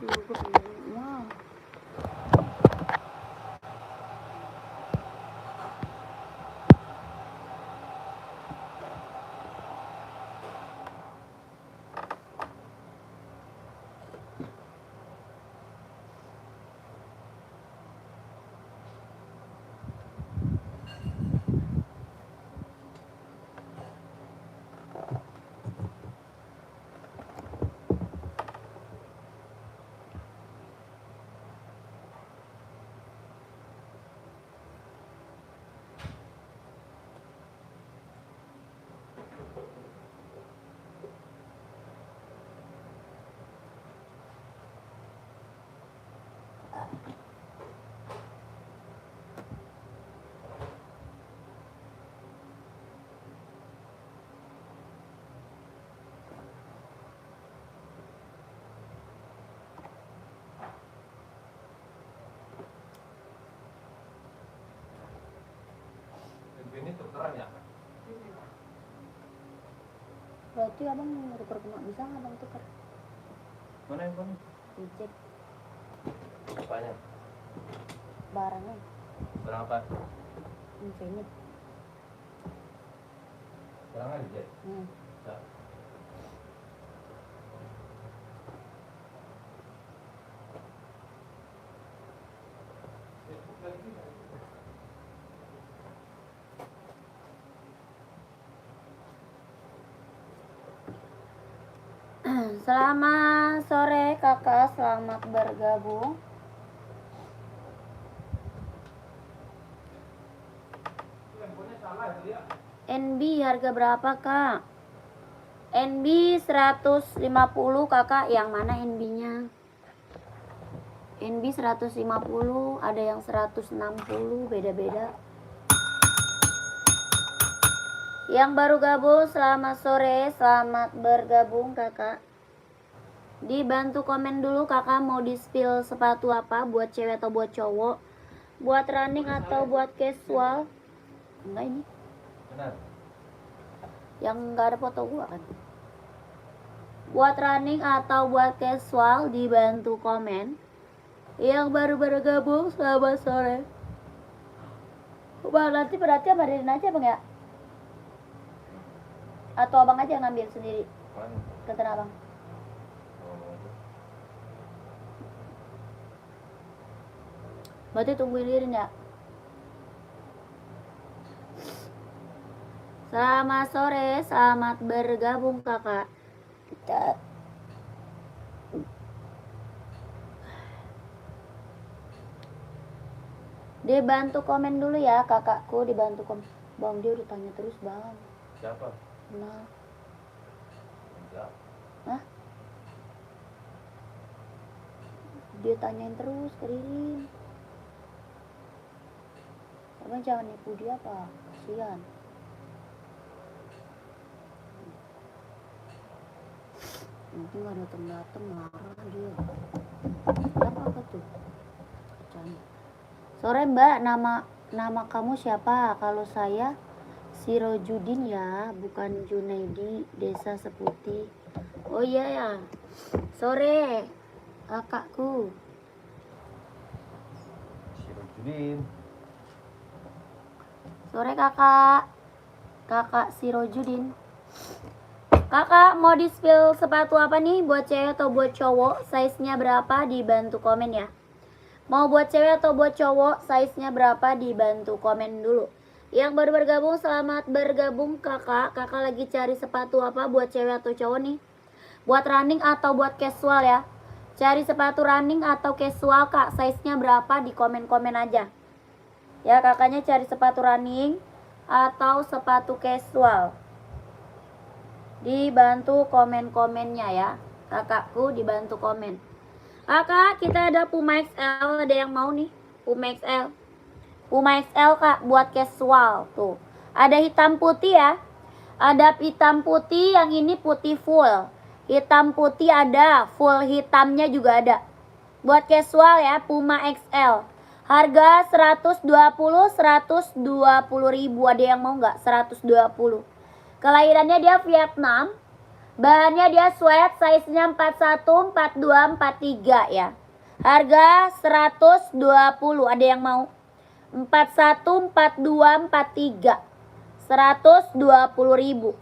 Wow. Ini tukeran ya? Berarti abang tuker kena, bisa nggak abang tuker? Mana handphone? Dicek Apanya? barangnya. Berapa? Infinite. Barangnya di Jet? Ya. Selamat sore kakak, selamat bergabung. NB harga berapa kak? NB 150 kakak, yang mana NB-nya? NB 150, ada yang 160, beda-beda. Yang baru gabung, selamat sore, selamat bergabung kakak. Dibantu komen dulu kakak mau di-spill sepatu apa, buat cewek atau buat cowok, buat running atau buat casual. Enggak ini. Benar. Yang enggak ada foto gua kan. Buat running atau buat casual, dibantu komen. Yang baru bergabung, selamat sore. Bang, nanti berarti amarin aja bang ya? Atau abang aja ngambil sendiri? Mana? Kata abang. Berarti tungguin Ririn ya. Selamat sore, selamat bergabung kakak. Kita dibantu komen dulu ya kakakku, dibantu komen. Bang, dia udah tanya terus bang. Siapa? Nah. Enggak. Hah? Dia tanyain terus ke Ririn. Abang jangan nipu dia pak, kasihan. Nanti nggak dateng marah dia. Apa tuh? Kacanya. Sore mbak, nama kamu siapa? Kalau saya Sirojudin ya, bukan Junaidi, Desa Seputi. Oh iya ya. Sore kakakku. Sirojudin. Sore kakak. Kakak Sirojudin. Kakak mau di-spill sepatu apa nih, buat cewek atau buat cowok? Size-nya berapa? Dibantu komen ya. Mau buat cewek atau buat cowok, size-nya berapa? Dibantu komen dulu. Yang baru bergabung, selamat bergabung kakak. Kakak lagi cari sepatu apa, buat cewek atau cowok nih? Buat running atau buat casual ya? Cari sepatu running atau casual kak, size-nya berapa? Di komen-komen aja. Ya, kakaknya cari sepatu running atau sepatu casual. Dibantu komen-komennya ya. Kakakku dibantu komen. Kakak, kita ada Puma XL, ada yang mau nih? Puma XL. Puma XL kak, buat casual tuh. Ada hitam putih ya. Ada hitam putih, yang ini putih full. Hitam putih ada, full hitamnya juga ada. Buat casual ya, Puma XL. Harga 120 ribu. Ada yang mau nggak? 120. Kelahirannya dia Vietnam. Bahannya dia sweat, size-nya 41, 42, 43 ya. Harga 120. Ada yang mau? 41, 42, 43. 120.000.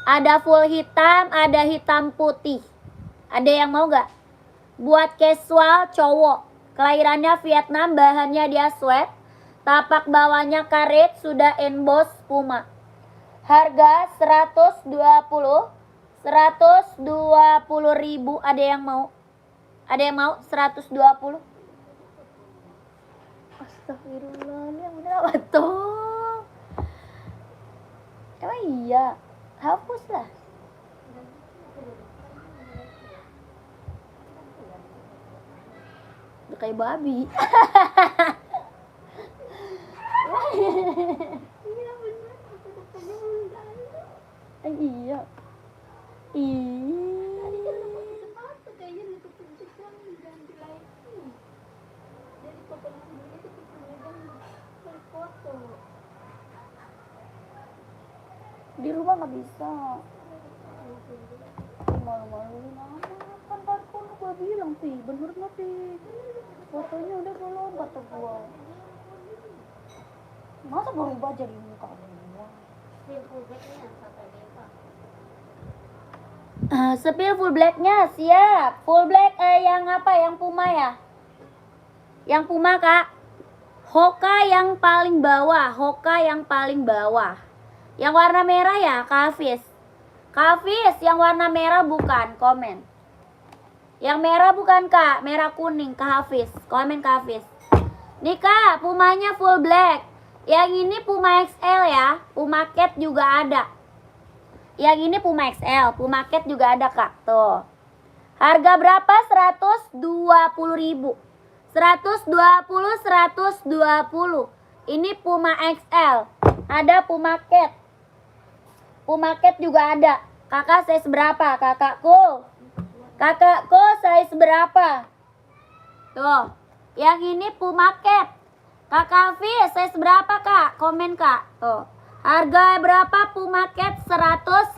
Ada full hitam, ada hitam putih. Ada yang mau gak? Buat casual cowok. Kelahirannya Vietnam, bahannya dia sweat. Tapak bawahnya karet, sudah emboss Puma. Harga 120. 120.000. Ada yang mau? Ada yang mau? 120. Astagfirullah, ini yang bener apa tuh? Emang iya? Hapus lah. Udah kayak babi. Iya. Di rumah nggak bisa. Malu-maluin amat. Kan tadi gua bilang sih, bener nggak sih? Fotonya udah belum kata gua. Masa berubah jadi muka gua? Spill full blacknya siap. Full black yang apa? Yang Puma ya? Yang Puma kak. Hoka yang paling bawah. Hoka yang paling bawah. Yang warna merah ya Kak Hafiz. Kak Hafiz yang warna merah bukan. Komen. Yang merah bukan kak. Merah kuning Kak Hafiz. Komen Kak Hafiz. Nih kak, Pumanya full black. Yang ini Puma XL ya. Puma Cat juga ada. Yang ini Puma XL. Puma Cat juga ada kak. Tuh. Harga berapa? 120.000. 120, 120. Ini Puma XL. Ada Puma Cat. Puma Cat juga ada. Kakak size berapa? Kakakku. Kakakku size berapa? Tuh. Yang ini Puma Cat. Kakak Hafiz size berapa kak? Komen kak. Tuh. Harga berapa Puma Cat? 150.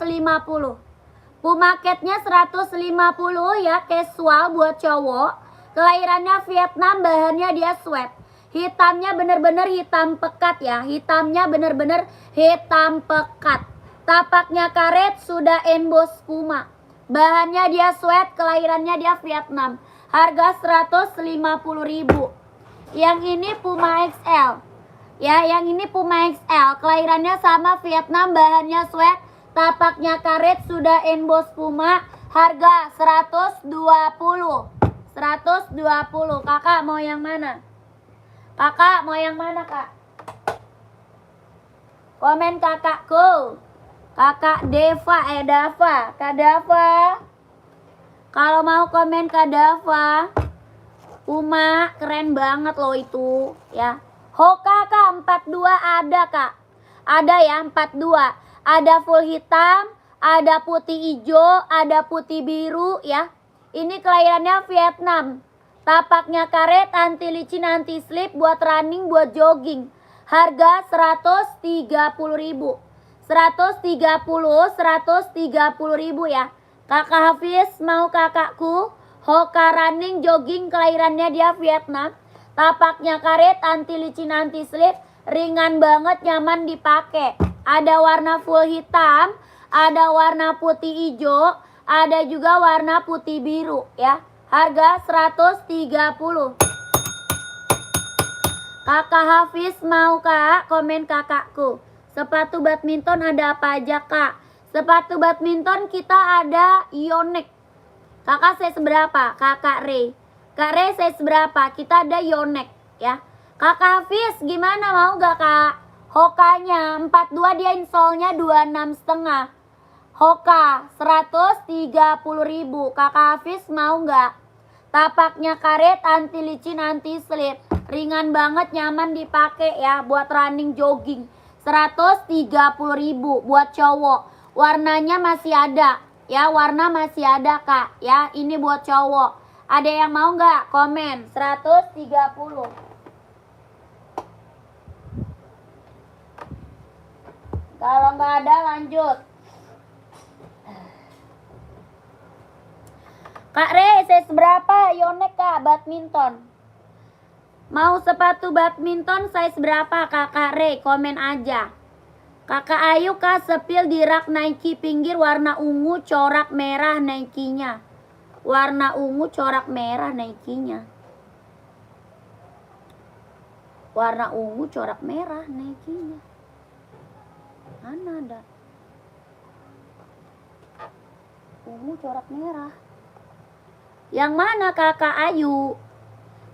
Puma Cat-nya 150 ya. Casual buat cowok. Kelahirannya Vietnam, bahannya dia sweat. Hitamnya bener-bener hitam pekat ya. Hitamnya bener-bener hitam pekat. Tapaknya karet, sudah emboss Puma. Bahannya dia sweat, kelahirannya dia Vietnam. Harga 150.000. Yang ini Puma XL. Ya, yang ini Puma XL. Kelahirannya sama Vietnam, bahannya sweat. Tapaknya karet, sudah emboss Puma. Harga 120. 120. Kakak mau yang mana? Kakak mau yang mana kak? Komen kakakku. Kakak Deva, Dava. Kak Dava. Kalau mau komen Kak Dava. Puma keren banget loh itu ya. Hoka kak 42 ada kak. Ada ya 42. Ada full hitam, ada putih hijau, ada putih biru ya. Ini kelahirannya Vietnam. Tapaknya karet, anti licin, anti slip, buat running, buat jogging. Harga 130.000. 130.000 ya. Kakak Hafiz mau kakakku. Hoka running, jogging, kelahirannya dia Vietnam. Tapaknya karet, anti licin, anti slip, ringan banget, nyaman dipakai. Ada warna full hitam, ada warna putih hijau, ada juga warna putih biru ya. Harga 130. Kakak Hafiz mau kak? Komen kakakku. Sepatu badminton ada apa aja kak? Sepatu badminton kita ada Yonex. Kakak size berapa? Kakak Ray. Kak Ray size berapa? Kita ada Yonex ya. Kakak Hafiz gimana, mau gak kak? Hokanya 42, dia insolnya 26,5. Hoka 130.000. Kakak Hafiz mau gak? Tapaknya karet, anti licin, anti slip, ringan banget, nyaman dipakai ya buat running, jogging. 130.000 buat cowok. Warnanya masih ada ya, warna masih ada kak ya. Ini buat cowok. Ada yang mau nggak? Komen. 130. Kalau nggak ada lanjut. Kak Re, size berapa? Yonek Kak, badminton. Mau sepatu badminton size berapa Kakak Re? Komen aja. Kakak Ayu Kak, sepil di rak Nike pinggir warna ungu corak merah Nike-nya. Warna ungu corak merah Nike-nya. Warna ungu corak merah Nike-nya. Mana ada? Ungu corak merah. Yang mana Kakak Ayu?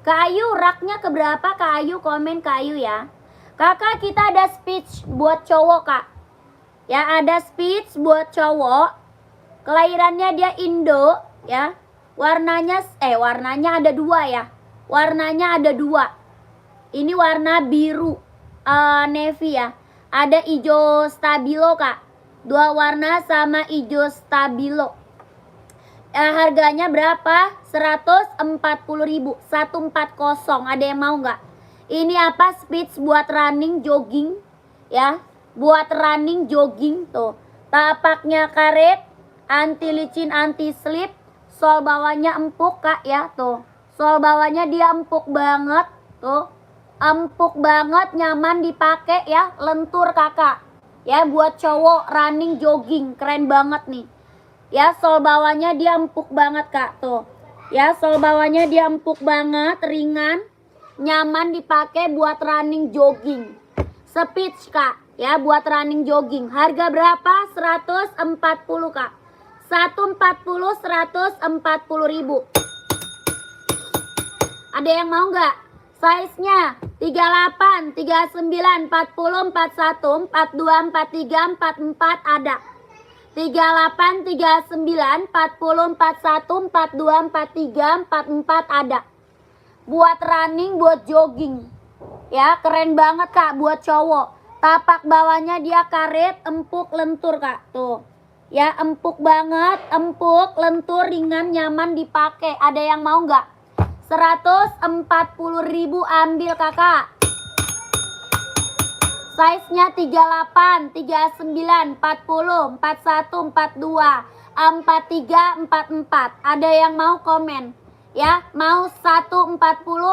Kak Ayu, raknya keberapa Kak Ayu? Komen Kak Ayu ya. Kakak, kita ada speech buat cowok Kak. Ya, ada speech buat cowok. Kelahirannya dia Indo ya. Warnanya ada dua ya. Warnanya ada dua. Ini warna biru navy ya. Ada hijau stabilo Kak. Dua warna sama hijau stabilo. Harganya berapa? 140.000. 140. Ada yang mau nggak? Ini apa? Speech buat running jogging ya. Buat running jogging tuh. Tapaknya karet, anti licin, anti slip. Sol bawahnya empuk Kak ya tuh. Sol bawahnya dia empuk banget tuh. Empuk banget, nyaman dipakai ya. Lentur Kakak. Ya, buat cowok running jogging, keren banget nih. Ya, sol bawahnya dia empuk banget Kak tuh. Ya, sol bawahnya dia empuk banget, ringan, nyaman dipakai buat running jogging. Speech Kak, ya buat running jogging. Harga berapa? 140 Kak. 140.000. Ada yang mau nggak? Size-nya 38, 39, 40, 41, 42, 43, 44 ada. 38, 39, 40, 41, 42, 43, 44 ada. Buat running, buat jogging. Ya, keren banget Kak buat cowok. Tapak bawahnya dia karet, empuk, lentur Kak. Tuh. Ya, empuk banget, empuk, lentur, ringan, nyaman dipakai. Ada yang mau nggak? 140.000 ambil Kakak. Size-nya 38, 39, 40, 41, 42, 43, 44. Ada yang mau komen? Ya, mau 140,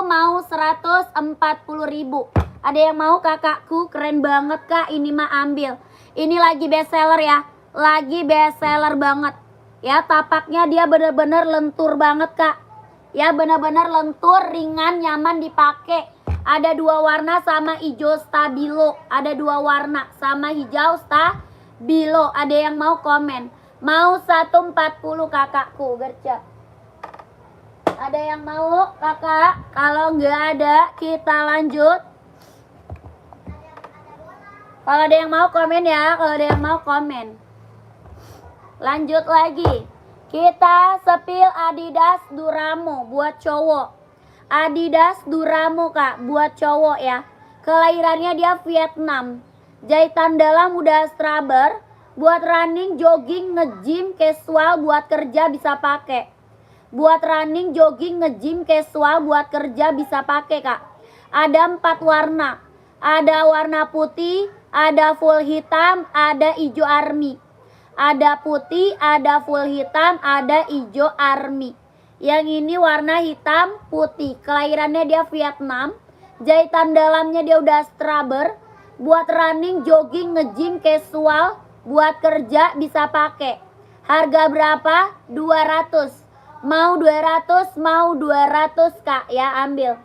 mau 140.000. Ada yang mau kakakku? Keren banget Kak, ini mah ambil. Ini lagi best seller ya. Lagi best seller banget. Ya, tapaknya dia bener-bener lentur banget Kak. Ya, bener-bener lentur, ringan, nyaman dipakai. Ada dua warna sama hijau stabilo. Ada dua warna sama hijau stabilo. Ada yang mau komen? Mau 140 kakakku, gercep. Ada yang mau kakak? Kalau nggak ada, kita lanjut. Kalau ada yang mau komen ya. Kalau ada yang mau komen. Lanjut lagi. Kita sepil Adidas Duramo buat cowok. Adidas Duramo Kak, buat cowok ya. Kelahirannya dia Vietnam. Jahitan dalam udah straber. Buat running, jogging, nge-gym, casual, buat kerja bisa pakai. Buat running, jogging, nge-gym, casual, buat kerja bisa pakai Kak. Ada 4 warna. Ada warna putih, ada full hitam, ada hijau army. Ada putih, ada full hitam, ada hijau army. Yang ini warna hitam putih. Kelahirannya dia Vietnam. Jahitan dalamnya dia udah straber. Buat running, jogging, nge-gym, casual, buat kerja bisa pakai. Harga berapa? 200. Mau 200, mau 200 Kak ya, ambil.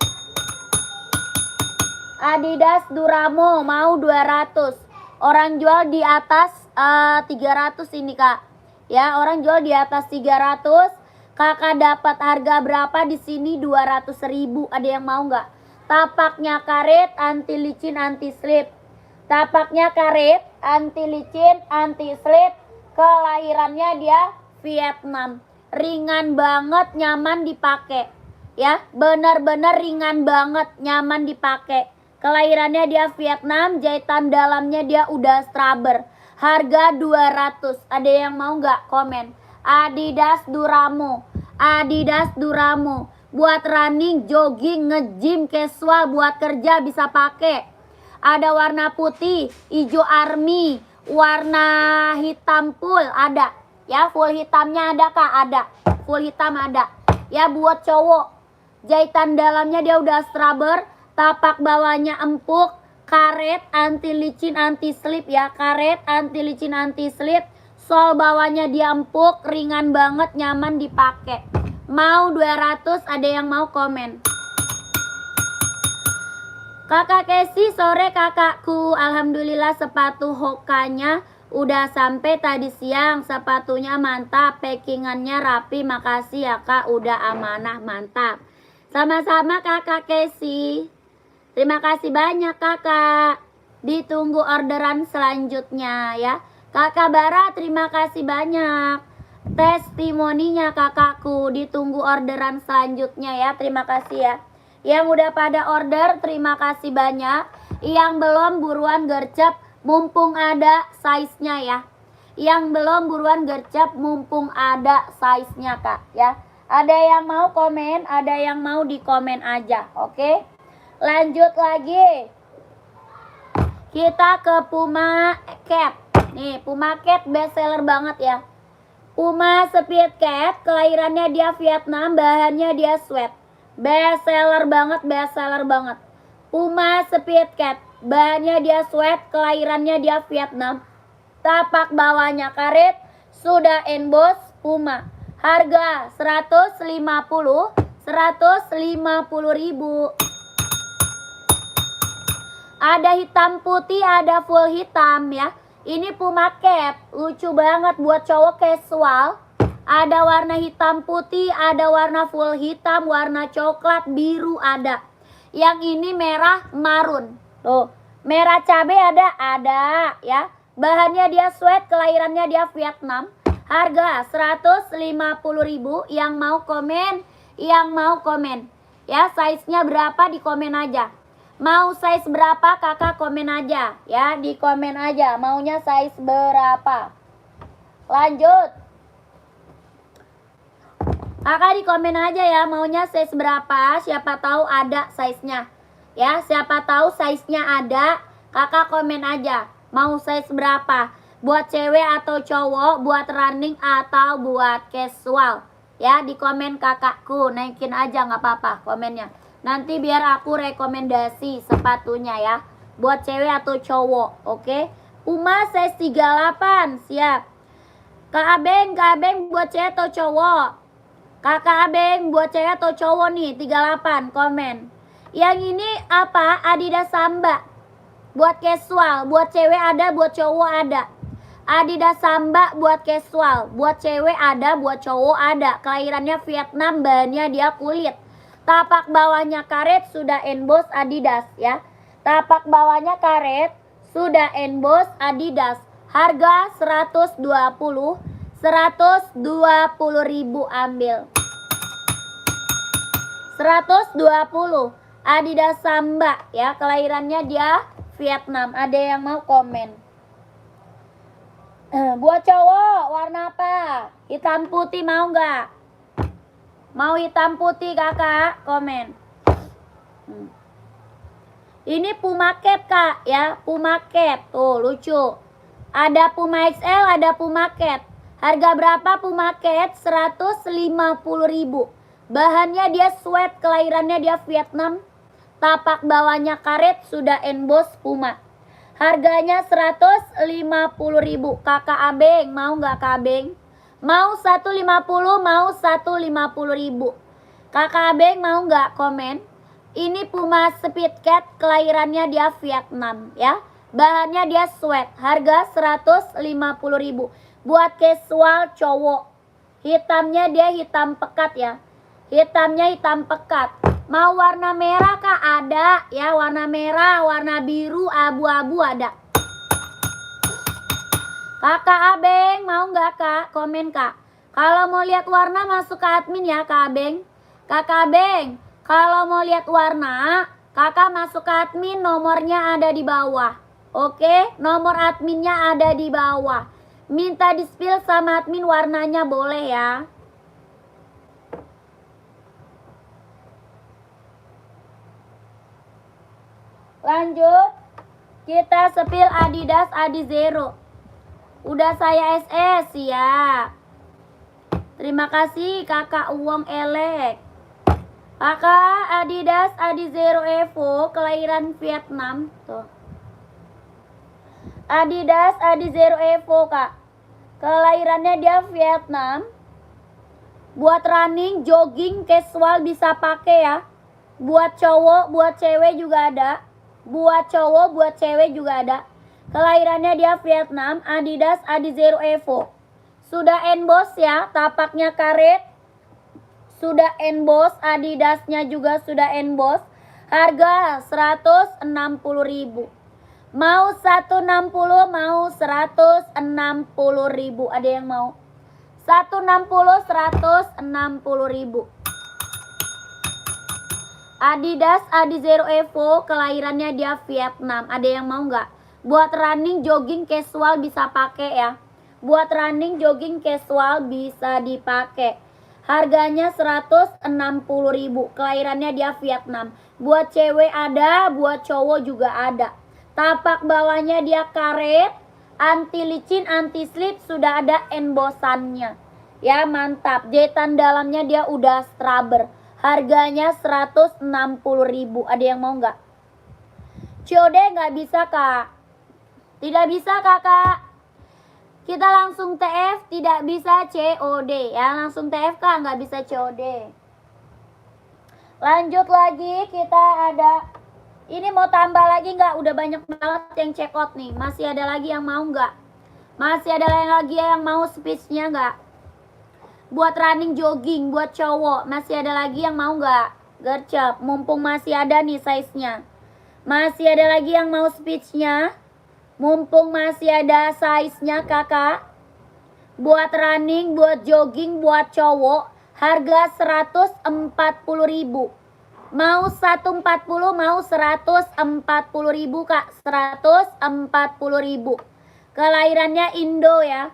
Adidas Duramo mau 200. Orang jual di atas 300 ini Kak. Ya, orang jual di atas 300. Kakak dapat harga berapa di sini? 200.000. Ada yang mau nggak? Tapaknya karet, anti licin, anti slip. Tapaknya karet, anti licin, anti slip. Kelahirannya dia Vietnam. Ringan banget, nyaman dipakai. Ya, benar-benar ringan banget, nyaman dipakai. Kelahirannya dia Vietnam, jahitan dalamnya dia udah straber. Harga 200. Ada yang mau nggak? Komen. Adidas Duramo. Adidas Duramo. Buat running, jogging, nge-gym, casual, buat kerja bisa pakai. Ada warna putih, hijau army, warna hitam full ada. Ya, full hitamnya ada Kak? Ada. Full hitam ada. Ya, buat cowok. Jahitan dalamnya dia udah strabber, tapak bawahnya empuk, karet, anti licin, anti slip ya. Karet, anti licin, anti slip. Sol bawahnya dia empuk, ringan banget, nyaman dipakai. Mau 200, ada yang mau komen? Kakak Kesi, sore kakakku. Alhamdulillah sepatu Hokanya udah sampai tadi siang. Sepatunya mantap, packingannya rapi. Makasih ya Kak, udah amanah, mantap. Sama-sama Kakak Kesi. Terima kasih banyak Kakak. Ditunggu orderan selanjutnya ya. Kakak Bara, terima kasih banyak. Testimoninya kakakku, ditunggu orderan selanjutnya ya. Terima kasih ya. Yang udah pada order, terima kasih banyak. Yang belum, buruan gercep, mumpung ada size-nya ya. Yang belum, buruan gercep, mumpung ada size-nya Kak ya. Ada yang mau komen, ada yang mau di komen aja, oke? Lanjut lagi. Kita ke Puma Cat. Nih, Puma Cat best seller banget ya. Puma Speed Cat, kelahirannya dia Vietnam, bahannya dia sweat. Best seller banget, best seller banget. Puma Speed Cat, bahannya dia sweat, kelahirannya dia Vietnam. Tapak bawahnya karet, sudah emboss Puma. Harga 150 ribu. Ada hitam putih, ada full hitam ya. Ini Puma Cat, lucu banget buat cowok casual. Ada warna hitam putih, ada warna full hitam, warna coklat, biru ada. Yang ini merah marun. Tuh, merah cabai ada ya. Bahannya dia sweat, kelahirannya dia Vietnam. Harga 150 ribu. Yang mau komen, yang mau komen. Ya, size-nya berapa di komen aja. Mau size berapa kakak komen aja ya, di komen aja maunya size berapa. Lanjut. Kakak di komen aja ya maunya size berapa, siapa tahu ada size-nya. Ya, siapa tahu size-nya ada, kakak komen aja. Mau size berapa? Buat cewek atau cowok, buat running atau buat casual. Ya, di komen kakakku, naikin aja nggak apa-apa komennya. Nanti biar aku rekomendasi sepatunya ya. Buat cewek atau cowok, oke? Puma size 38, siap. Kak Abeng buat cewek atau cowok? Kakak Abeng buat cewek atau cowok nih, 38, komen. Yang ini apa? Adidas Samba. Buat casual, buat cewek ada, buat cowok ada. Adidas Samba buat casual, buat cewek ada, buat cowok ada. Kelahirannya Vietnam, bahannya dia kulit. Tapak bawahnya karet, sudah emboss Adidas ya. Tapak bawahnya karet, sudah emboss Adidas. Harga 120 ribu ambil. 120 Adidas Samba ya, kelahirannya dia Vietnam. Ada yang mau komen? Buat cowok warna apa? Hitam putih mau nggak? Mau hitam putih kakak? Komen. Ini Puma Cat kak ya, Puma Cat tuh lucu. Ada Puma XL, ada Puma Cat. Harga berapa Puma Cat? 150 ribu. Bahannya dia sweat, kelahirannya dia Vietnam. Tapak bawahnya karet, sudah emboss Puma. Harganya 150 ribu. Kakak Abeng, mau nggak Kak Abeng? Mau 150, mau 150 ribu. Kakak Abeng mau nggak komen? Ini Puma Speed Cat, kelahirannya dia Vietnam ya. Bahannya dia sweat. Harga 150 ribu. Buat casual cowok. Hitamnya dia hitam pekat ya. Hitamnya hitam pekat. Mau warna merah kak? Ada ya, warna merah, warna biru, abu-abu ada. Kakak Abeng mau nggak kak? Komen kak. Kalau mau lihat warna masuk ke admin ya kak Abeng. Kakak Abeng, kalau mau lihat warna, kakak masuk ke admin, nomornya ada di bawah. Oke, nomor adminnya ada di bawah. Minta di-spill sama admin warnanya boleh ya. Lanjut, kita spill Adidas Adizero. Udah saya SS ya. Terima kasih kakak Uwong Elek. Kakak Adidas Adizero Evo kelahiran Vietnam tuh. Adidas Adizero Evo kak, kelahirannya dia Vietnam. Buat running, jogging, casual bisa pakai ya. Buat cowok, buat cewek juga ada. Buat cowok, buat cewek juga ada. Kelahirannya dia Vietnam, Adidas Adizero Evo. Sudah emboss ya, tapaknya karet. Sudah emboss, Adidasnya juga sudah emboss. Harga 160.000. Mau 160, mau 160.000. Ada yang mau? 160, 160.000. Adidas Adizero Evo, kelahirannya dia Vietnam. Ada yang mau nggak? Buat running, jogging, casual bisa pakai ya. Buat running, jogging, casual bisa dipakai. Harganya 160.000. Kelahirannya dia Vietnam. Buat cewek ada, buat cowok juga ada. Tapak bawahnya dia karet, anti licin, anti slip, sudah ada embossannya. Ya, mantap. Jahitan dalamnya dia udah straber. Harganya 160.000. Ada yang mau nggak? COD nggak bisa kak. Tidak bisa kakak. Kita langsung TF, tidak bisa COD ya. Langsung TF kak, nggak bisa COD. Lanjut lagi, kita ada. Ini mau tambah lagi nggak? Udah banyak banget yang check out nih. Masih ada lagi yang mau nggak? Masih ada lagi yang mau speech-nya nggak? Buat running, jogging, buat cowok. Masih ada lagi yang mau nggak? Gercep, mumpung masih ada nih size-nya. Masih ada lagi yang mau speech-nya? Mumpung masih ada size-nya kakak. Buat running, buat jogging, buat cowok. Harga 140.000. Mau 140, mau 140.000 kak. 140.000. Kelahirannya Indo ya.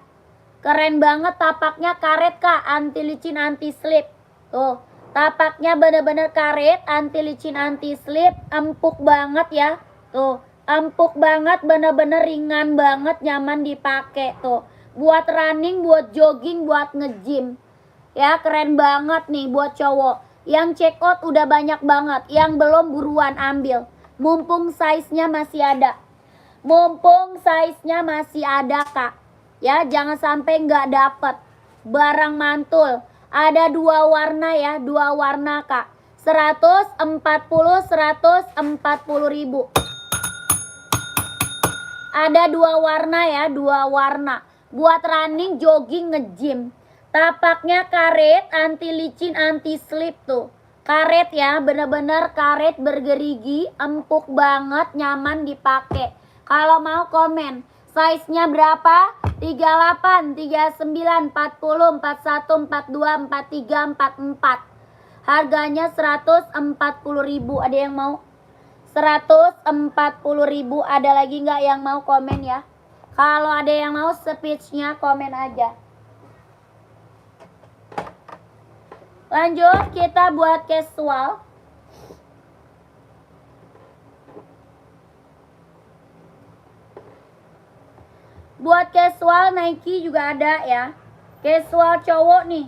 Keren banget, tapaknya karet kak. Anti licin, anti slip. Tuh, tapaknya bener-bener karet. Anti licin, anti slip. Empuk banget ya. Tuh, empuk banget, bener-bener ringan banget, nyaman dipakai tuh. Buat running, buat jogging, buat nge-gym. Ya, keren banget nih buat cowok. Yang check out udah banyak banget. Yang belum buruan ambil. Mumpung size-nya masih ada. Mumpung size-nya masih ada kak. Ya, jangan sampai nggak dapet. Barang mantul. Ada 2 warna ya, 2 warna kak. 140.000. Ada 2 warna ya, 2 warna. Buat running, jogging, nge-gym. Tapaknya karet, anti licin, anti slip tuh. Karet ya, bener-bener karet bergerigi, empuk banget, nyaman dipakai. Kalau mau komen, size-nya berapa? 38, 39, 40, 41, 42, 43, 44. Harganya 140.000. Ada yang mau? 140.000. Ada lagi nggak yang mau komen ya? Kalau ada yang mau speech-nya komen aja. Lanjut, kita buat casual. Buat casual Nike juga ada ya. Casual cowok nih.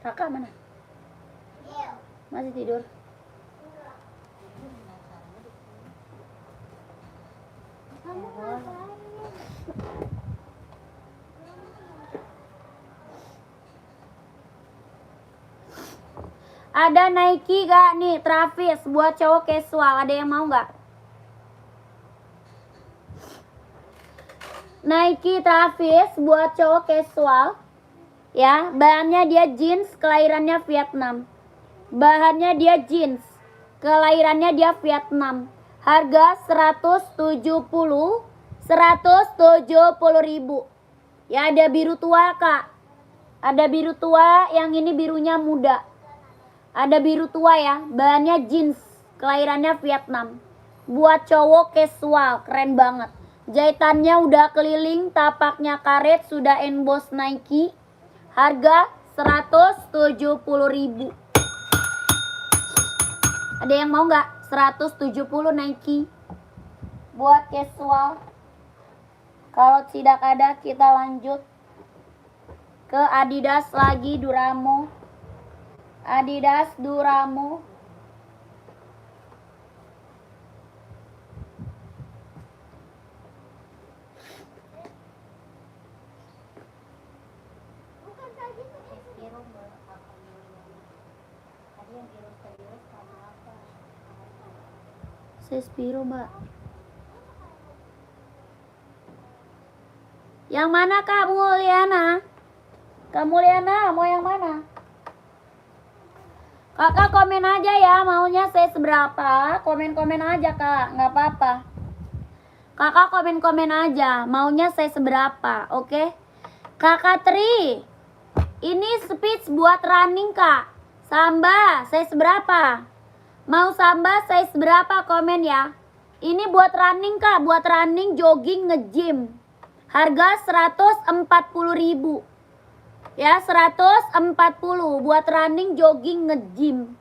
Kakak mana? Masih tidur. Ada Nike gak nih, Travis buat cowok casual, ada yang mau gak? Nike Travis buat cowok casual. Ya, bahannya dia jeans, kelahirannya Vietnam. Bahannya dia jeans, kelahirannya dia Vietnam. Harga 170.000. Ya, ada biru tua kak. Ada biru tua, yang ini birunya muda. Ada biru tua ya, bahannya jeans, kelahirannya Vietnam. Buat cowok casual, keren banget. Jahitannya udah keliling, tapaknya karet, sudah emboss Nike. Harga 170.000. Ada yang mau nggak? 170 Nike buat casual. Kalau tidak ada, kita lanjut ke Adidas lagi, Duramo. Adidas Duramo. Size biru, Mbak. Yang mana Kak Mulyana? Kak Mulyana mau yang mana? Kakak komen aja ya, maunya size berapa? Komen-komen aja Kak, nggak apa-apa. Kakak komen-komen aja, maunya size berapa, oke? Kakak Tri, ini speech buat running Kak. Samba, size berapa? Mau Samba size berapa, komen ya. Ini buat running Kak, buat running, jogging, nge-gym. Harga 140.000. Ya, 140 buat running, jogging, nge-gym.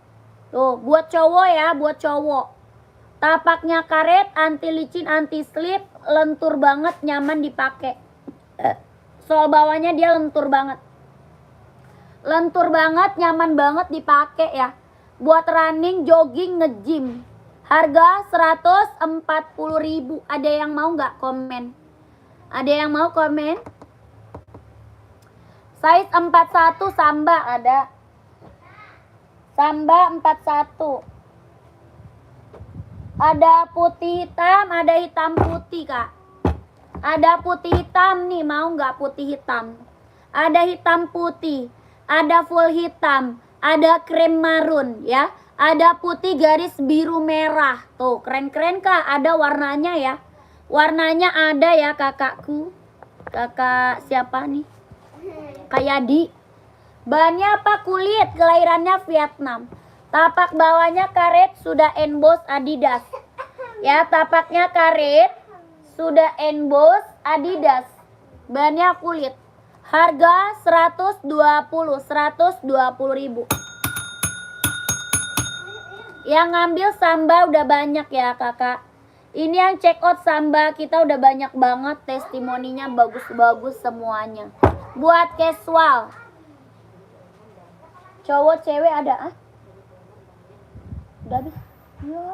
Tuh, buat cowok ya, buat cowok. Tapaknya karet, anti licin, anti slip, lentur banget, nyaman dipakai. Soal bawahnya dia lentur banget. Lentur banget, nyaman banget dipakai ya. Buat running, jogging, nge-gym. Harga 140.000. Ada yang mau nggak komen? Ada yang mau komen? Size 41 Samba ada. Samba 41. Ada putih hitam, ada hitam putih Kak. Ada putih hitam nih, mau nggak putih hitam? Ada hitam putih, ada full hitam, ada krem marun ya. Ada putih garis biru merah. Tuh, keren-keren Kak, ada warnanya ya. Warnanya ada ya kakakku. Kakak siapa nih? Kak Yadi. Bahannya apa? Kulit, kelahirannya Vietnam. Tapak bawahnya karet, sudah emboss Adidas. Ya, tapaknya karet, sudah emboss Adidas. Bahannya kulit. Harga 120.000. Yang ngambil Samba udah banyak ya kakak. Ini yang check out Samba kita udah banyak banget, testimoninya bagus-bagus semuanya. Buat casual. Cowok cewek ada ah? Udah habis. Ya.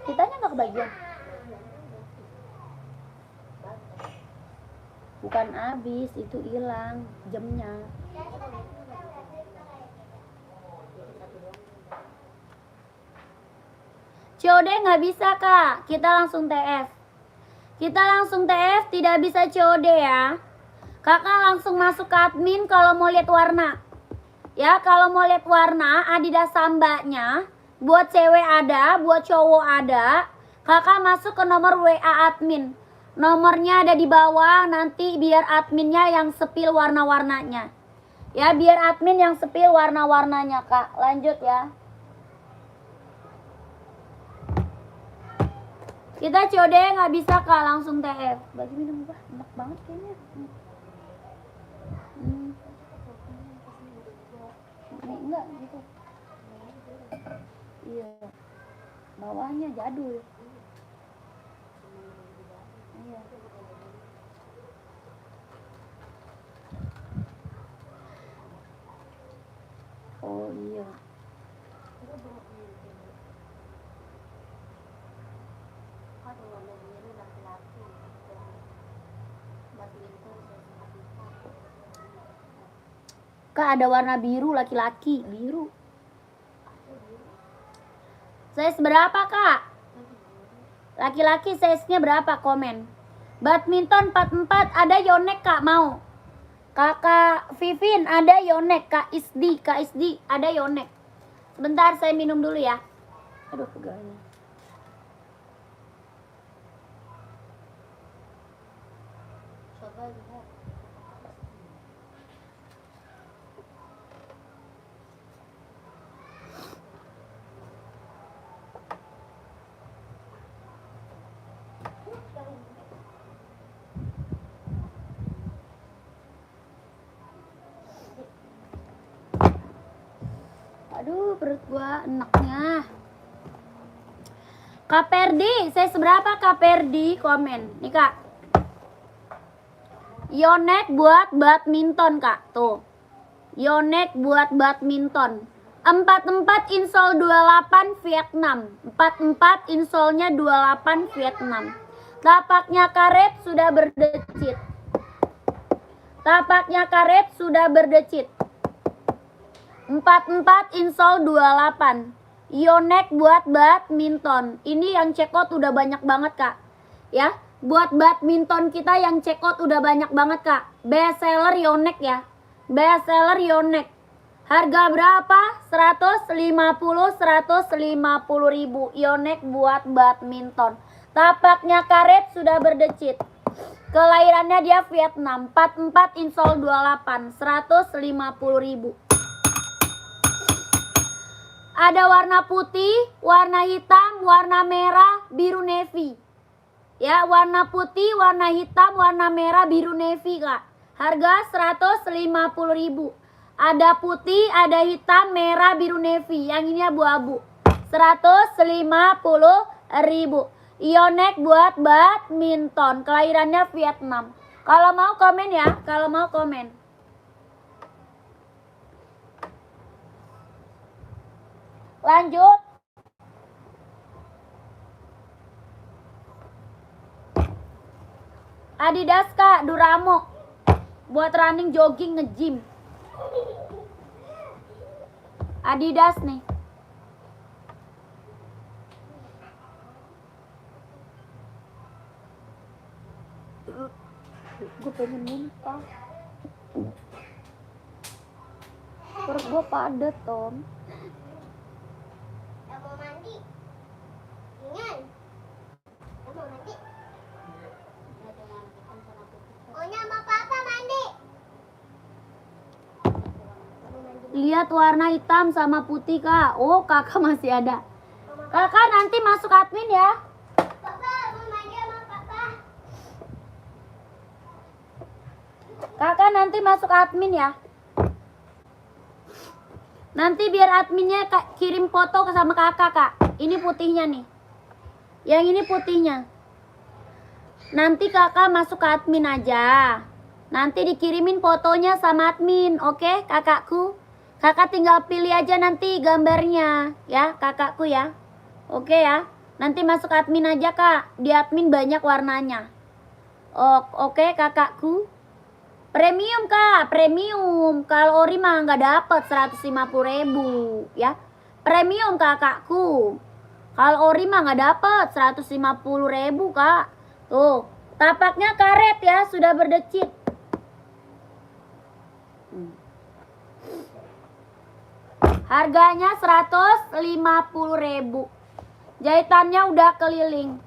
Kitanya nggak kebagian. Bukan habis, itu hilang jamnya. COD nggak bisa Kak, kita langsung TF. Kita langsung TF, tidak bisa COD ya. Kakak langsung masuk ke admin kalau mau lihat warna. Ya, kalau mau lihat warna Adidas Sambanya, buat cewek ada, buat cowok ada. Kakak masuk ke nomor WA admin. Nomornya ada di bawah, nanti biar adminnya yang sepil warna-warnanya. Ya, biar admin yang sepil warna-warnanya Kak. Lanjut ya. Kita COD nggak bisa Kak, langsung TF. Bagi minum bah, enak banget kayaknya. Nih, enggak gitu. Iya. Bawahnya jadul. Iya. Oh iya. Kak ada warna biru laki-laki, biru. Size berapa Kak? Laki-laki size-nya berapa? Komen. Badminton 44 ada Yonex Kak mau. Kakak Vivin ada Yonex, Kak Isdi ada Yonex. Sebentar saya minum dulu ya. Aduh pegalnya. Coba lihat. gua enaknya. Kak Perdi, saya seberapa Kak Perdi? Komen. Nih Kak. Yonex buat badminton Kak. Tuh. Yonex buat badminton. 44 insol 28 Vietnam. 44 insolnya 28 Vietnam. Tapaknya karet sudah berdecit. Tapaknya karet sudah berdecit. 44 insol 28. Yonex buat badminton. Ini yang check out udah banyak banget Kak. Ya, buat badminton kita yang check out udah banyak banget Kak. Best seller Yonex ya. Best seller Yonex. Harga berapa? 150 ribu. Yonex buat badminton. Tapaknya karet sudah berdecit. Kelahirannya dia Vietnam. 44 insol 28. 150 ribu. Ada warna putih, warna hitam, warna merah, biru navy. Ya, warna putih, warna hitam, warna merah, biru navy Kak. Harga 150 ribu. Ada putih, ada hitam, merah, biru navy. Yang ini abu-abu. 150 ribu. Yonex buat badminton. Kelahirannya Vietnam. Kalau mau komen ya. Kalau mau komen. Lanjut. Adidas Kak, Duramo. Buat running, jogging, nge-gym. Adidas nih. Gue pengen muntah. Perut gue padat Tom. Mau mandi? Ingin? Mau mandi? Onya sama papa mandi. Lihat warna hitam sama putih Kak. Oh kakak masih ada. Kakak nanti masuk admin ya. Papa mau mandi sama papa. Kakak nanti masuk admin ya. Nanti biar adminnya kirim foto sama kakak Kak. Ini putihnya nih. Yang ini putihnya. Nanti kakak masuk ke admin aja. Nanti dikirimin fotonya sama admin. Oke kakakku. Kakak tinggal pilih aja nanti gambarnya. Ya kakakku ya. Oke ya. Nanti masuk admin aja Kak. Di admin banyak warnanya. Oke kakakku. Premium Kak, premium. Kalau ori mah nggak dapet 150 ribu ya. Premium kakakku. Kalau ori mah nggak dapet 150 ribu Kak. Tuh, tapaknya karet ya, sudah berdecit. Harganya 150 ribu. Jahitannya udah keliling.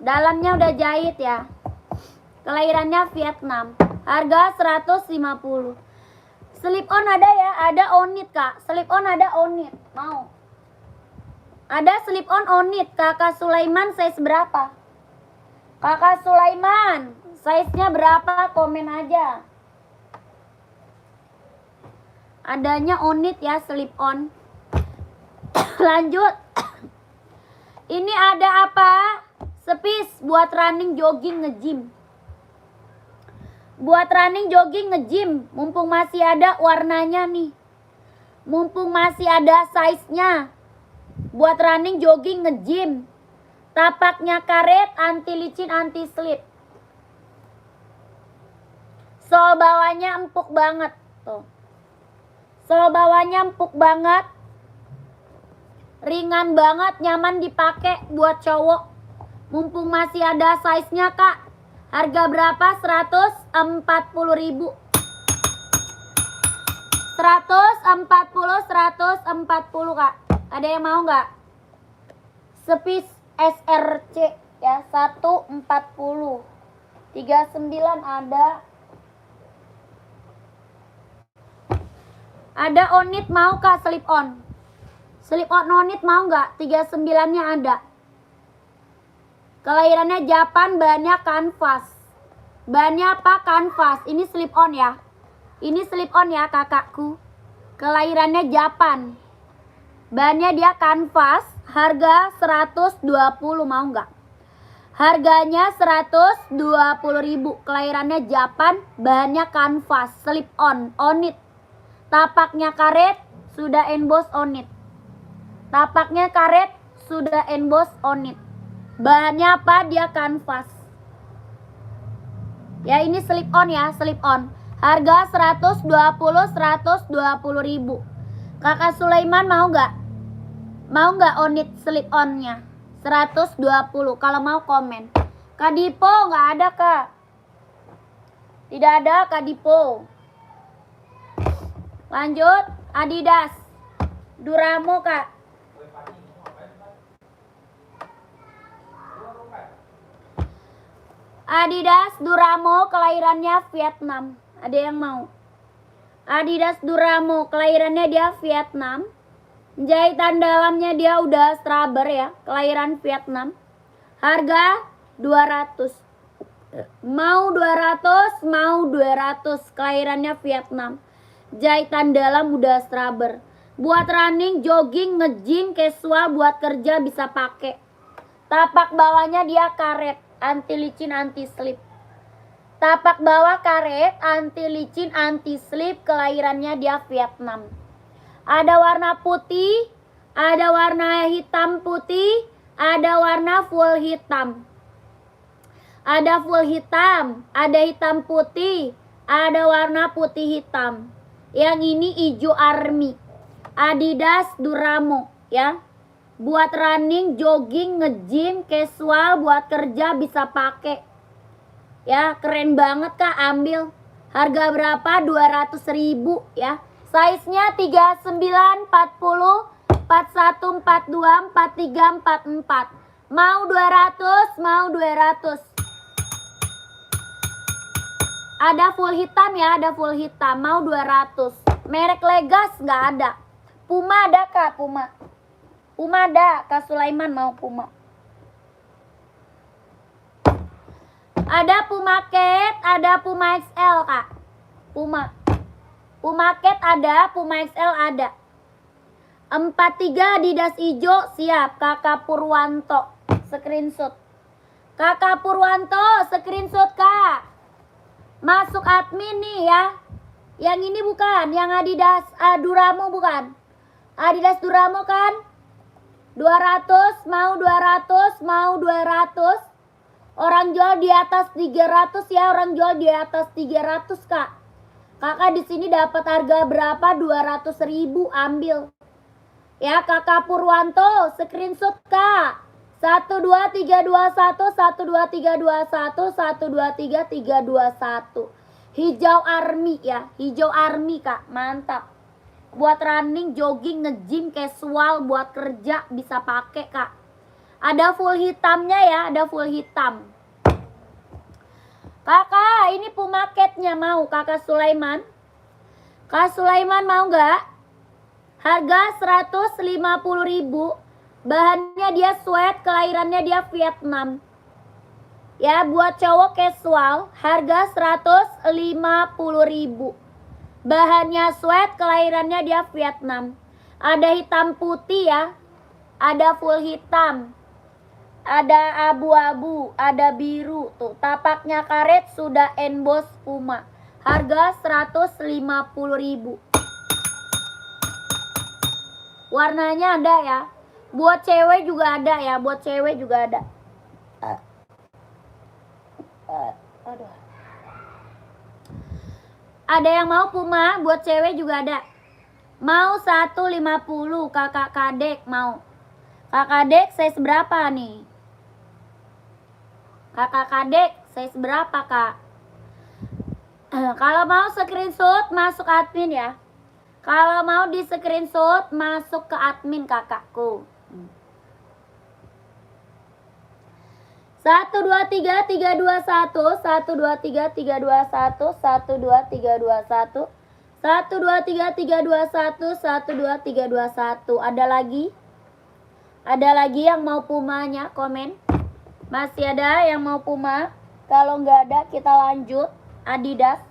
Dalamnya udah jahit ya. Kelahirannya Vietnam. Harga 150. Slip on ada ya, ada onit Kak. Slip on ada onit. Mau? Ada slip on onit. Kakak Sulaiman size berapa? Kakak Sulaiman, size-nya berapa? Komen aja. Adanya onit ya, slip on. Lanjut. Ini ada apa? Sepis buat running, jogging, nge-gym. Buat running, jogging, nge-gym. Mumpung masih ada warnanya nih. Mumpung masih ada size-nya. Buat running, jogging, nge-gym. Tapaknya karet, anti licin, anti slip. Sol bawahnya empuk banget. Tuh. Sol bawahnya empuk banget. Ringan banget, nyaman dipakai buat cowok. Mumpung masih ada size-nya Kak. Harga berapa? 140 ribu. 140 Kak. Ada yang mau nggak? Sepis SRC ya, 140. 39 ada. Ada onit mau Kak, slip on. Slip on onit mau nggak? 39-nya ada. Kelahirannya Japan, bahannya kanvas. Bahannya apa? Kanvas. Ini slip on ya. Ini slip on ya kakakku. Kelahirannya Japan. Bahannya dia kanvas. Harga 120, mau nggak? Harganya 120.000. Kelahirannya Japan. Bahannya kanvas. Slip on. On it. Tapaknya karet. Sudah emboss on it. Tapaknya karet. Sudah emboss on it. Bahannya apa? Dia kanvas. Ya ini slip on ya. Slip on. Harga 120.000. Kakak Sulaiman mau nggak? Mau nggak on it slip onnya? 120. Kalau mau komen. Kak Dipo nggak ada kak. Tidak ada Kak Dipo. Lanjut. Adidas Duramo kak. Adidas Duramo kelahirannya Vietnam. Ada yang mau? Adidas Duramo kelahirannya dia Vietnam. Jahitan dalamnya dia udah straber ya. Kelahiran Vietnam. Harga 200. Mau 200, mau 200. Kelahirannya Vietnam. Jahitan dalam udah straber. Buat running, jogging, nge-gym, casual, buat kerja bisa pakai. Tapak bawahnya dia karet. Anti licin, anti slip. Tapak bawah karet, anti licin, anti slip. Kelahirannya dia Vietnam. Ada warna putih, ada warna hitam putih, ada warna full hitam. Ada full hitam, ada hitam putih, ada warna putih hitam. Yang ini hijau army. Adidas Duramo ya. Buat running, jogging, nge-gym, casual, buat kerja bisa pakai. Ya, keren banget kak, ambil. Harga berapa? 200.000 ya. Size-nya 39, 40, 41, 42, 43, 44. Mau 200, mau 200. Ada full hitam ya, ada full hitam. Mau 200. Merek Legas nggak ada. Puma ada kak, Puma. Puma ada, Kak Sulaiman mau Puma. Ada Puma Cat, ada Puma XL kak. Puma. Puma Cat ada, Puma XL ada. 43 Adidas hijau siap. Kakak Purwanto screenshot. Kakak Purwanto screenshot kak. Masuk admin nih ya. Yang ini bukan, yang Adidas Duramo bukan. Adidas Duramo kan? 200, mau 200, mau 200. Orang jual di atas 300 ya, orang jual di atas 300 kak. Kakak di sini dapat harga berapa? 200.000, ambil. Ya kakak Purwanto, screenshot kak. 12321, 12321, 12331. Hijau army ya, hijau army kak, mantap. Buat running, jogging, nge-gym, casual, buat kerja bisa pakai kak. Ada full hitamnya ya, ada full hitam. Kakak, ini Puma Cat-nya mau kakak Sulaiman. Kak Sulaiman mau nggak? Harga 150.000. Bahannya dia sweat, kelahirannya dia Vietnam. Ya, buat cowok casual, harga 150.000. Bahannya sweat, kelahirannya dia Vietnam. Ada hitam putih ya. Ada full hitam. Ada abu-abu, ada biru tuh. Tapaknya karet, sudah emboss Puma. Harga 150.000. Warnanya ada ya. Buat cewek juga ada ya, buat cewek juga ada. Aduh. Ada yang mau Puma, buat cewek juga ada. Mau 150, kakak Kadek mau. Kakak Kadek size berapa nih? Kakak Kadek size berapa kak? Kalau mau screenshot masuk admin ya. Kalau mau di screenshot masuk ke admin kakakku. 12331, 12331, 12331, 12331, 12321. Ada lagi? Ada lagi yang mau Pumanya? Komen. Masih ada yang mau Puma? Kalau nggak ada kita lanjut Adidas.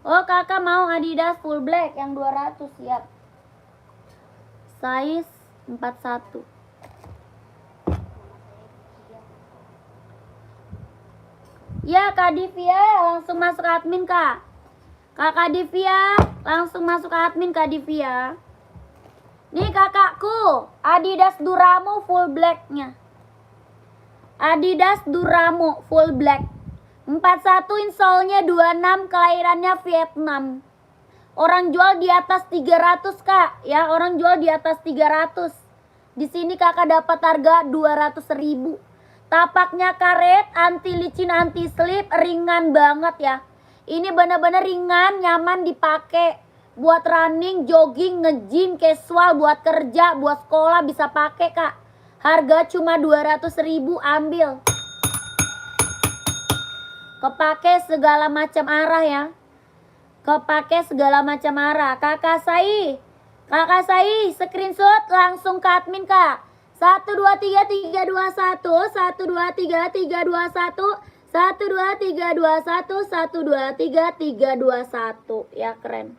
Oh, kakak mau Adidas full black yang 200, siap. Size 41. Ya, Kak Divya, langsung masuk admin, Kak. Kakak Divya, langsung masuk admin, Kak Divya. Nih kakakku, Adidas Duramo full blacknya. Adidas Duramo full black. 41 insole-nya 26, kelahirannya Vietnam. Orang jual di atas 300, Kak. Ya, orang jual di atas 300. Di sini kakak dapat harga 200.000. Tapaknya karet, anti licin, anti slip, ringan banget ya. Ini bener-bener ringan, nyaman dipakai. Buat running, jogging, nge-gym, casual, buat kerja, buat sekolah bisa pakai, Kak. Harga cuma 200.000, ambil. Kepake segala macam arah ya. Kepake segala macam arah. Kakak Sai, screenshot langsung ke admin, Kak. 123 321, 123 321, 123 321, 123 321. Ya, keren.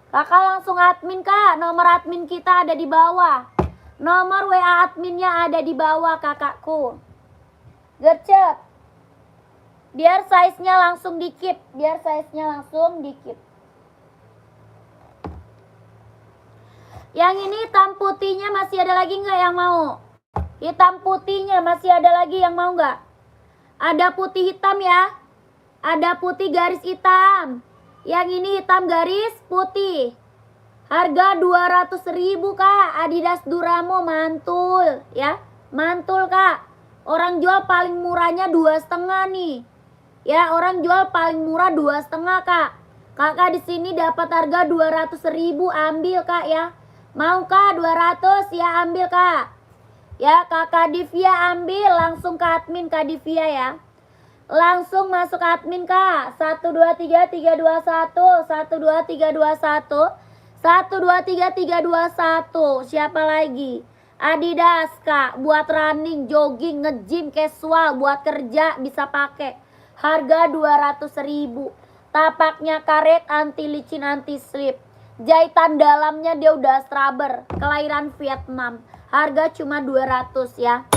Kakak langsung admin, Kak. Nomor admin kita ada di bawah. Nomor WA adminnya ada di bawah, kakakku. Gercep. Biar size-nya langsung di-keep. Yang ini hitam putihnya masih ada lagi nggak yang mau? Hitam putihnya masih ada lagi yang mau nggak? Ada putih hitam ya. Ada putih garis hitam. Yang ini hitam garis putih. Harga 200.000, Kak. Adidas Duramo mantul ya. Mantul, Kak. Orang jual paling murahnya 2,5 nih. Ya, orang jual paling murah 2,5, Kak. Kakak di sini dapat harga 200.000, ambil, Kak ya. Mau, Kak, 200 ya, ambil, Kak. Ya, Kakak Divya ambil, langsung ke admin Kak Divya ya. Langsung masuk admin, Kak. 123 321, 123 321, 123 321. Siapa lagi? Adidas, Kak, buat running, jogging, nge-gym, casual, buat kerja bisa pakai. Harga 200.000. Tapaknya karet, anti licin, anti slip. Jahitan dalamnya dia udah straber. Kelahiran Vietnam. Harga cuma 200 ya.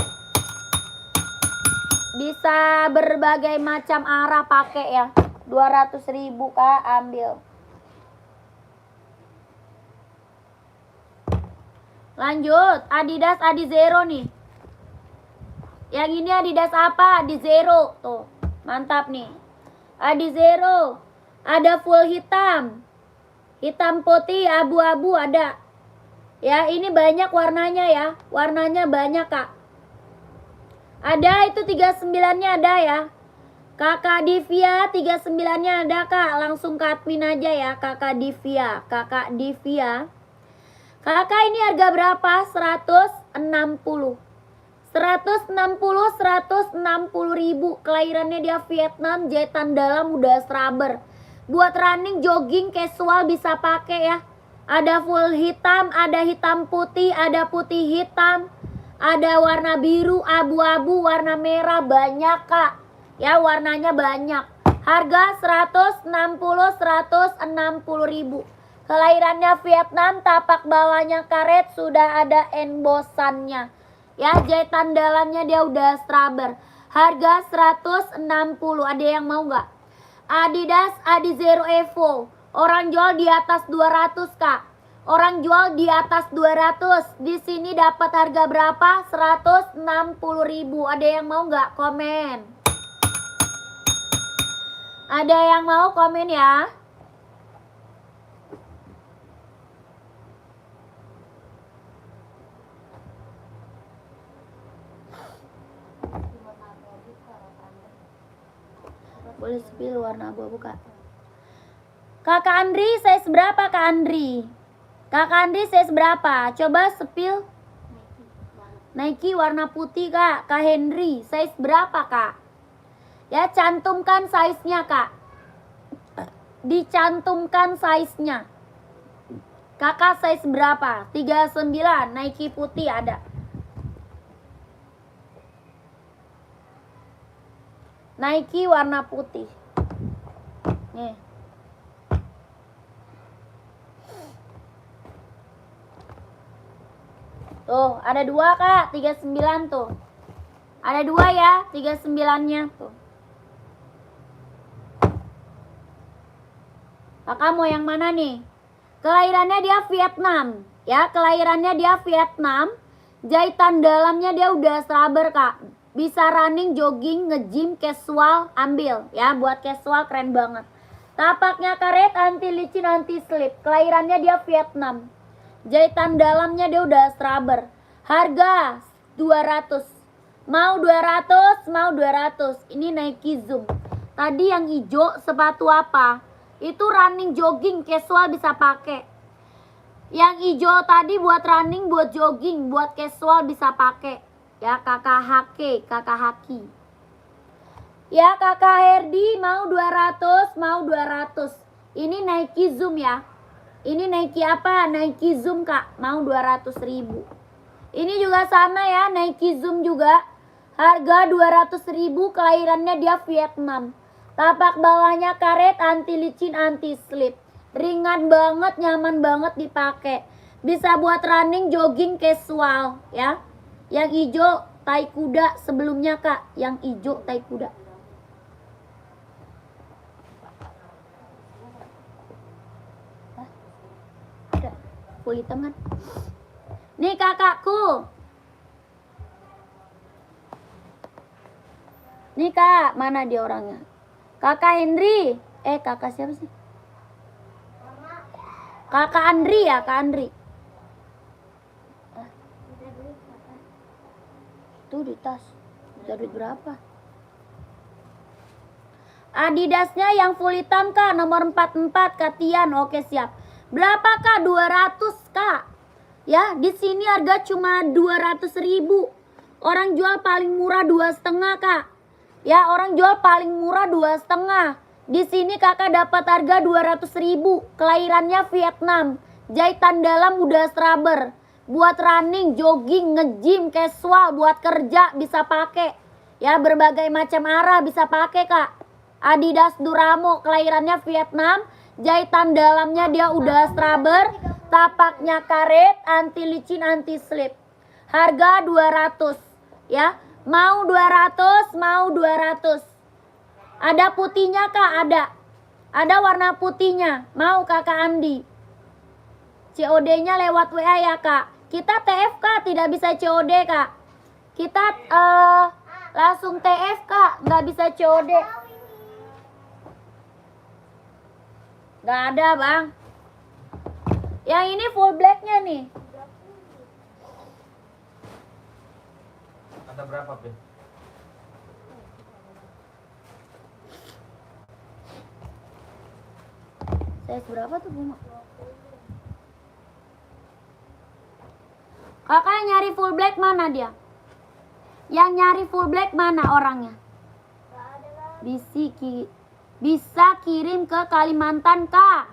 Bisa berbagai macam arah pakai ya. 200.000, Kak, ambil. Lanjut, Adidas Adizero nih. Yang ini Adidas apa? Adizero. Tuh. Mantap nih. Adizero. Ada full hitam. Hitam putih, abu-abu ada. Ya, ini banyak warnanya ya. Warnanya banyak, Kak. Ada itu 39-nya ada ya. Kakak Divya 39-nya ada, Kak. Langsung ke admin aja ya, Kakak Divya. Kakak Divya. Kakak ini harga berapa? 160. 160.000. Kelahirannya dia Vietnam, jahitan dalam udah straber. Buat running, jogging, casual bisa pakai ya. Ada full hitam, ada hitam putih, ada putih hitam, ada warna biru, abu-abu, warna merah, banyak, Kak. Ya, warnanya banyak. Harga 160.000. Kelahirannya Vietnam, tapak bawahnya karet, sudah ada embosannya. Ya, jahitan dalamnya dia udah straber. Harga 160. Ada yang mau nggak? Adidas Adizero Evo. Orang jual di atas 200, Kak. Orang jual di atas 200. Di sini dapat harga berapa? 160.000. Ada yang mau nggak? Komen. Ada yang mau komen ya? Boleh spill warna abu-abu, Kak. Kakak Andri, size berapa, Kak Andri? Kakak Andri size berapa? Coba spill. Nike warna putih, Kak. Kak Henry, size berapa, Kak? Ya, cantumkan size-nya, Kak. Dicantumkan size-nya. Kakak size berapa? 39, Nike putih ada. Nike warna putih. Nih. Tuh, ada 2 Kak, 39 tuh. Ada 2 ya, 39-nya tuh. Kakak mau yang mana nih? Kelahirannya dia Vietnam. Ya, kelahirannya dia Vietnam. Jahitan dalamnya dia udah sabar Kak. Bisa running, jogging, nge-gym, casual, ambil. Ya, buat casual keren banget. Tapaknya karet, anti licin, anti slip. Kelahirannya dia Vietnam. Jahitan dalamnya dia udah rubber. Harga 200. Mau 200, mau 200. Ini Nike Zoom. Tadi yang hijau sepatu apa? Itu running, jogging, casual bisa pakai. Yang hijau tadi buat running, buat jogging, buat casual bisa pakai. Ya, kakak Haki. Ya, kakak Herdi mau 200, mau 200. Ini Nike Zoom ya. Ini Nike apa? Nike Zoom Kak, mau 200.000. Ini juga sama ya, Nike Zoom juga. Harga 200.000, kelahirannya dia Vietnam. Tapak bawahnya karet, anti licin, anti slip. Ringan banget, nyaman banget dipakai. Bisa buat running, jogging, casual ya. Yang hijau tai kuda sebelumnya Kak, yang hijau tai kuda. Full hitam kan? Nih kakakku. Nih kak, mana dia orangnya? Kakak Henry. Kakak siapa sih? Kakak Andri ya, Kak Andri. Tuh di tas. Bisa duit berapa? Adidasnya yang full hitam kak, nomor 44 Katian. Oke siap. Berapa kak? 200 kak. Ya, di sini harga cuma 200.000. Orang jual paling murah 2,5 kak. Ya, orang jual paling murah 2,5. Di sini kakak dapat harga 200.000. Kelahirannya Vietnam. Jahitan dalam udah rubber. Buat running, jogging, nge-gym, casual, buat kerja bisa pakai. Ya, berbagai macam arah bisa pakai kak. Adidas Duramo, kelahirannya Vietnam. Jahitan dalamnya dia udah rubber, tapaknya karet, anti licin, anti slip. Harga 200 ya. Mau 200, mau 200. Ada putihnya Kak, ada. Ada warna putihnya. Mau Kakak Andi. COD-nya lewat WA ya Kak. Kita TF Kak, tidak bisa COD Kak. Kita langsung TF Kak, nggak bisa COD. Gak ada bang. Yang ini full blacknya nih. Ada berapa, Pin? Size berapa tuh bunga? Kakak nyari full black mana dia? Yang nyari full black mana orangnya? Bisa kirim ke Kalimantan kak.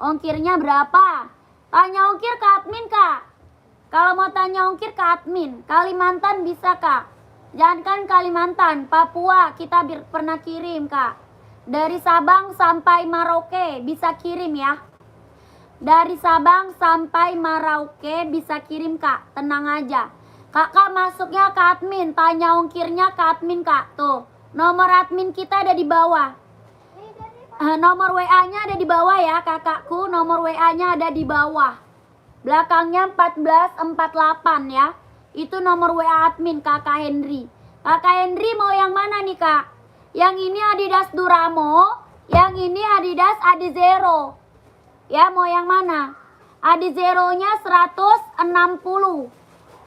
Ongkirnya berapa? Tanya ongkir ke admin kak. Kalau mau tanya ongkir ke admin. Kalimantan bisa kak. Jangankan Kalimantan, Papua kita pernah kirim kak. Dari Sabang sampai Merauke bisa kirim ya. Dari Sabang sampai Merauke bisa kirim kak. Tenang aja. Kakak masuknya ke admin. Tanya ongkirnya ke admin kak. Tuh, nomor admin kita ada di bawah. Nomor WA-nya ada di bawah ya kakakku. Nomor WA-nya ada di bawah. Belakangnya 1448 ya. Itu nomor WA admin kakak Henry. Kakak Henry mau yang mana nih kak? Yang ini Adidas Duramo. Yang ini Adidas Adizero. Ya mau yang mana? Adizero-nya 160.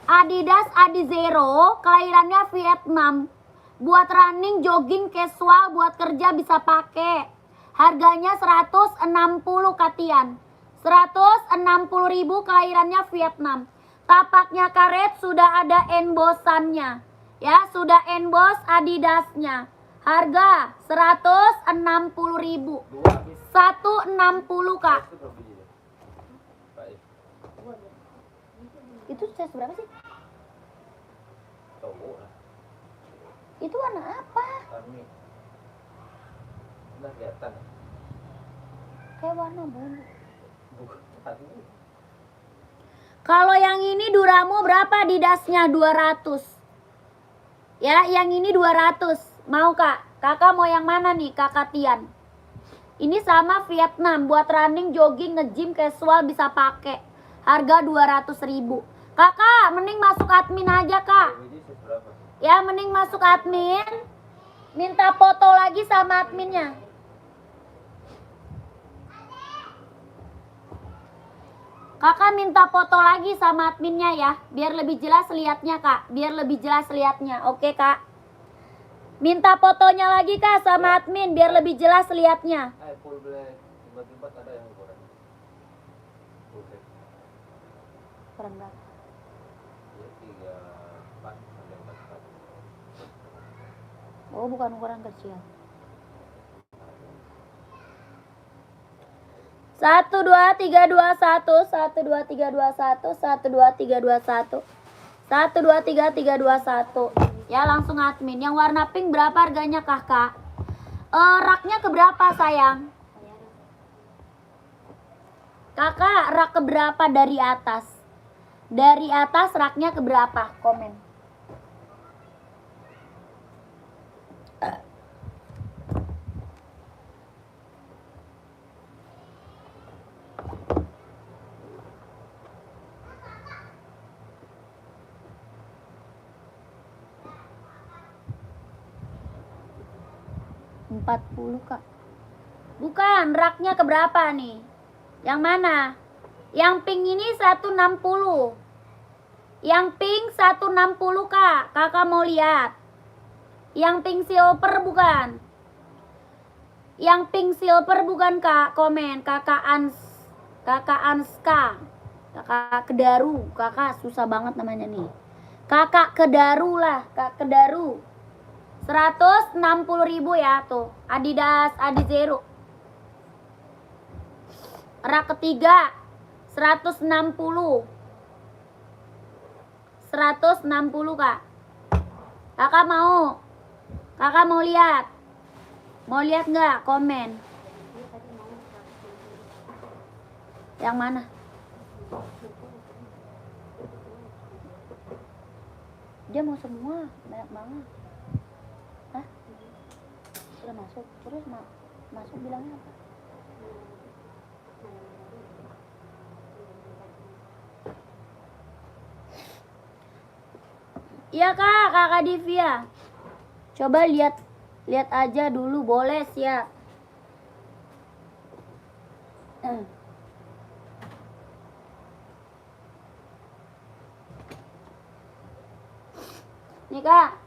Adidas Adizero. Kelahirannya Vietnam. Buat running, jogging, casual, buat kerja bisa pakai. Harganya 160 Katian. 160.000, kelahirannya Vietnam. Tapaknya karet, sudah ada embosannya. Ya, sudah emboss Adidasnya. Harga 160.000. 160 kak. Itu size berapa sih? Itu warna apa? Kelihatan. Kayak warna bulu. Kalau yang ini Duramo berapa Adidasnya? 200. Ya, yang ini 200. Mau Kak? Kakak mau yang mana nih, Kakak Tian? Ini sama Vietnam, buat running, jogging, nge-gym, casual bisa pakai. Harga 200.000. Kakak, mending masuk admin aja, Kak. Ini berapa? Ya, mending masuk admin. Minta foto lagi sama adminnya. Kakak minta foto lagi sama adminnya ya, biar lebih jelas lihatnya Kak, biar lebih jelas lihatnya, oke Kak? Minta fotonya lagi Kak sama admin, biar lebih jelas lihatnya. Full black. Tiba-tiba ada yang kurang. Full black. Kurang berapa? Ya 34 sampai 44. Oh bukan ukuran kecil. 1 2 3 2 1 1 2 3 2 1 1 2 3 2 1 1 2 3 3 2 1. Ya langsung admin. Yang warna pink berapa harganya Kakak? Raknya keberapa sayang? Kakak rak keberapa dari atas? Dari atas raknya keberapa? Komen. Kak. Bukan, raknya keberapa nih? Yang mana? Yang pink ini 160. Yang pink 160 Kak. Kakak mau lihat. Yang pink silver bukan? Yang pink silver bukan Kak? Komen Kakak Anska. Kakak Kedaru. Kakak susah banget namanya nih. Kakak Kedaru lah, Kak Kedaru. 160.000 ya tuh. Adidas Adizero. Rak ketiga 160. 160 Kak. Kakak mau? Kakak mau lihat? Mau lihat nggak? Komen. Yang mana? Dia mau semua, banyak banget. Hah? Udah masuk, terus masuk bilangnya apa? Iya Kak, Kakak Divya. Coba lihat aja dulu, boleh siap. Nih Kak.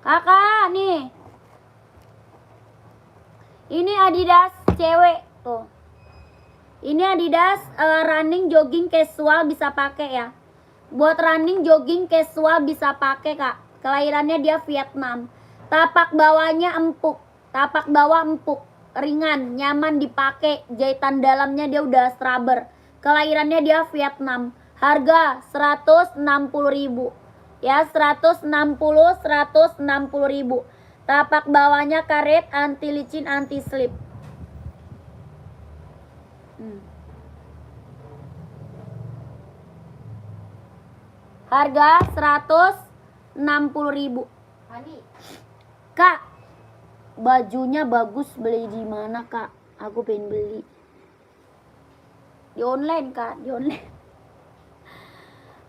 Kakak nih. Ini Adidas cewek tuh. Ini Adidas running jogging casual bisa pakai ya. Buat running jogging casual bisa pakai Kak. Kelahirannya dia Vietnam. Tapak bawahnya empuk. Tapak bawah empuk, ringan, nyaman dipakai. Jahitan dalamnya dia udah rubber. Kelahirannya dia Vietnam. Harga 160.000. Ya 160 160.000. Tapak bawahnya karet, anti licin, anti slip. Harga 160.000. Kak, bajunya bagus, beli di mana Kak? Aku pengen beli. Di online Kak, di online.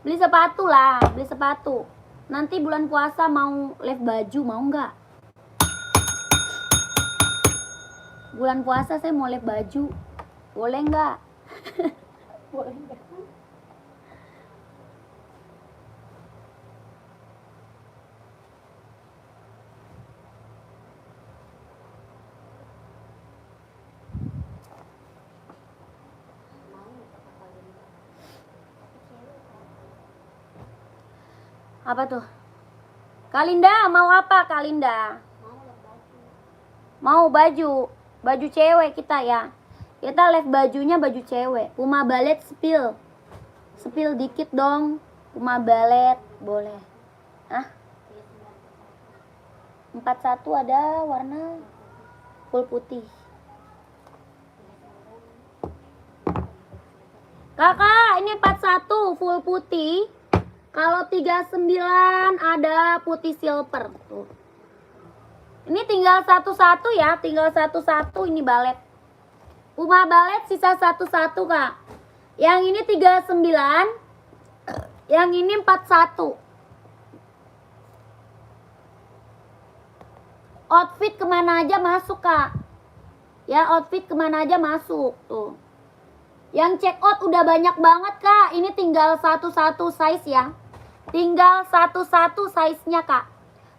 Beli sepatu lah, beli sepatu. Nanti bulan puasa mau live baju, mau nggak? Bulan puasa saya mau live baju. Boleh nggak? Boleh nggak? Apa tuh? Kalinda, mau apa Kalinda? Mau baju. Baju cewek kita ya. Kita live bajunya baju cewek. Puma Ballet spill. Spill dikit dong. Puma Ballet, boleh. Hah? 41 ada warna full putih. Kakak, ini 41 full putih. Kalau 39 ada putih silver. Tuh. Ini tinggal satu-satu ya, tinggal satu-satu ini balet. Puma balet sisa satu-satu, Kak. Yang ini 39, yang ini 41. Outfit kemana aja masuk, Kak. Ya, outfit kemana aja masuk. Tuh. Yang check out udah banyak banget, Kak. Ini tinggal satu-satu size ya. Tinggal satu-satu size-nya, Kak.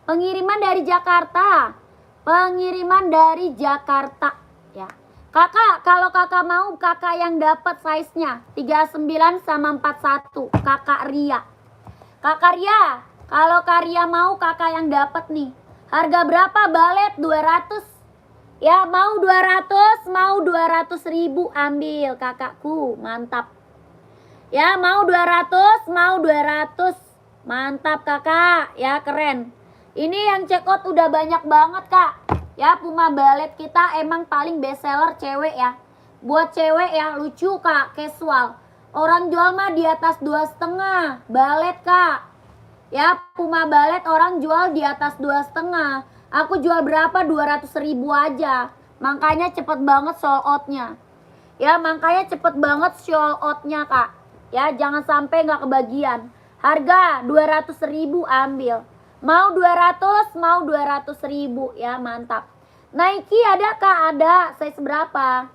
Pengiriman dari Jakarta. Pengiriman dari Jakarta. Ya. Kakak, kalau kakak mau, kakak yang dapat size-nya 39 sama 41. Kakak Ria. Kakak Ria, kalau Kak Ria mau, kakak yang dapat nih. Harga berapa balet? 200. Ya, mau 200, mau 200.000 ambil kakakku. Mantap. Ya, mau 200, mau 200. Mantap kakak. Ya, keren. Ini yang check out udah banyak banget, Kak. Ya, Puma balet kita emang paling best seller cewek ya. Buat cewek ya, lucu, Kak, casual. Orang jual mah di atas 2,5 balet, Kak. Ya, Puma balet orang jual di atas 2,5. Aku jual berapa? 200.000 aja. Makanya cepet banget sold out-nya. Ya, makanya cepet banget sold out-nya, Kak. Ya, jangan sampai nggak kebagian. Harga 200.000 ambil. Mau 200, mau 200.000 ya, mantap. Nike ada, Kak? Ada. Size berapa?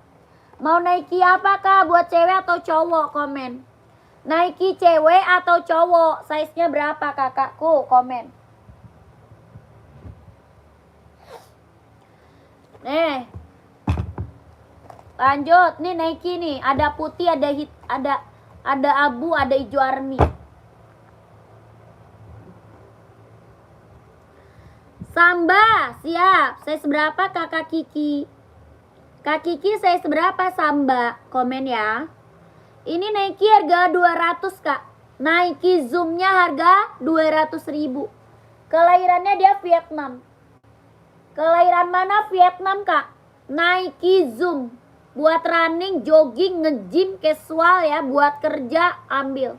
Mau Nike apa, Kak? Buat cewek atau cowok? Komen. Nike cewek atau cowok? Size-nya berapa, kakakku? Komen. Nih. Lanjut. Nih Nike nih. Ada putih, ada abu, ada hijau army. Samba, siap. Size berapa, kakak Kiki? Kak Kiki size berapa Samba? Komen ya. Ini Nike harga 200, Kak. Nike Zoom-nya harga 200.000. Kelahirannya dia Vietnam. Kelahiran mana? Vietnam, Kak. Nike Zoom. Buat running, jogging, nge-gym, casual ya. Buat kerja, ambil.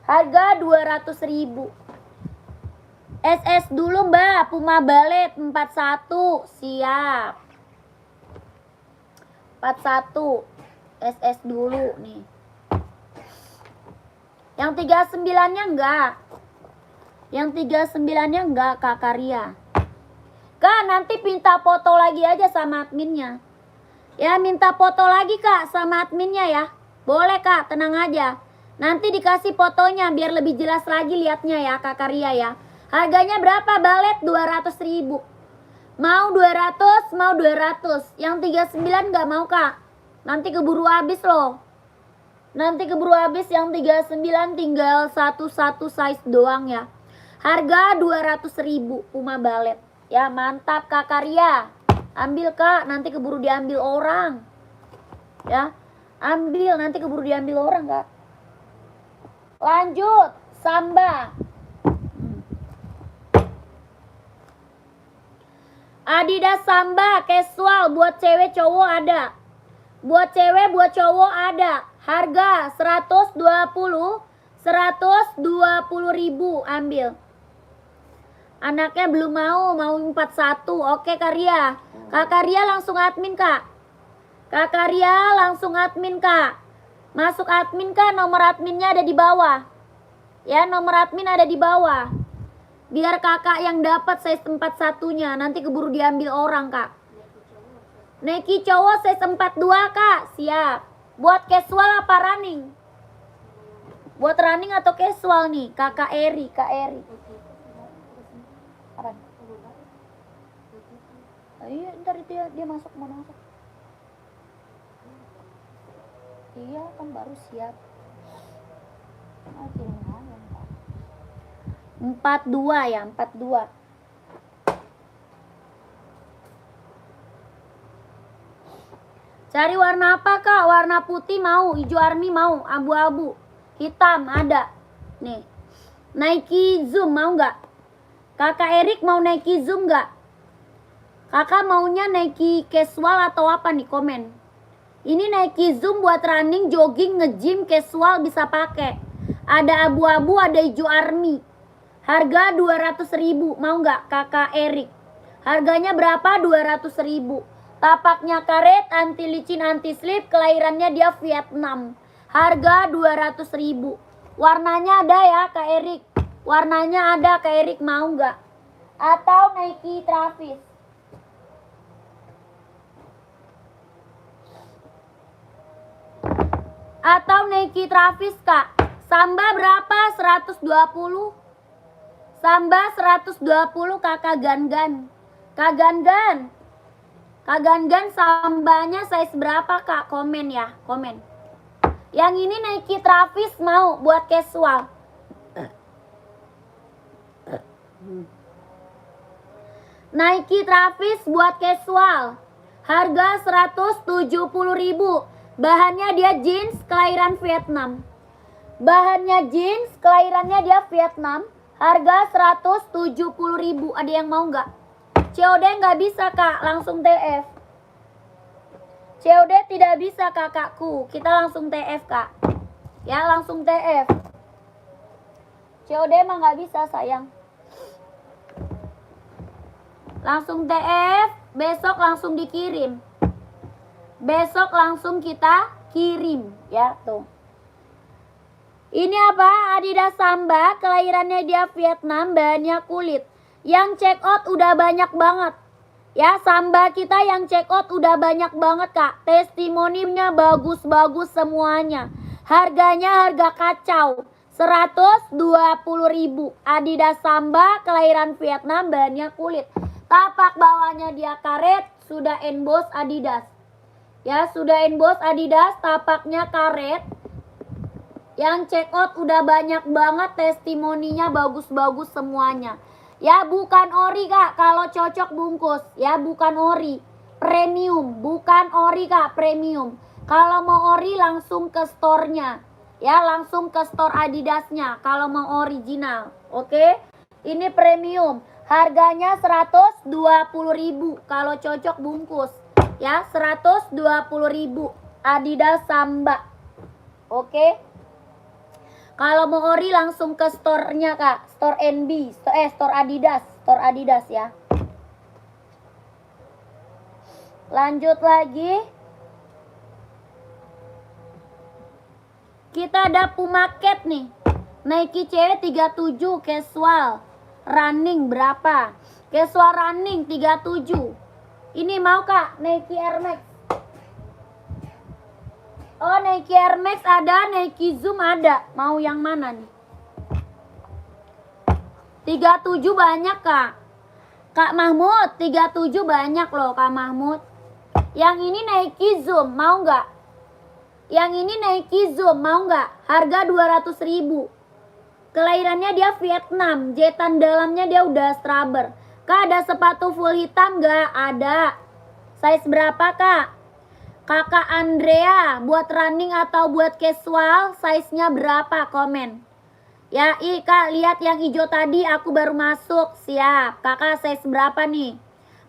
Harga 200.000. SS dulu, Mbak. Puma balet 41. Siap. 41. SS dulu nih. Yang 39-nya enggak. Yang 39-nya enggak, Kak Karya. Kak, nanti minta foto lagi aja sama adminnya. Ya, minta foto lagi, Kak, sama adminnya ya. Boleh, Kak, tenang aja. Nanti dikasih fotonya biar lebih jelas lagi liatnya ya, Kak Karya ya. Harganya berapa balet? 200.000. Mau 200, mau 200. Yang 39 enggak mau, Kak. Nanti keburu habis loh. Nanti keburu habis. Yang 39 tinggal satu size doang ya. Harga 200.000 Puma balet. Ya, mantap Kak Karya. Ambil, Kak, nanti keburu diambil orang. Ya. Ambil, nanti keburu diambil orang, Kak. Lanjut, Samba. Adidas Samba casual buat cewek cowok ada. Buat cewek, buat cowok ada. Harga 120.000 ambil. Anaknya belum mau 41. Oke, Karya. Kak Karya langsung admin, Kak. Kak Karya langsung admin, Kak. Masuk admin, Kak. Nomor adminnya ada di bawah. Ya, nomor admin ada di bawah. Biar kakak yang dapat size 41-nya. Nanti keburu diambil orang, Kak. Nike cowok size 42, Kak. Siap. Buat casual apa running? Buat running atau casual nih? Kakak Eri, Kak Eri. Apa? Oh, iya, ntar itu dia masuk, mana masuk? Iya, kan baru siap. Kirim aja, 42 ya, 42. Cari warna apa, Kak? Warna putih mau, hijau army mau, abu-abu, hitam ada. Nih. Nike Zoom mau nggak? Kakak Erik mau Nike Zoom nggak? Kakak maunya Nike casual atau apa nih, komen. Ini Nike Zoom buat running, jogging, nge-gym, casual bisa pakai. Ada abu-abu, ada hijau army. Harga 200.000. Mau nggak Kakak Erik? Harganya berapa? 200.000. Tapaknya karet, anti licin, anti slip, kelahirannya dia Vietnam. Harga 200.000. Warnanya ada ya Kak Erik. Warnanya ada Kak Erik, mau nggak? Atau Nike Travis. Atau Nike Travis Kak. Samba berapa? 120. Samba 120 Kakak Gangan. Kak Gangan. Kak Gangan sambanya size berapa Kak? Komen ya, komen. Yang ini Nike Travis mau buat casual. Nike Travis buat casual. Harga 170.000. Bahannya dia jeans, kelahiran Vietnam. Bahannya jeans, kelahirannya dia Vietnam. Harga 170.000. Ada yang mau nggak? COD nggak bisa Kak, langsung TF. COD tidak bisa kakakku. Kita langsung TF Kak. Ya langsung TF. COD mah nggak bisa sayang. Langsung TF. Besok langsung dikirim. Besok langsung kita kirim. Ya tuh. Ini apa? Adidas Samba. Kelahirannya dia Vietnam. Bahannya kulit. Yang check out udah banyak banget. Ya Samba kita yang check out udah banyak banget Kak. Testimoninya bagus-bagus semuanya. Harganya harga kacau. 120.000. Adidas Samba kelahiran Vietnam, bahannya kulit. Tapak bawahnya dia karet, sudah emboss Adidas. Ya sudah emboss Adidas, tapaknya karet. Yang check out udah banyak banget, testimoninya bagus-bagus semuanya. Ya bukan ori Kak, kalau cocok bungkus. Ya bukan ori, premium. Bukan ori Kak, premium. Kalau mau ori langsung ke store-nya. Ya langsung ke store Adidasnya kalau mau original. Oke. Ini premium. Harganya 120.000 kalau cocok bungkus. Ya 120.000 Adidas Samba. Oke. Kalau mau ori langsung ke store-nya Kak, store NB, store Adidas ya. Lanjut lagi. Kita ada Pumaket nih. Nike cewek 37 casual. Running berapa? Casual running 37. Ini mau Kak, Nike Air Max. Oh Nike Air Max ada, Nike Zoom ada. Mau yang mana nih? 37 banyak Kak. Kak Mahmud 37 banyak loh Kak Mahmud. Yang ini Nike Zoom mau nggak? Yang ini Nike Zoom mau nggak? Harga 200.000. Kelahirannya dia Vietnam. Jetan dalamnya dia udah strabber. Kak ada sepatu full hitam nggak? Ada. Size berapa Kak? Kakak Andrea, buat running atau buat casual, size-nya berapa? Komen. Ya, Kak, lihat yang hijau tadi, aku baru masuk. Siap. Kakak size berapa nih?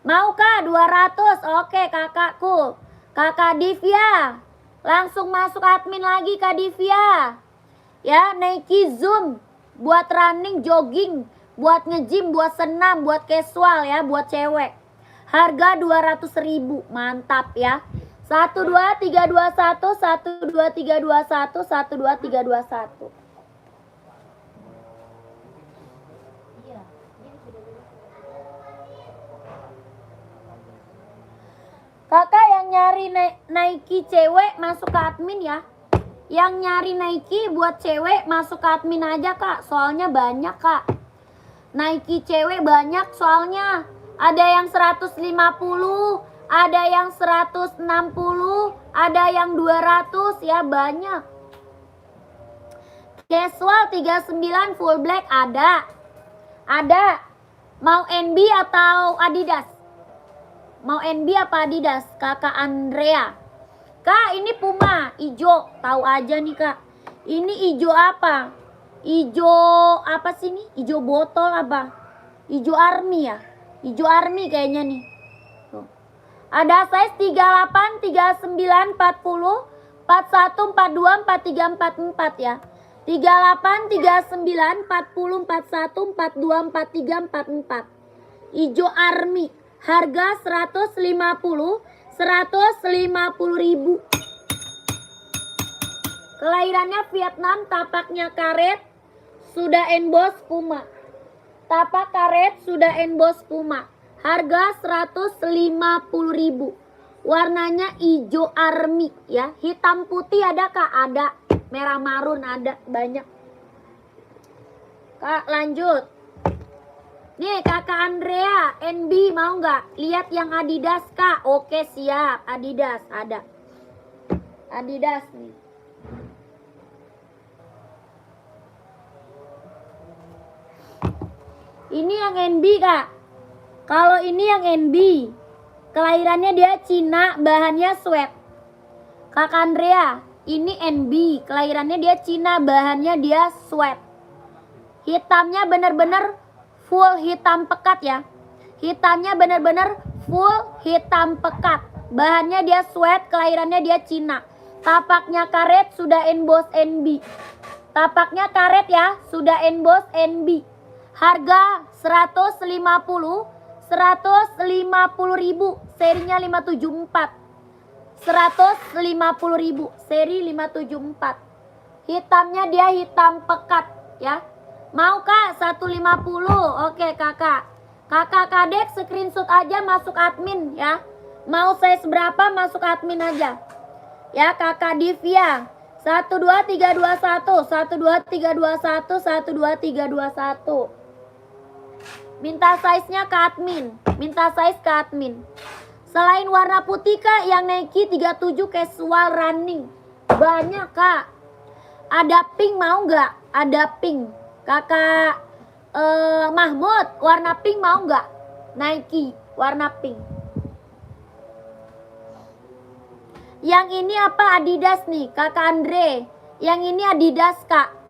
Mau Kak, 200. Oke, kakakku. Kakak Divya. Langsung masuk admin lagi Kak Divya. Ya, Nike Zoom. Buat running, jogging. Buat nge-gym, buat senam, buat casual ya, buat cewek. Harga 200.000. Mantap ya. 1 2 3 2 1 1 2 3 2 1 1 2 3 2 1. Kakak yang nyari Nike cewek masuk ke admin ya. Yang nyari Nike buat cewek masuk ke admin aja Kak. Soalnya banyak Kak. Nike cewek banyak soalnya. Ada yang 150, ada yang 160, ada yang 200 ya, banyak. Casual 39 full black ada. Ada. Mau NB atau Adidas? Mau NB apa Adidas? Kakak Andrea. Kak ini Puma hijau. Tahu aja nih Kak. Ini hijau apa? Hijau apa sih nih? Hijau botol apa? Hijau army ya? Hijau army kayaknya nih. Ada size 38, 39, 40, 41, 42, 43, 44 ya. 38, 39, 40, 41, 42, 43, 44. Ijo army. Harga 150 ribu. Kelahirannya Vietnam, tapaknya karet, sudah emboss Puma. Tapak karet sudah emboss Puma. Harga 150 ribu. Warnanya hijau army ya. Hitam putih ada Kak? Ada. Merah marun ada, banyak. Kak lanjut. Nih Kakak Andrea, NB mau nggak? Lihat yang Adidas Kak. Oke siap, Adidas ada. Adidas nih. Ini yang NB Kak. Kalau ini yang NB, kelahirannya dia Cina, bahannya sweat. Kakak Andrea, ini NB, kelahirannya dia Cina, bahannya dia sweat. Hitamnya bener-bener full hitam pekat ya. Hitamnya bener-bener full hitam pekat. Bahannya dia sweat, kelahirannya dia Cina. Tapaknya karet, sudah emboss NB. Tapaknya karet ya, sudah emboss NB. Harga 150 ribu, serinya 574. 150 ribu, seri 574. Hitamnya dia hitam pekat ya. Mau Kak 150? Oke Kakak. Kakak Kadek screenshot aja masuk admin ya. Mau size berapa masuk admin aja. Ya Kakak Divya. 12321, 12321, 12321. Minta size-nya ke admin. Minta size ke admin. Selain warna putih Kak, yang Nike 37 casual running. Banyak Kak. Ada pink mau nggak? Ada pink. Kakak Mahmud, warna pink mau nggak? Nike, warna pink. Yang ini apa? Adidas nih, Kakak Andre. Yang ini Adidas Kak.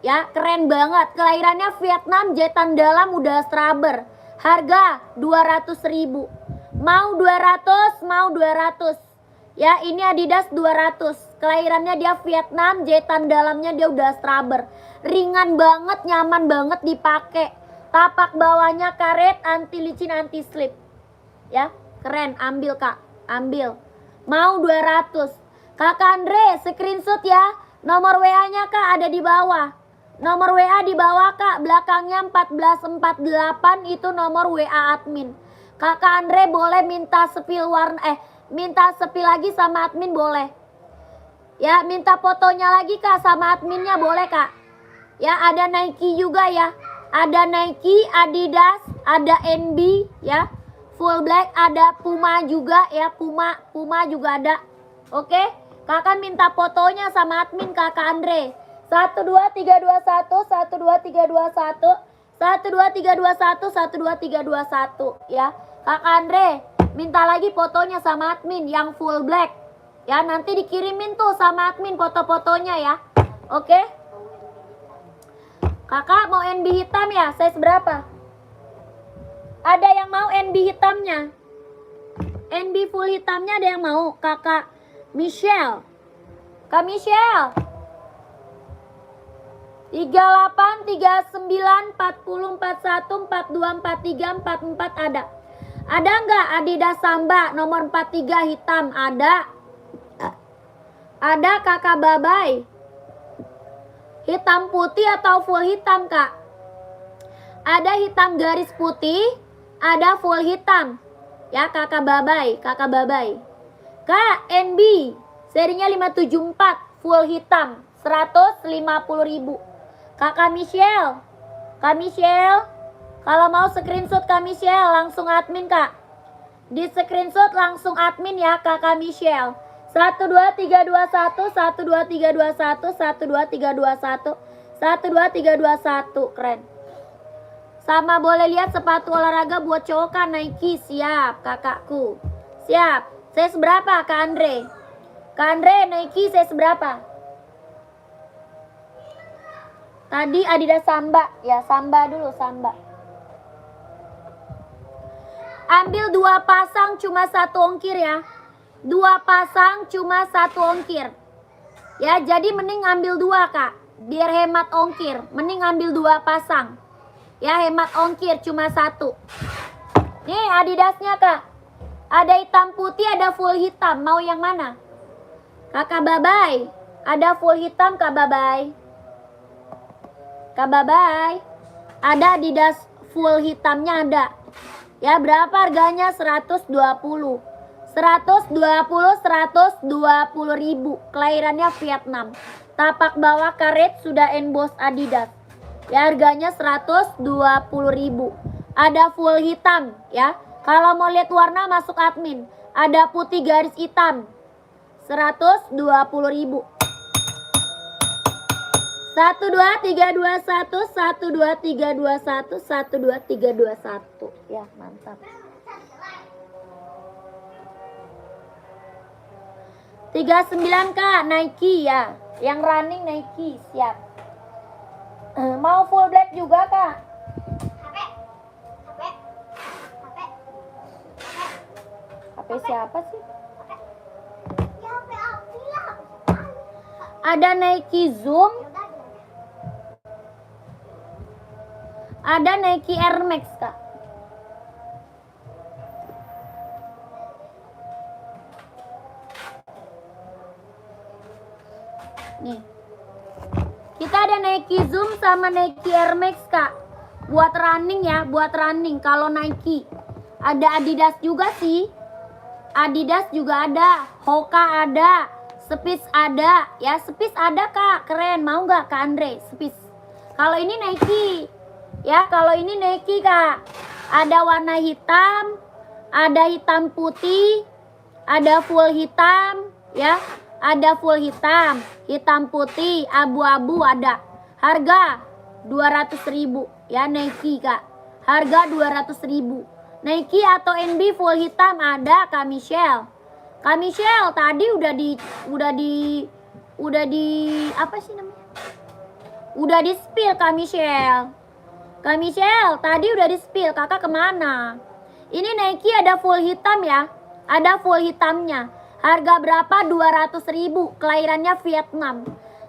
Ya, keren banget. Kelahirannya Vietnam, jahitan dalam udah straber. Harga 200 ribu. Mau 200, mau 200. Ya, ini Adidas 200. Kelahirannya dia Vietnam, jahitan dalamnya dia udah straber. Ringan banget, nyaman banget dipakai. Tapak bawahnya karet, anti licin, anti slip. Ya, keren. Ambil Kak, ambil. Mau 200. Kakak Andre, screenshot ya. Nomor WA-nya Kak ada di bawah. Nomor WA di bawah Kak, belakangnya 1448 itu nomor WA admin. Kakak Andre boleh minta sepil minta sepil lagi sama admin boleh. Ya, minta fotonya lagi Kak sama adminnya boleh Kak. Ya, ada Nike juga ya. Ada Nike, Adidas, ada NB ya. Full black, ada Puma juga ya, Puma juga ada. Oke, Kakak minta fotonya sama admin Kakak Andre. 12321, 12321, 12321, 12321 ya. Kakak Andre minta lagi fotonya sama admin yang full black. Ya, nanti dikirimin tuh sama admin foto-fotonya ya. Oke? Kakak mau NB hitam ya? Size berapa? Ada yang mau NB hitamnya? NB full hitamnya ada yang mau? Kakak Michelle. Kak Michelle. 38, 39, 40, 41, 42, 43, 44 ada. Ada nggak Adidas Samba nomor 43 hitam? Ada. Ada Kakak Babai. Hitam putih atau full hitam Kak? Ada hitam garis putih, ada full hitam. Ya Kakak Babai, Kakak Babai. Kak NB serinya 574 full hitam 150 ribu. Kakak Michelle, Kak Michelle, kalau mau screenshot Kak Michelle langsung admin Kak. Di screenshot langsung admin ya Kakak Michelle. 12321, 12321, 12321, 12321 keren. Sama boleh lihat sepatu olahraga buat cowok kan Nike. Siap kakakku. Siap. Size berapa Kak Andre? Kak Andre Nike size berapa? Tadi Adidas Samba. Ya Samba dulu Samba. ambil 2 pasang cuma 1 ongkir ya. 2 pasang cuma 1 ongkir. Ya, jadi mending ambil 2 Kak. Biar hemat ongkir, mending ambil 2 pasang. Ya, hemat ongkir cuma 1. Nih Adidasnya Kak. Ada hitam putih, ada full hitam. Mau yang mana? Kakak Babay. Ada full hitam Kak Babay. Kak Babay. Ada Adidas full hitamnya ada. Ya, berapa harganya? 120. 120 ribu. Kelahirannya Vietnam. Tapak bawah karet sudah emboss Adidas. Ya, harganya 120 ribu. Ada full hitam ya. Kalau mau lihat warna masuk admin. Ada putih garis hitam. 120 ribu. 1 2 3 2 1 1 2 3 2 1 1 2 3 2 1. Ya, mantap. 39 Kak, Nike ya. Yang running Nike, siap. Mau full black juga Kak? HP siapa sih? Ya HP aku lah. Ada Nike Zoom, ada Nike Air Max Kak. Nih. Kita ada Nike Zoom sama Nike Air Max Kak. Buat running ya, buat running. Kalau Nike ada Adidas juga sih. Adidas juga ada, Hoka ada, Spitz ada, ya Spitz ada Kak, keren. Mau nggak Kak Andre? Spitz. Kalau ini Nike, ya kalau ini Nike Kak. Ada warna hitam, ada hitam putih, ada full hitam, ya. Ada full hitam, hitam putih, abu-abu ada. Harga 200 ribu, ya Nike Kak. Harga 200 ribu. Nike atau NB full hitam ada Kak Michelle. Kak Michelle tadi udah di apa sih namanya? Udah di spill Kak Michelle. Kak Michelle tadi udah di spill. Kakak kemana? Ini Nike ada full hitam ya. Ada full hitamnya. Harga berapa? 200 ribu. Kelahirannya Vietnam.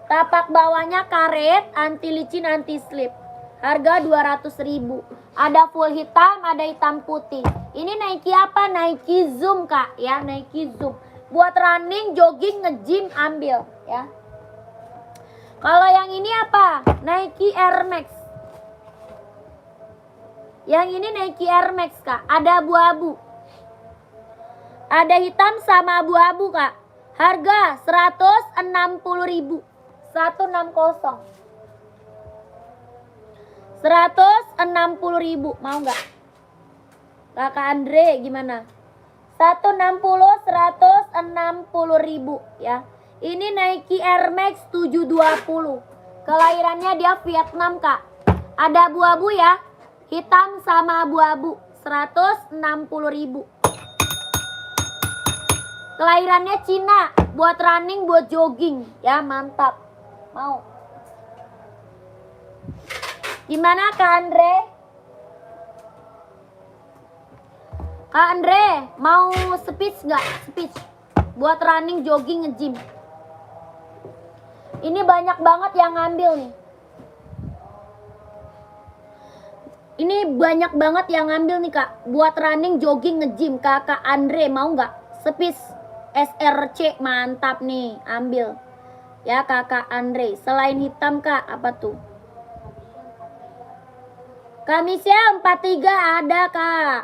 Tapak bawahnya karet, anti licin, anti slip. Harga 200 ribu. Ada full hitam, ada hitam putih. Ini Nike apa? Nike Zoom Kak, ya Nike Zoom. Buat running, jogging, nge-gym ambil ya. Kalau yang ini apa? Nike Air Max. Yang ini Nike Air Max Kak. Ada abu-abu. Ada hitam sama abu-abu Kak. Harga 160 ribu. 160. 160 ribu. Mau nggak? Kakak Andre gimana? 160 ribu ya. Ini Nike Air Max 720. Kelahirannya dia Vietnam Kak. Ada abu-abu ya. Hitam sama abu-abu. 160 ribu. Kelahirannya Cina. Buat running, buat jogging. Ya mantap. Mau. Gimana Kak Andre? Kak Andre, mau speech nggak? Speech. Buat running, jogging, nge-gym. Ini banyak banget yang ngambil nih. Ini banyak banget yang ngambil nih Kak. Buat running, jogging, nge-gym. Kakak Andre mau nggak? Speech SRC mantap nih. Ambil. Ya Kakak Andre. Selain hitam Kak, apa tuh? Kak Michelle 43 ada Kak.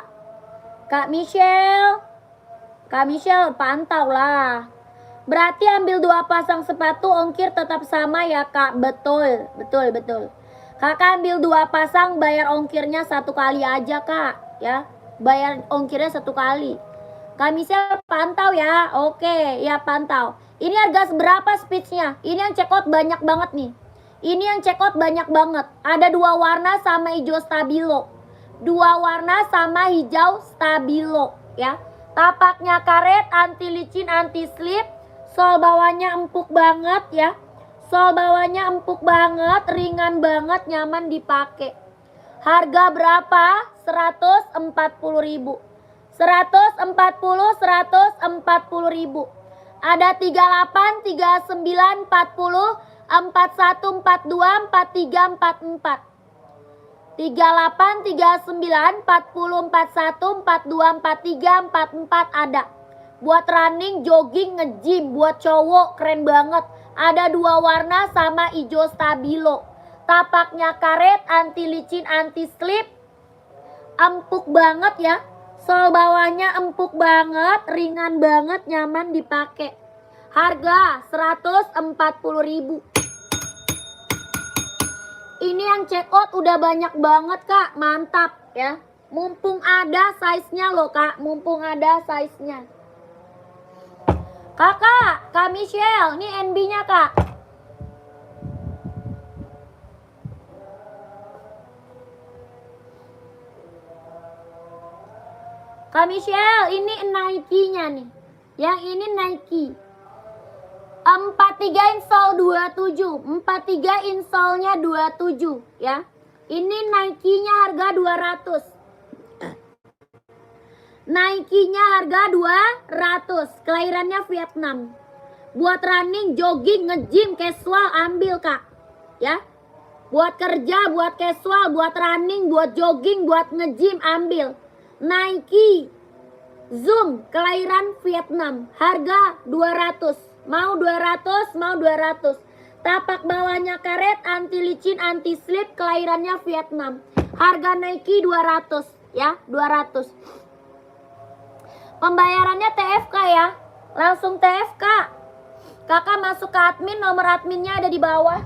Kak Michelle. Kak Michelle pantau lah. Berarti ambil 2 pasang sepatu ongkir tetap sama ya Kak. Betul. Betul betul. Kakak ambil 2 pasang, bayar ongkirnya 1 kali aja Kak. Ya. Bayar ongkirnya 1 kali. Kak Michelle pantau ya. Oke ya pantau. Ini harga seberapa speechnya? Ini yang check out banyak banget nih. Ini yang check out banyak banget. Ada 2 warna sama hijau stabilo. 2 warna sama hijau stabilo ya. Tapaknya karet, anti licin, anti slip. Sol bawahnya empuk banget ya. Sol bawahnya empuk banget, ringan banget, nyaman dipakai. Harga berapa? 140 ribu. ribu. Ada 38, 39, 40, 41, 42, 43, 44. 38, 39, 40, 41, 42, 43, 44 ada. Buat running, jogging, nge-gym, buat cowok keren banget. Ada 2 warna sama hijau stabilo. Tapaknya karet, anti licin, anti slip. Empuk banget ya. Sol bawahnya empuk banget, ringan banget, nyaman dipakai. Harga 140.000. Ini yang check out udah banyak banget kak, mantap ya. Mumpung ada size-nya loh kak, mumpung ada size-nya. Kakak, Kak Michelle, ini NB-nya kak. Kak Michelle, ini Nike-nya nih. Yang ini Nike. 43 insole 27. 43 insole-nya 27 ya. Ini Nike-nya harga 200. Nike-nya harga 200. Kelahirannya Vietnam. Buat running, jogging, nge-gym, casual ambil kak. Ya. Buat kerja, buat casual, buat running, buat jogging, buat nge-gym ambil. Nike Zoom kelahiran Vietnam, harga 200. Mau 200, mau 200. Tapak bawahnya karet, anti licin, anti slip, kelahirannya Vietnam. Harga Nike 200 ya, 200. Pembayarannya TFK ya. Langsung TFK. Kakak masuk ke admin, nomor adminnya ada di bawah.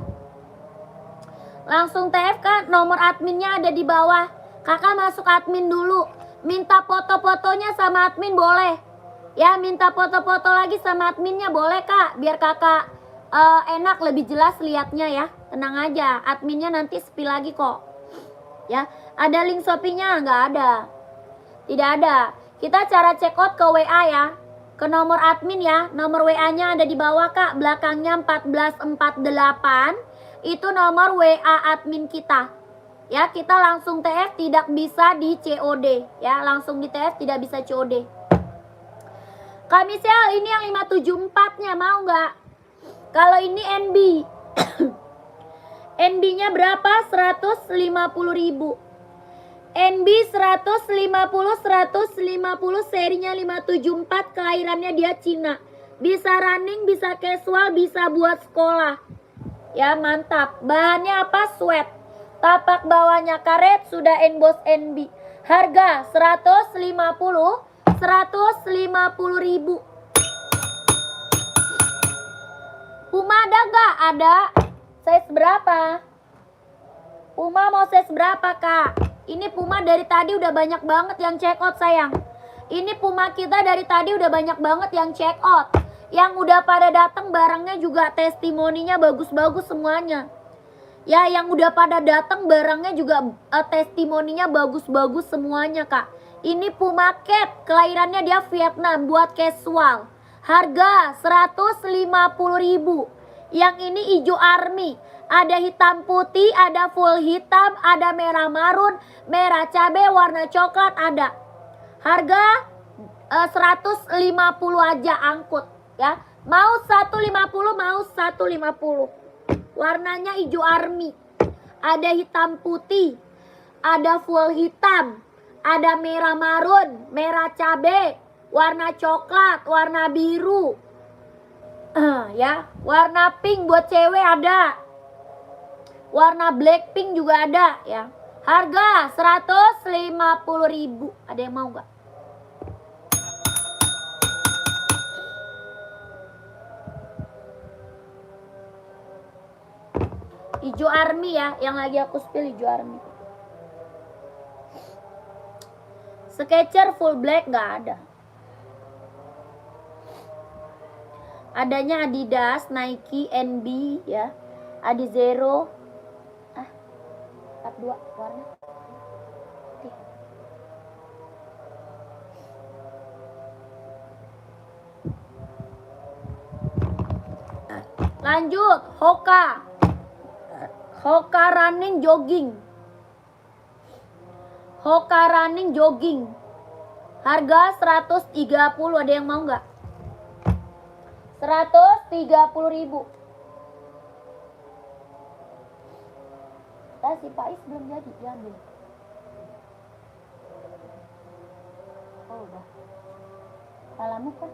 Langsung TFK, nomor adminnya ada di bawah. Kakak masuk admin dulu. Minta foto-fotonya sama admin boleh. Ya, minta foto-foto lagi sama adminnya boleh kak. Biar kakak enak, lebih jelas liatnya ya. Tenang aja, adminnya nanti spill lagi kok. Ya, ada link Shopee-nya? Nggak ada. Tidak ada. Kita cara check out ke WA ya. Ke nomor admin ya. Nomor WA-nya ada di bawah kak. Belakangnya 1448. Itu nomor WA admin kita. Ya, kita langsung TF, tidak bisa di COD. Ya, langsung di TF, tidak bisa COD. Kak Michelle, ini yang 574-nya mau nggak? Kalau ini NB. NB-nya berapa? 150.000. NB 150 serinya 574, kelahirannya dia Cina. Bisa running, bisa casual, bisa buat sekolah. Ya, mantap. Bahannya apa? Sweat. Tapak bawahnya karet, sudah emboss NB. Harga 150.000. Puma ada nggak? Ada. Size berapa? Puma mau size berapa kak? Ini Puma dari tadi udah banyak banget yang check out sayang. Ini Puma kita dari tadi udah banyak banget yang check out. Yang udah pada datang barangnya juga testimoninya bagus-bagus semuanya. Ya, yang udah pada datang barangnya juga testimoninya bagus-bagus semuanya kak. Ini Puma Cat, kelahirannya dia Vietnam, buat casual. Harga 150.000. Yang ini hijau army. Ada hitam putih, ada full hitam, ada merah marun, merah cabai, warna coklat ada. Harga 150 aja angkut ya. Mau 150, mau 150. Warnanya hijau army. Ada hitam putih, ada full hitam, ada merah marun, merah cabai, warna coklat, warna biru. Ya, warna pink buat cewek ada. Warna black pink juga ada ya. Harga 150.000. Ada yang mau nggak? Hijau army ya, yang lagi aku spill hijau army. Skechers full black nggak ada. Adanya Adidas, Nike, NB ya. Adizero. 42 warna. Oke. Lanjut, Hoka. Hoka running jogging. Hoka running jogging. Harga 130, ada yang mau nggak? 130.000. Si Pais belum jadi diambil. Oh udah. Salamu kan?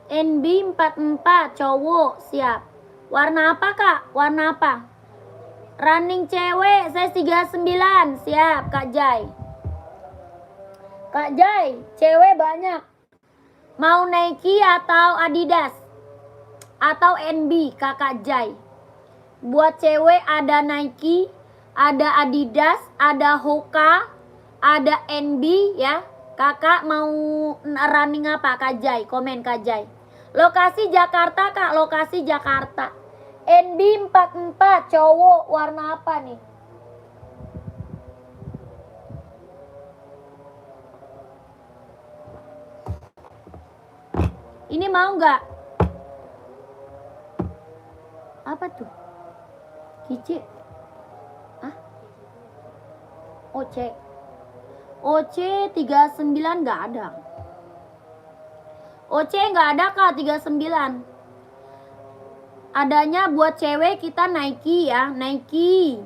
NB44 cowok siap. Warna apa kak? Warna apa? Running cewek size 39 siap Kak Jai. Kak Jai, cewek banyak. Mau Nike atau Adidas? Atau NB Kakak Jai. Buat cewek ada Nike, ada Adidas, ada Hoka, ada NB ya. Kakak mau running apa Kak Jai? Komen Kak Jai. Lokasi Jakarta Kak, lokasi Jakarta. NB44 cowok warna apa nih? Ini mau nggak? Apa tuh? Kici? Ah? OC. OC 39 nggak ada. OC nggak ada kak 39. Adanya buat cewek kita Nike ya, Nike.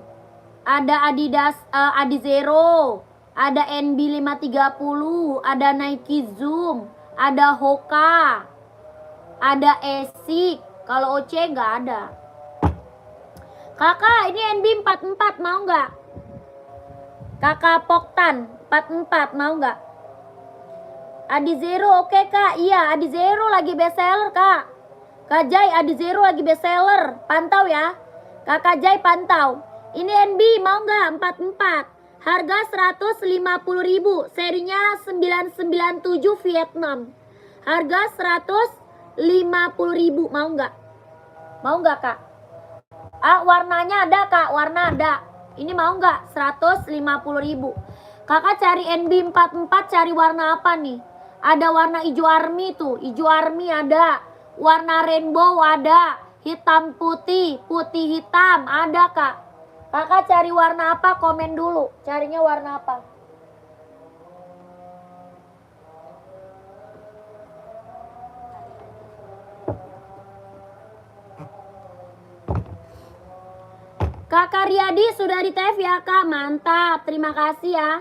Ada Adidas, Adizero, ada NB530, ada Nike Zoom, ada Hoka, ada Asics. Kalau OC nggak ada. Kakak, ini NB44 mau nggak? Kakak Poktan 44 mau nggak? Adizero oke kak, iya Adizero lagi best seller kak. Kak Jai, Adizero lagi best seller, pantau ya. Kakak Jai pantau. Ini NB mau nggak 44? Harga 150.000, serinya 997 Vietnam. Harga 150.000, mau nggak? Mau nggak kak? Warnanya ada kak, warna ada. Ini mau nggak? 150.000. Kakak cari NB44, cari warna apa nih? Ada warna hijau army tuh, hijau army ada. Warna rainbow ada, hitam putih, putih hitam ada kak. Kakak cari warna apa? Komen dulu. Carinya warna apa? Kakak Riyadi sudah di TF ya kak. Mantap, terima kasih ya.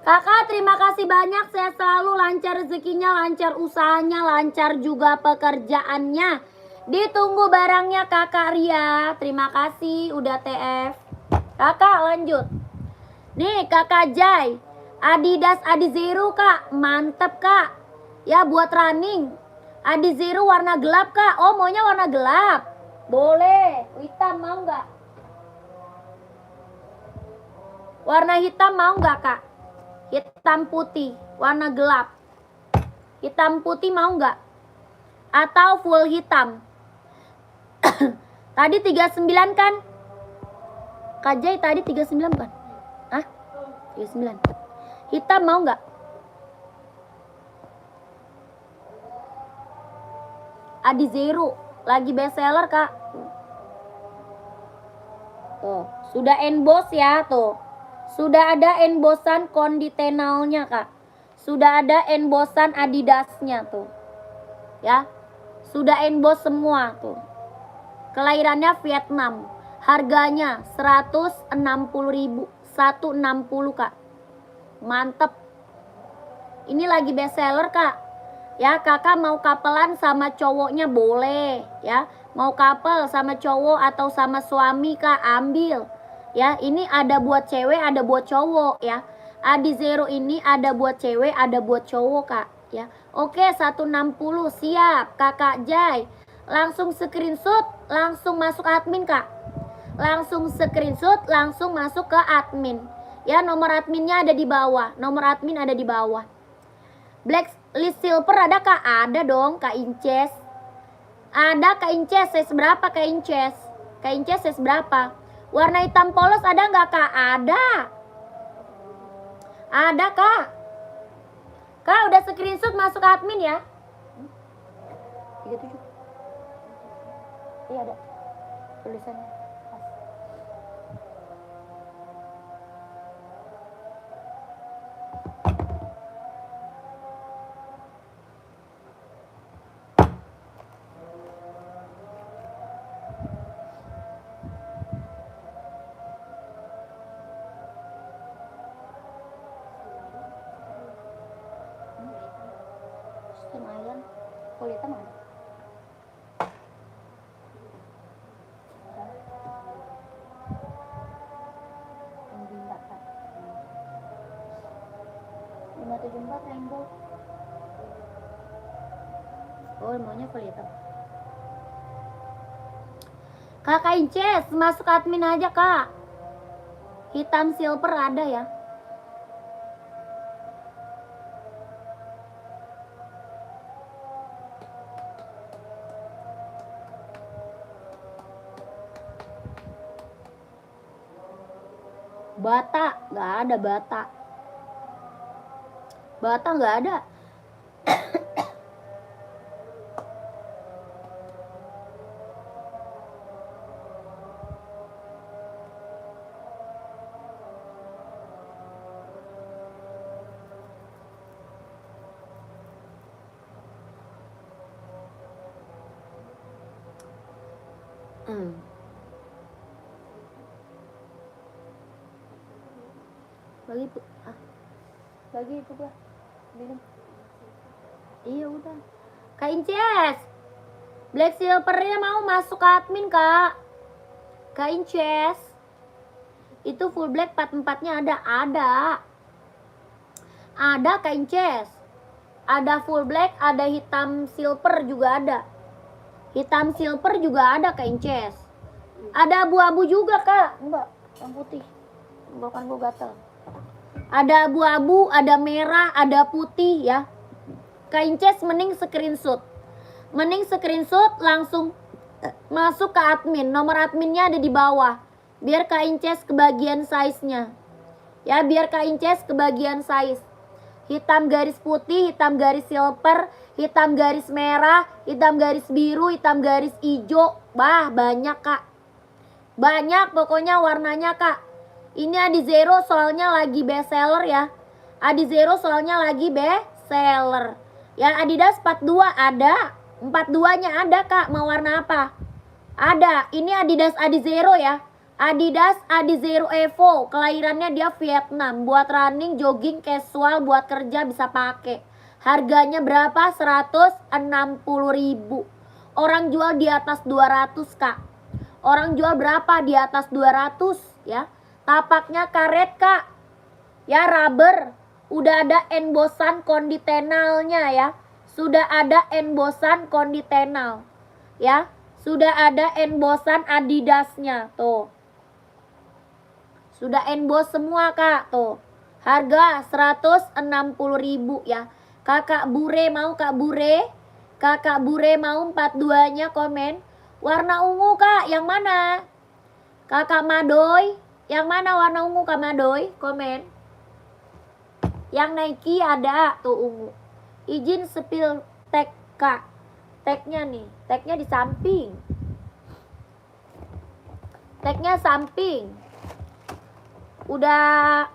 Kakak terima kasih banyak, sehat selalu, lancar rezekinya, lancar usahanya, lancar juga pekerjaannya. Ditunggu barangnya kakak Ria. Terima kasih udah TF. Kakak lanjut. Nih kakak Jai, Adidas Adizero kak, mantep kak. Ya buat running. Adizero warna gelap kak. Oh maunya warna gelap. Boleh, hitam mau nggak? Warna hitam mau nggak kak? Hitam putih, warna gelap. Hitam putih mau nggak? Atau full hitam? Tadi 39 kan? Kak Jai tadi 39 kan? Hah? 39. Hitam mau nggak? Adizero lagi best seller kak. Tuh, sudah emboss ya tuh. Sudah ada embossan konditenalnya kak. Sudah ada embossan Adidasnya tuh. Ya. Sudah emboss semua tuh. Kelahirannya Vietnam. Harganya 160.000. 160 kak. Mantep. Ini lagi best seller kak. Ya kakak mau kapelan sama cowoknya boleh. Ya. Mau couple sama cowok atau sama suami kak, ambil. Ya, ini ada buat cewek, ada buat cowok ya. Adizero ini ada buat cewek, ada buat cowok kak ya. Oke, 160 siap kakak Jai. Langsung screenshot, langsung masuk admin kak. Langsung screenshot, langsung masuk ke admin. Ya, nomor adminnya ada di bawah. Nomor admin ada di bawah. Blacklist silver ada kak? Ada dong kak Inces. Ada kak Inces, size berapa kak Inces? Kak Inces size berapa? Warna hitam polos ada nggak kak? Ada. Ada kak. Kak udah screenshot masuk admin ya. 37. Iya ada tulisannya. hitam ada. Yang bintang Kak. 574 rainbow. Oh, maunya full hitam. Kakak Inces, masuk admin aja kak. Hitam silver ada ya. Bata, nggak ada bata. Bata nggak ada. Bagi itu gua minum. Iya udah. Kak Inces, Black Silvernya mau masuk ke admin kak. Kak Inces, itu full black 44-nya ada Kak Inces. Ada full black, ada hitam silver juga ada. Hitam silver juga ada Kak Inces. Ada abu-abu juga kak. Enggak, yang putih. Bukan gua gatel. Ada abu-abu, ada merah, ada putih ya. Kak Inces mending screenshot. Mending screenshot langsung masuk ke admin. Nomor adminnya ada di bawah. Biar Kak Inces kebagian size-nya. Ya, biar Kak Inces kebagian size. Hitam garis putih, hitam garis silver, hitam garis merah, hitam garis biru, hitam garis hijau. Bah, banyak kak. Banyak pokoknya warnanya kak. Ini Adizero soalnya lagi best seller ya. Adizero soalnya lagi best seller. Ya Adidas 42 ada. 42-nya ada kak. Mau warna apa? Ada. Ini Adidas Adizero ya. Adidas Adizero Evo. Kelahirannya dia Vietnam. Buat running, jogging, casual, buat kerja bisa pakai. Harganya berapa? 160.000. Orang jual di atas 200 kak. Orang jual berapa? Di atas 200 ya. Tapaknya karet kak. Ya rubber. Udah ada embosan konditenalnya ya. Sudah ada embosan konditenal. Ya. Sudah ada embosan Adidasnya. Tuh. Sudah emboss semua kak. Tuh. Harga 160.000 ya. Kakak Bure mau kak Bure? Kakak Bure mau 42-nya komen. Warna ungu kak. Yang mana? Kakak Madoy. Yang mana warna ungu Kak Madoy? Komen. Yang Nike ada tuh ungu. Izin spill tag Kak. Tagnya nih. Tagnya di samping. Tagnya samping. Udah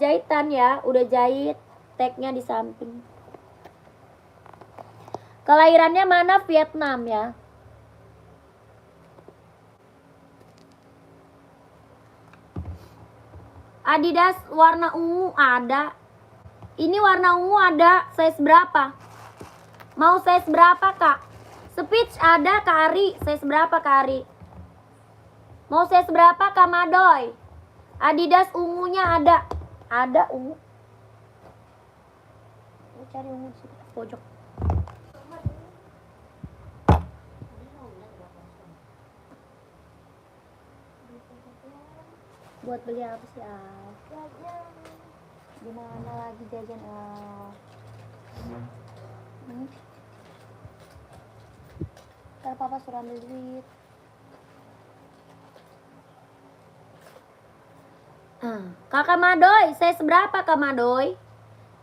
jahitan ya. Udah jahit. Tagnya di samping. Kelahirannya mana? Vietnam ya. Adidas warna ungu ada. Ini warna ungu ada. Size berapa? Mau size berapa kak? Speech ada Kak Ari. Size berapa Kak Ari? Mau size berapa Kak Madoy? Adidas ungunya ada. Ada ungu. Cari ungu di pojok. Buat beli apa sih Al? Gimana lagi jajan Al? Ntar papa suruh ambil duit. Kakak Madoy, saya seberapa Kak Madoy?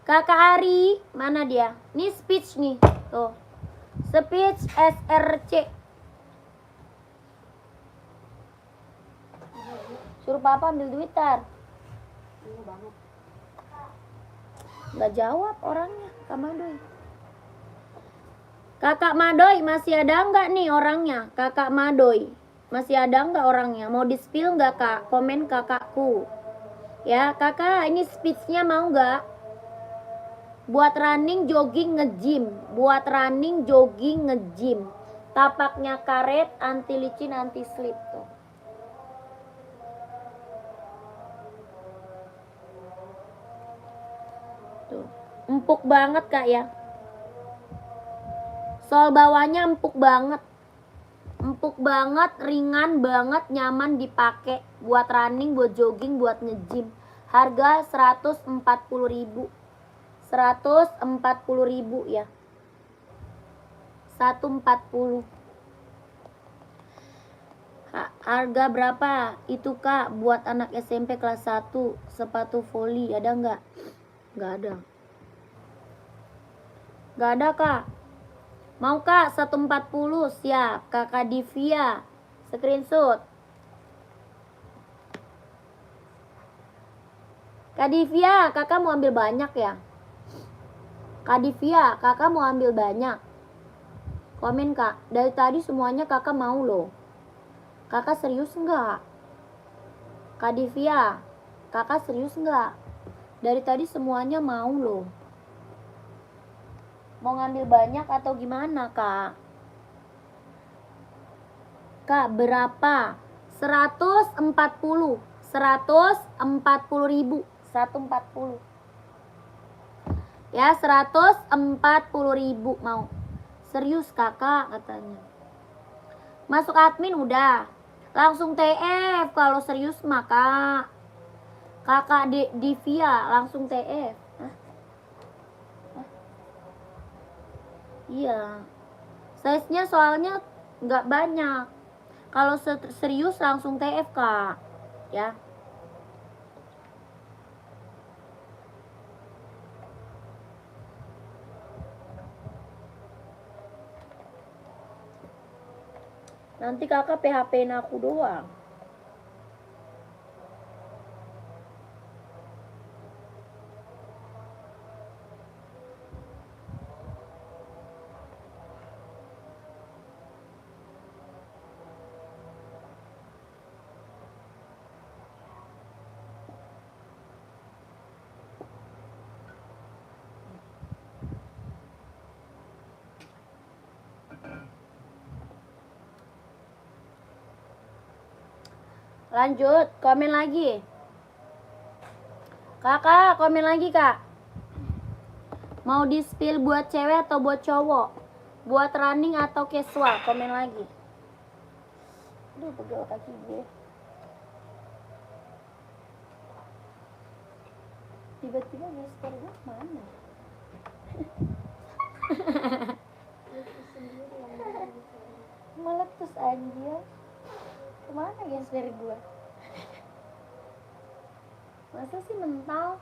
Kakak Ari, mana dia? Ini speech nih, tuh. Speech SRC. Suruh papa ambil duit tar. Gak jawab orangnya Kak Madoy. Kakak Madoy masih ada nggak nih orangnya? Kakak Madoy masih ada nggak orangnya? Mau di spill nggak kak? Komen kakakku. Ya kakak ini speechnya mau nggak? Buat running, jogging, nge-gym. Buat running, jogging, nge-gym. Tapaknya karet, anti licin, anti slip tuh. Tuh. Empuk banget Kak ya. Sol bawahnya empuk banget. Empuk banget, ringan banget, nyaman dipakai buat running, buat jogging, buat nge-gym. Harga 140.000. 140.000 ya. 140. Harga berapa itu Kak buat anak SMP kelas 1 sepatu voli ada nggak? Nggak ada. Nggak ada Kak. Mau Kak 140 siap. Kakak Divia screenshot. Kak Divia, kakak mau ambil banyak ya? Kak Divia, kakak mau ambil banyak. Komen Kak, dari tadi semuanya kakak mau loh. Kakak serius enggak? Kak Divia, kakak serius enggak? Dari tadi semuanya mau loh. Mau ngambil banyak atau gimana Kak? Kak berapa? 140. 140.000. 140. Ya 140.000 mau. Serius kakak katanya. Masuk admin udah. Langsung TF kalau serius maka. Kakak Divia langsung TF. Hah? Hah? Iya. Size-nya soalnya nggak banyak. Kalau serius langsung TF Kak. Ya. Nanti kakak PHP-in aku doang. Lanjut, komen lagi. Kakak, komen lagi kak. Mau di spill buat cewek atau buat cowok? Buat running atau casual? Komen lagi. Aduh, pegel kaki gue. Tiba-tiba gesper gue mana? Meletus anjir. Kemana gesper gue? Masa sih mental?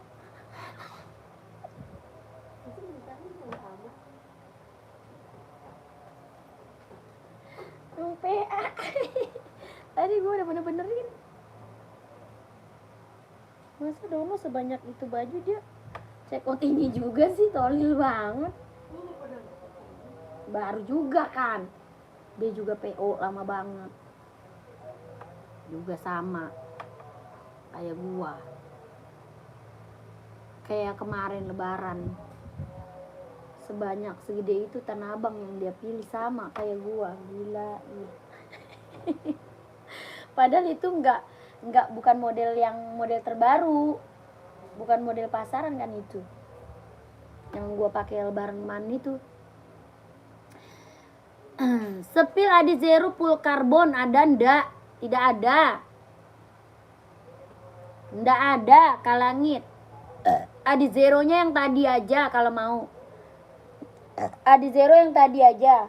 PA. Tadi gue udah bener-benerin. Masa dulu sebanyak itu baju dia check out ini juga sih, tolil banget. Baru juga kan. Dia juga PO lama banget. Juga sama kayak gua. Kayak kemarin lebaran. Sebanyak segede itu Tanah Abang yang dia pilih sama kayak gua. Gila. Padahal itu bukan model yang model terbaru. Bukan model pasaran kan itu. Yang gua pakai lebaran kemarin itu. Sepil Adizero full karbon ada ndak? Tidak ada. Ndak ada kalangit. Adizeronya yang tadi aja kalau mau. Adizero yang tadi aja.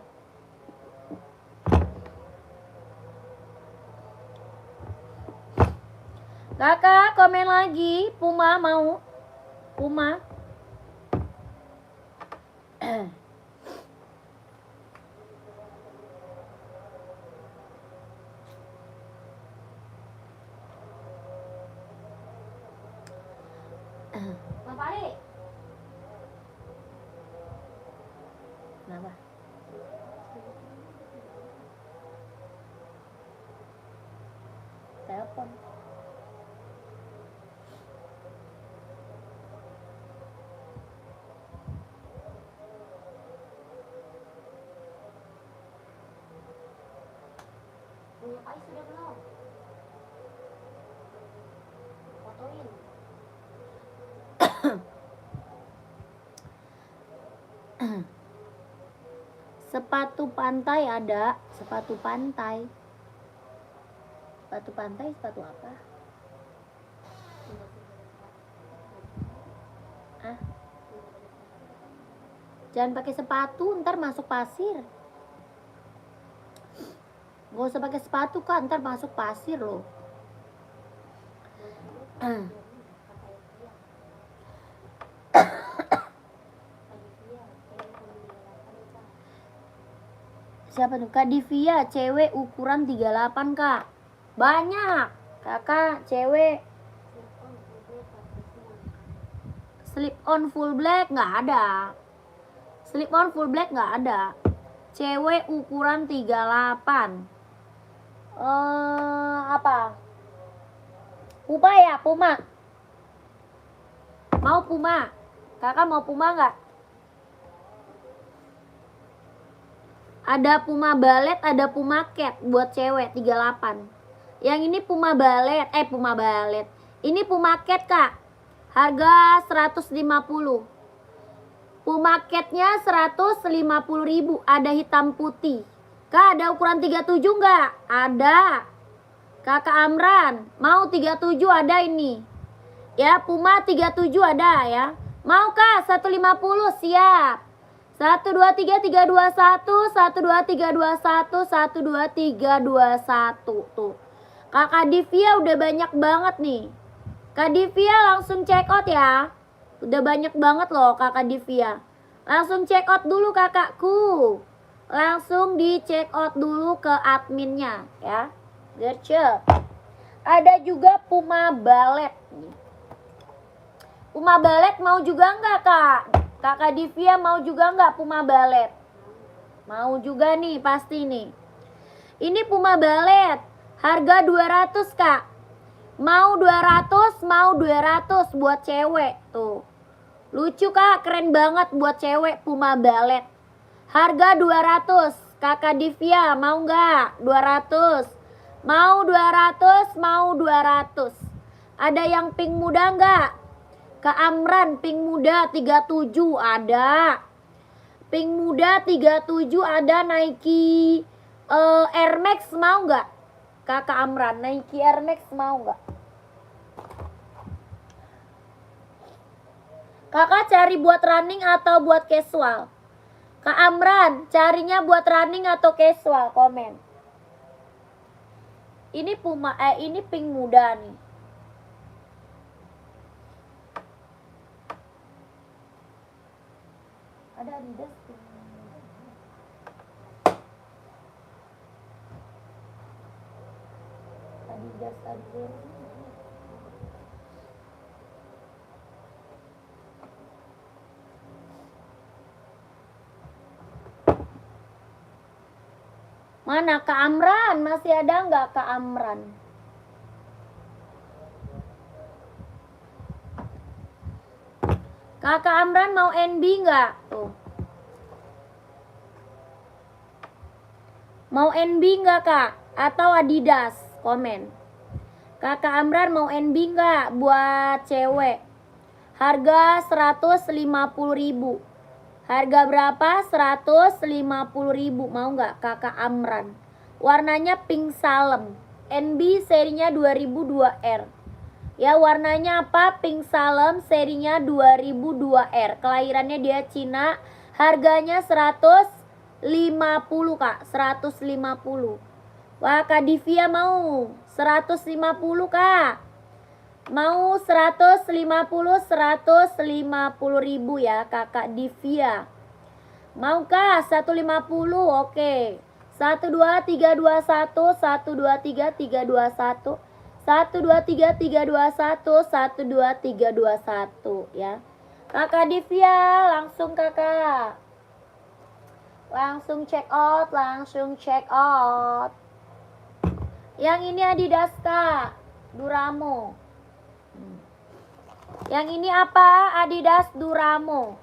Kakak komen lagi. Puma mau? Puma. Bang Pari. Kenapa? Telepon. sudah belum? Fotoin. Sepatu pantai ada. Sepatu pantai. Sepatu pantai sepatu apa? Ah? Jangan pakai sepatu, ntar masuk pasir. Gak usah pakai sepatu kak, ntar masuk pasir loh. Siapa tuh? Kak Divia, cewek ukuran 38 kak. Banyak. Kakak, cewek. Slip on full black nggak ada. Slip on full black nggak ada. Cewek ukuran 38. Apa? Puma ya, Puma. Mau Puma? Kakak mau Puma nggak? Ada Puma balet, ada Puma cat buat cewek 38. Yang ini Puma balet, Puma balet. Ini Puma cat kak. Harga 150. Puma catnya 150.000. Ada hitam putih. Kak ada ukuran 37 nggak? Ada. Kakak Amran, mau 37 ada ini. Ya, Puma 37 ada ya. Mau kak 150 siap. 1 2 3 3 2 1 1 2 3 2 1 1 2 3 2 1 tuh. Kakak Divia udah banyak banget nih. Kak Divia langsung check out ya. Udah banyak banget loh Kakak Divia. Langsung check out dulu kakakku. Langsung di check out dulu ke adminnya ya. Gerce. Ada juga Puma balet. Puma balet mau juga enggak kak? Kakak Divia mau juga nggak Puma balet? Mau juga nih pasti nih. Ini Puma balet. Harga 200 kak. Mau 200, mau 200 buat cewek. Tuh. Lucu kak, keren banget buat cewek Puma balet. Harga 200. Kakak Divia mau nggak? 200. Mau 200, mau 200. Ada yang pink muda nggak? Kak Amran, pink muda 37 ada. Pink muda 37 ada. Nike Air Max mau nggak? Kakak Amran, Nike Air Max mau nggak? Kakak cari buat running atau buat casual? Kak Amran, carinya buat running atau casual? Komen. Ini Puma, ini pink muda nih. Ada Adidas. Adidas. Mana Kak Amran? Masih ada nggak Kak Amran? Kakak Amran mau NB nggak? Tuh. Mau NB nggak kak? Atau Adidas? Komen. Kakak Amran mau NB nggak buat cewek? Harga 150.000. Harga berapa? 150.000. Mau nggak kakak Amran? Warnanya pink salem. NB serinya 2002R. Ya warnanya apa? Pink salem serinya 2002R. Kelahirannya dia Cina. Harganya 150 kak. 150. Wah Kak Divia mau 150 kak. Mau 150 150.000 ya kakak Divia. Mau kak 150? Oke. 1 2 3 2 1 1 2 3 3 2 1 1 2 3 3 2 1 1 2 3 2 1 ya. Kakak Divia langsung kakak. Langsung check out, langsung check out. Yang ini Adidas kak, Duramo. Yang ini apa? Adidas Duramo.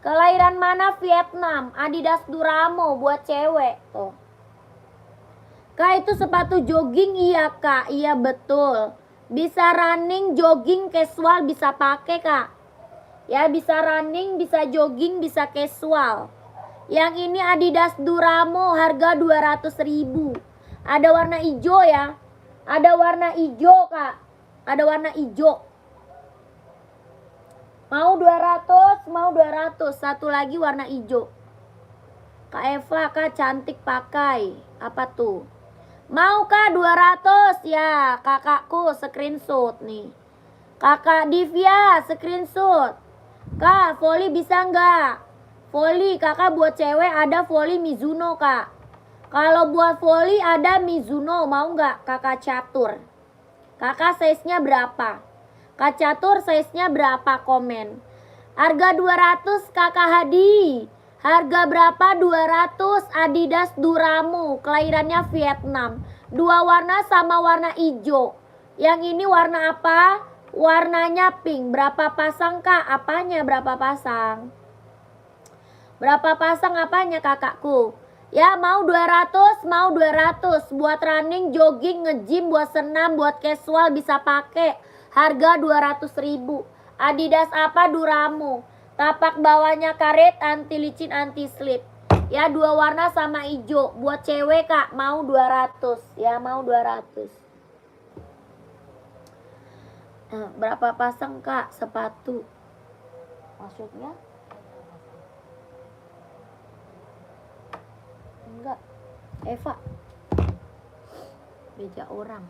Kelahiran mana? Vietnam. Adidas Duramo buat cewek tuh. Kak, itu sepatu jogging? Iya Kak, iya betul. Bisa running, jogging, casual bisa pakai Kak. Ya, bisa running, bisa jogging, bisa casual. Yang ini Adidas Duramo, harga 200.000. Ada warna hijau ya. Ada warna hijau Kak. Ada warna hijau. Mau 200, mau 200. Satu lagi warna hijau. Kak Eva, Kak cantik pakai. Apa tuh? Mau Kak 200 ya. Kakakku screenshot nih. Kakak Divya screenshot. Kak, volley bisa nggak? Volley kakak buat cewek ada volley Mizuno Kak. Kalau buat volley ada Mizuno, mau nggak kakak catur? Kakak size-nya berapa? Kak catur size-nya berapa? Komen. Harga 200 kakak Hadi. Harga berapa? 200 Adidas Duramo. Kelahirannya Vietnam. Dua warna sama warna hijau. Yang ini warna apa? Warnanya pink. Berapa pasang Kak? Apanya berapa pasang? Berapa pasang apanya kakakku? Ya mau 200, mau 200. Buat running, jogging, nge-gym, buat senam, buat casual bisa pakai. Harga 200.000. Adidas apa? Duramo. Tapak bawahnya karet, anti licin, anti slip. Ya dua warna sama hijau. Buat cewek Kak mau 200. Ya mau 200. Berapa pasang Kak sepatu? Maksudnya? Enggak. Eva. Beja orang.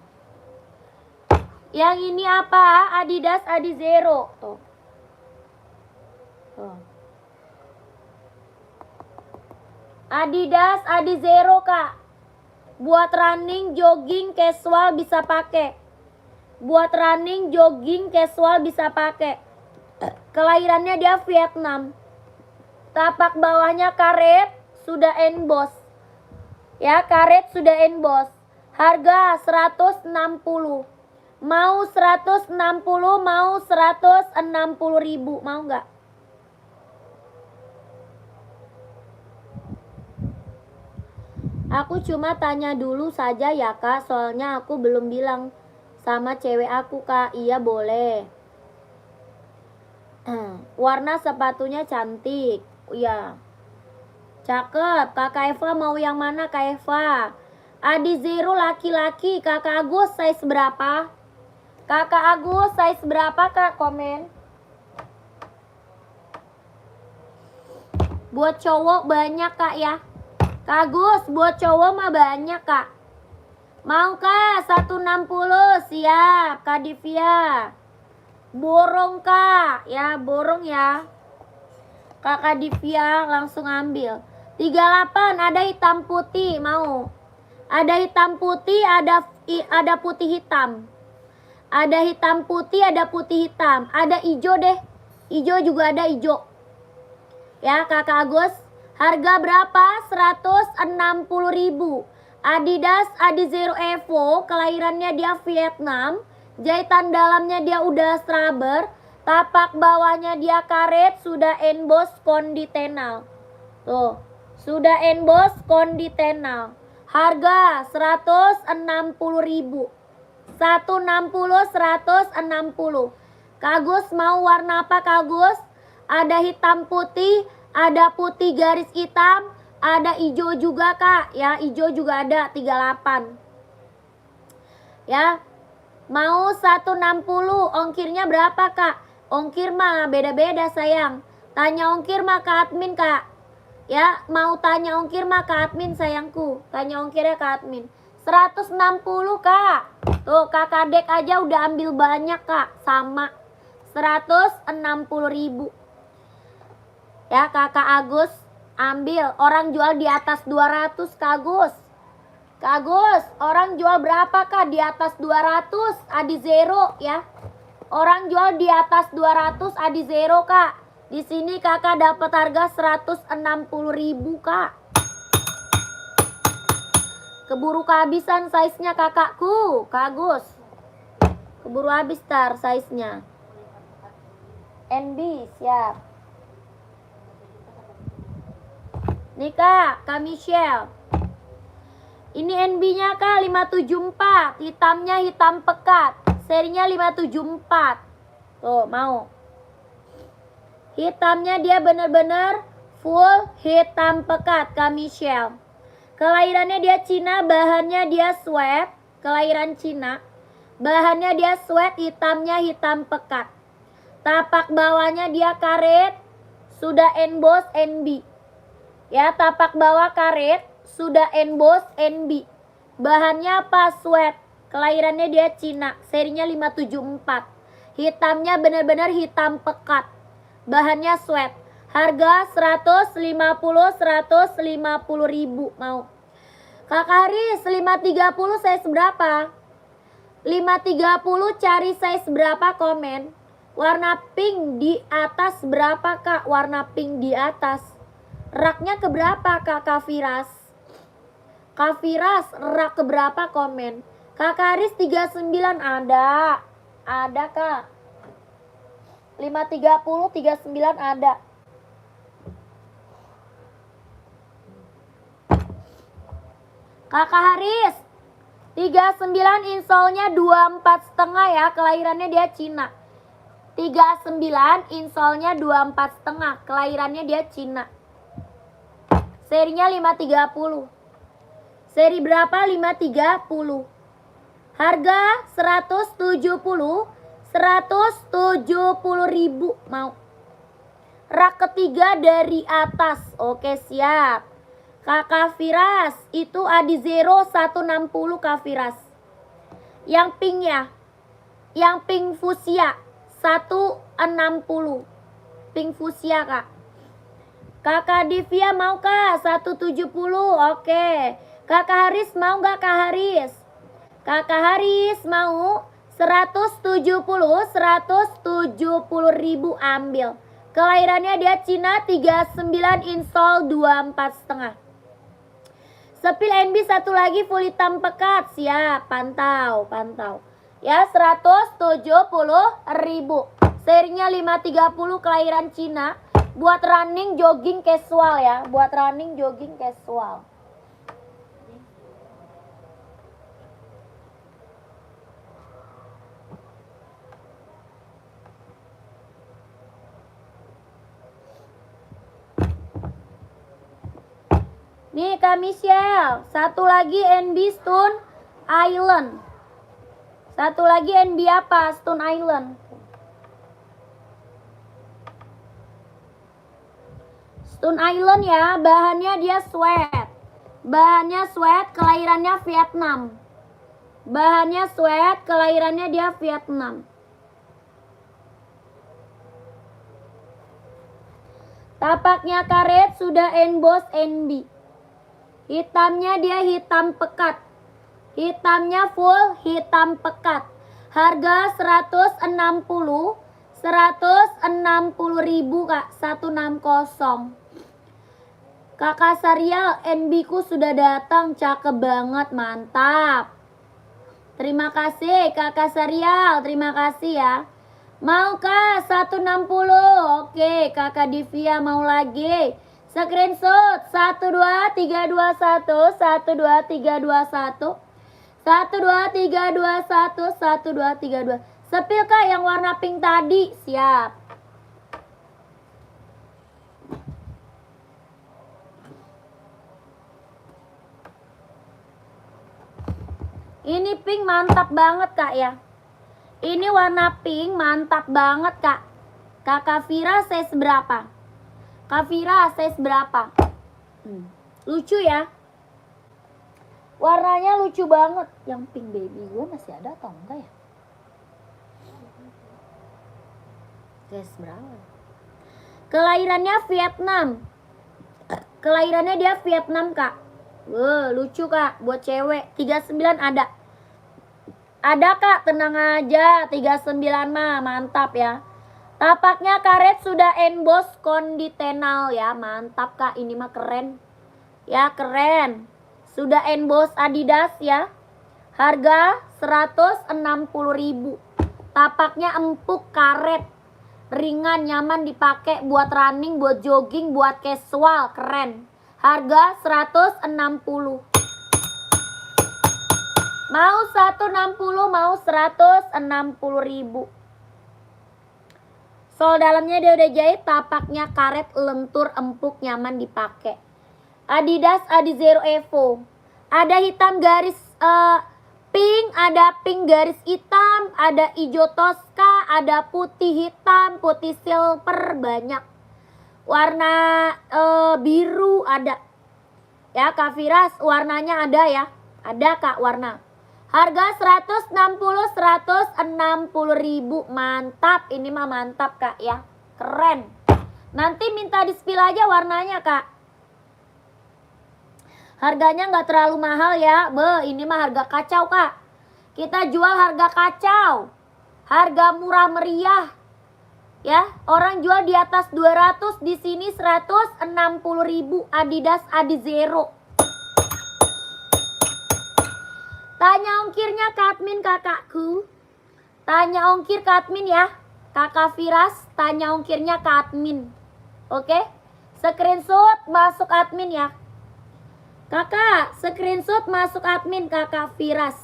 Yang ini apa? Adidas Adizero. Tuh. Adidas Adizero Kak. Buat running, jogging, casual bisa pakai. Buat running, jogging, casual bisa pakai. Kelahirannya dia Vietnam. Tapak bawahnya karet, sudah emboss. Ya, karet sudah emboss. Harga 160. Mau 160, mau 160.000. Mau nggak? Aku cuma tanya dulu saja ya Kak, soalnya aku belum bilang sama cewek aku Kak. Iya boleh. Warna sepatunya cantik. Iya. Cakep. Kakak Eva mau yang mana Kak Eva? Adizero laki-laki. Kakak Agus size berapa? Kakak Agus size berapa Kak? Komen. Buat cowok banyak Kak ya. Kak Agus, buat cowok mah banyak Kak. Mau Kak 160? Siap Kak Divya. Borong Kak. Ya borong ya. Kakak Divya langsung ambil. 38 ada hitam putih. Mau. Ada hitam putih, ada putih hitam. Ada hitam putih, ada putih hitam. Ada hijau deh. Hijau juga ada hijau. Ya Kakak Agus. Harga berapa? 160.000. Adidas Adizero Evo. Kelahirannya dia Vietnam. Jahitan dalamnya dia udah rubber. Tapak bawahnya dia karet. Sudah emboss konditenal. Tuh. Sudah emboss konditenal. Harga 160.000. 160, 160. Kagus mau warna apa Kagus? Ada hitam putih. Ada putih garis hitam, ada hijau juga Kak, ya hijau juga ada 38. Ya, mau 160, ongkirnya berapa Kak? Ongkir mah beda-beda sayang. Tanya ongkir mah ke admin Kak. Ya, mau tanya ongkir mah ke admin sayangku. Tanya ongkirnya ke admin. 160 Kak. Tuh kakak dek aja udah ambil banyak Kak, sama 160.000. Ya Kakak Agus ambil. Orang jual di atas 200 Kak Agus. Kak Agus, orang jual berapa Kak? Di atas 200 Adizero ya. Orang jual di atas 200 Adizero Kak. Di sini Kakak dapat harga 160.000 Kak. Keburu kehabisan size-nya kakakku, Kak Agus. Keburu habis tar size-nya. NB siap. Nih Kak Michelle. Ini Ini NB-nya Kak 574. Hitamnya hitam pekat. Serinya 574. Tuh, mau. Hitamnya dia bener-bener full hitam pekat Kak Michelle. Kelahirannya dia Cina, bahannya dia sweat. Kelahiran Cina. Bahannya dia sweat, hitamnya hitam pekat. Tapak bawahnya dia karet, sudah emboss NB. Ya, tapak bawah karet, sudah emboss NB. Bahannya apa? Sweat. Kelahirannya dia Cina, serinya 574. Hitamnya benar-benar hitam pekat. Bahannya sweat. Harga 150 ribu. Mau. Kakak Haris 530 size berapa? 530 cari size berapa komen? Warna pink di atas berapa Kak? Warna pink di atas. Raknya keberapa Kak Firas? Kak Firas rak keberapa komen? Kakak Haris 39 ada. Ada Kak. 530 39 ada. Kakak Haris 39 insolnya 24,5 ya. Kelahirannya dia Cina. 39 insolnya 24,5. Kelahirannya dia Cina. Serinya 530. Seri berapa? 530. Harga 170 ribu. Mau. Rak ketiga dari atas. Oke, siap. Kakak Firas itu Adizero 160 Kak Firas. Yang pink ya. Yang pink fuchsia 160. Pink fuchsia Kak. Kakak Divya mau Kak 170. Oke. Kakak Haris mau nggak Kak Haris? Kakak Haris mau 170 ribu ambil. Kelahirannya dia Cina 39 insol 24,5. Sepil NB satu lagi full hitam pekat. Siap, pantau. Ya 170 ribu. Serinya 530 kelahiran Cina. Buat running jogging casual ya. Buat running jogging casual. Nih Kak Michelle, satu lagi NB Stone Island. Satu lagi NB apa? Stone Island. Stone Island ya, bahannya dia sweat. Bahannya sweat, kelahirannya Vietnam. Bahannya sweat, kelahirannya dia Vietnam. Tapaknya karet, sudah emboss NB. Hitamnya dia hitam pekat. Hitamnya full hitam pekat. Harga 160 ribu Kak. 160. Kakak Sarial NB ku sudah datang. Cakep banget. Mantap. Terima kasih Kakak Sarial. Terima kasih ya. Mau Kak 160. Oke Kakak Divya mau lagi. Screenshot 12321 12321 12321 1232. Sepil Kak yang warna pink tadi. Siap. Ini pink mantap banget Kak ya. Ini warna pink mantap banget Kak. Kakak Vira size berapa? Kak Vira size berapa? Lucu ya. Warnanya lucu banget. Yang pink baby gue masih ada atau enggak ya? Size berapa? Kelahirannya Vietnam. Kelahirannya dia Vietnam Kak. Lucu Kak. Buat cewek 39 ada. Ada Kak, tenang aja. 39 mah mantap ya. Tapaknya karet sudah emboss konditenal ya. Mantap Kak, ini mah keren. Ya keren. Sudah emboss Adidas ya. Harga 160 ribu. Tapaknya empuk karet. Ringan, nyaman dipakai buat running, buat jogging, buat casual. Keren. Harga 160. Mau 160, mau 160.000. Sol dalamnya dia udah jahit, tapaknya karet, lentur, empuk, nyaman dipakai. Adidas Adizero Evo. Ada hitam garis pink, ada pink garis hitam, ada hijau toska, ada putih hitam, putih silver banyak. Warna biru ada. Ya Kak Firas, warnanya ada ya. Ada Kak warna. Harga 160.000. Mantap, ini mah mantap Kak ya. Keren. Nanti minta di-spill aja warnanya Kak. Harganya nggak terlalu mahal ya. Ini mah harga kacau Kak. Kita jual harga kacau. Harga murah meriah. Ya, orang jual di atas 200, di sini 160.000 Adidas Adizero. Tanya ongkirnya Kak Admin kakakku. Tanya ongkir Kak Admin ya. Kakak Firas, tanya ongkirnya Kak Admin. Oke? Screenshot masuk admin ya. Kakak, screenshot masuk admin Kakak Firas.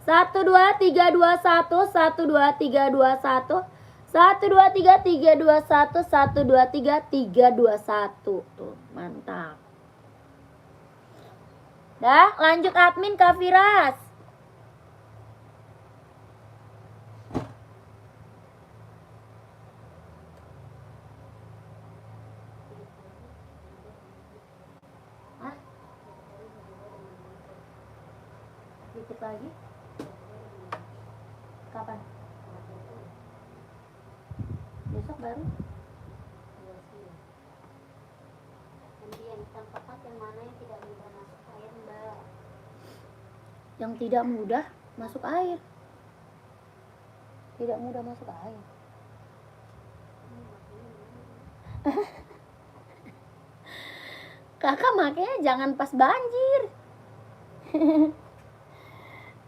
12321 12321 123 321 123 321. Tuh, mantap. Dah, lanjut admin Kak Firas. Hah? Dikit lagi. Kapan? Besok baru. Yang tempat yang mana yang tidak mudah masuk air, Mbak? Yang tidak mudah masuk air. Tidak mudah masuk air. Kakak makanya jangan pas banjir.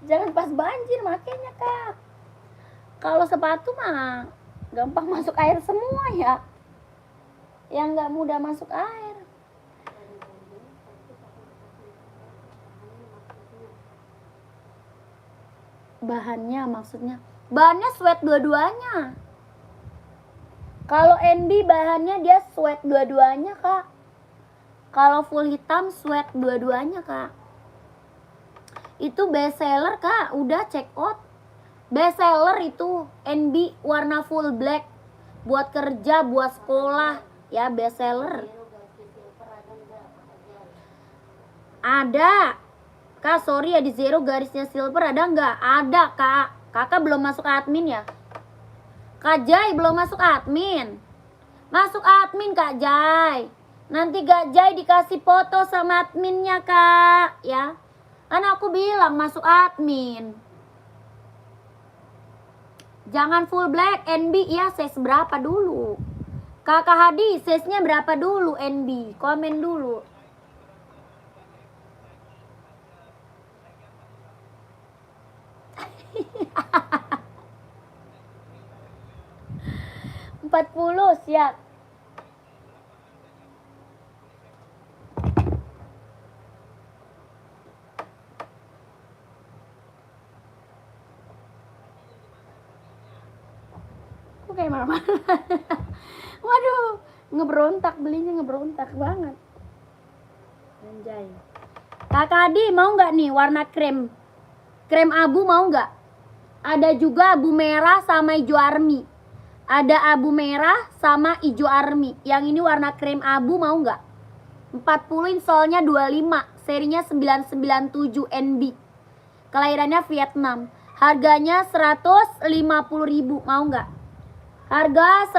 Jangan pas banjir makanya Kak. Kalau sepatu mah gampang masuk air semua ya. Yang nggak mudah masuk air. Bahannya maksudnya. Bahannya sweat dua-duanya. Kalau NB bahannya dia sweat dua-duanya Kak. Kalau full hitam sweat dua-duanya Kak. Itu best seller Kak. Udah check out. Best seller itu NB warna full black. Buat kerja, buat sekolah. Ya best seller. Ada. Kak sorry ya di zero garisnya silver ada nggak? Ada Kak. Kakak belum masuk admin ya? Kak Jai belum masuk admin. Masuk admin Kak Jai. Nanti Kak Jai dikasih foto sama adminnya Kak. Ya. Kan aku bilang masuk admin. Jangan full black. NB ya size berapa dulu? Kakak Hadi size-nya berapa dulu NB? Komen dulu. Empat 40 siap. Kok kayak marah-marah. Waduh, ngeberontak belinya, ngeberontak banget. Anjay. Kakak Adi mau nggak nih warna krem? Krem abu mau nggak? Ada juga abu merah sama hijau army. Ada abu merah sama hijau army. Yang ini warna krem abu mau nggak? 40 insolnya 25. Serinya 997 NB. Kelahirannya Vietnam. Harganya 150.000. Mau nggak? Harga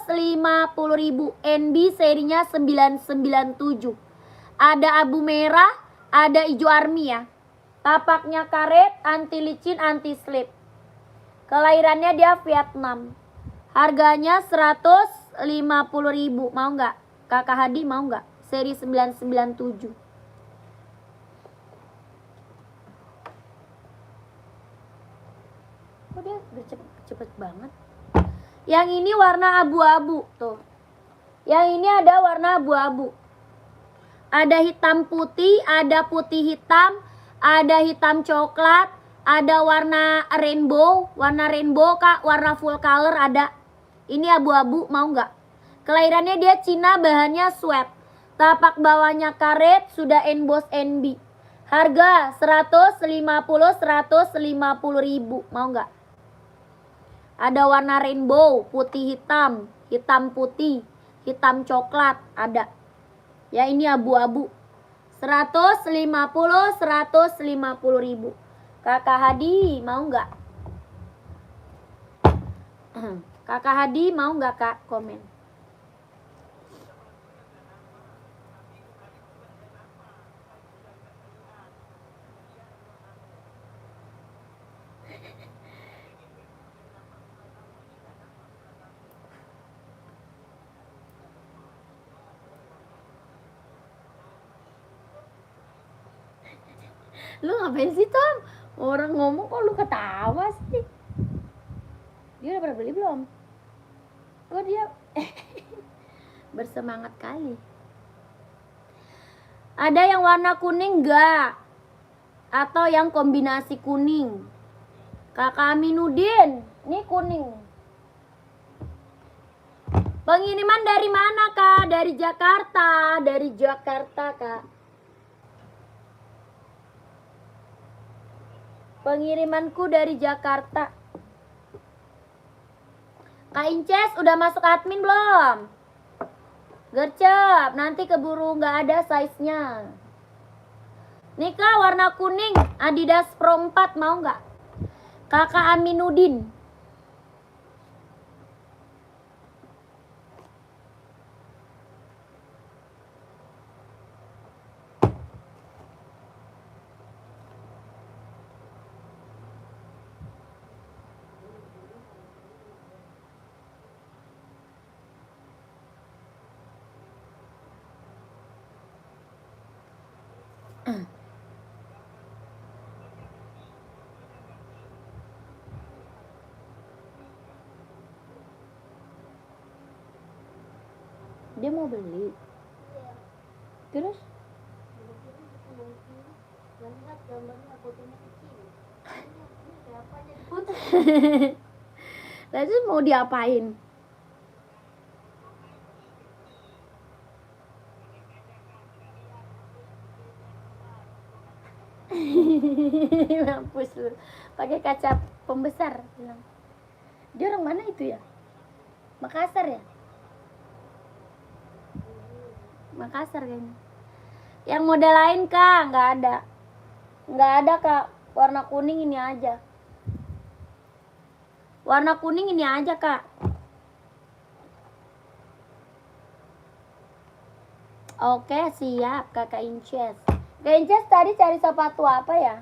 150.000. NB serinya 997. Ada abu merah, ada hijau army ya. Tapaknya karet, anti licin, anti slip. Kelahirannya dia Vietnam. Harganya 150.000. Mau nggak? Kakak Hadi mau nggak? Seri 997. Kok dia cepet banget? Yang ini warna abu-abu tuh. Yang ini ada warna abu-abu. Ada hitam putih, ada putih hitam, ada hitam coklat, Ada warna rainbow Kak, warna full color ada. Ini abu-abu, mau nggak? Kelahirannya dia Cina, bahannya sweat. Tapak bawahnya karet, sudah emboss NB. Harga 150 ribu, mau nggak? Ada warna rainbow, putih hitam, hitam putih, hitam coklat, ada. Ya ini abu-abu. 150 ribu. Kakak Hadi mau nggak? Kakak Hadi mau nggak Kak? Komen. Lu ngapain sih Tom? Orang ngomong kok lu ketawa sih? Dia udah pernah beli belum? Kok dia bersemangat kali. Ada yang warna kuning enggak? Atau yang kombinasi kuning? Kakak Aminuddin, ini kuning. Pengiriman dari mana Kak? Dari Jakarta. Dari Jakarta Kak. Pengirimanku dari Jakarta. Kak Inces udah masuk admin belum? Gercep, nanti keburu nggak ada size-nya. Nih Kak, warna kuning Adidas Pro 4 mau nggak? Kakak Aminuddin. Dia mau beli. Terus? Lihat gambarnya fotonya kecil. Ini kayak apa jadi foto? Lalu mau diapain? Mampus lu. Pakai kaca pembesar bilang. Dia orang mana itu ya? Makassar ya? Makassar kayaknya. Yang model lain Kak, nggak ada. Nggak ada Kak. Warna kuning ini aja. Warna kuning ini aja Kak. Oke siap Kakak Inces. Kak Inces tadi cari sepatu apa ya?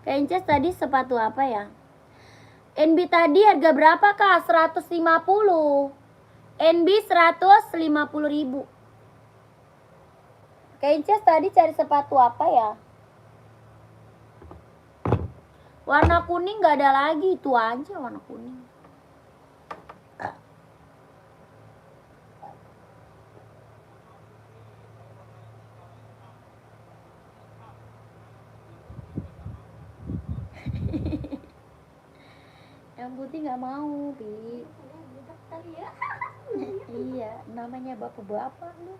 Kak Inces tadi sepatu apa ya? NB tadi harga berapa Kak? 150. NB 150 ribu. Kak Inces tadi cari sepatu apa ya? Warna kuning gak ada lagi. Itu aja warna kuning. Yang putih gak mau, Bi. Iya, namanya bapak-bapak lu.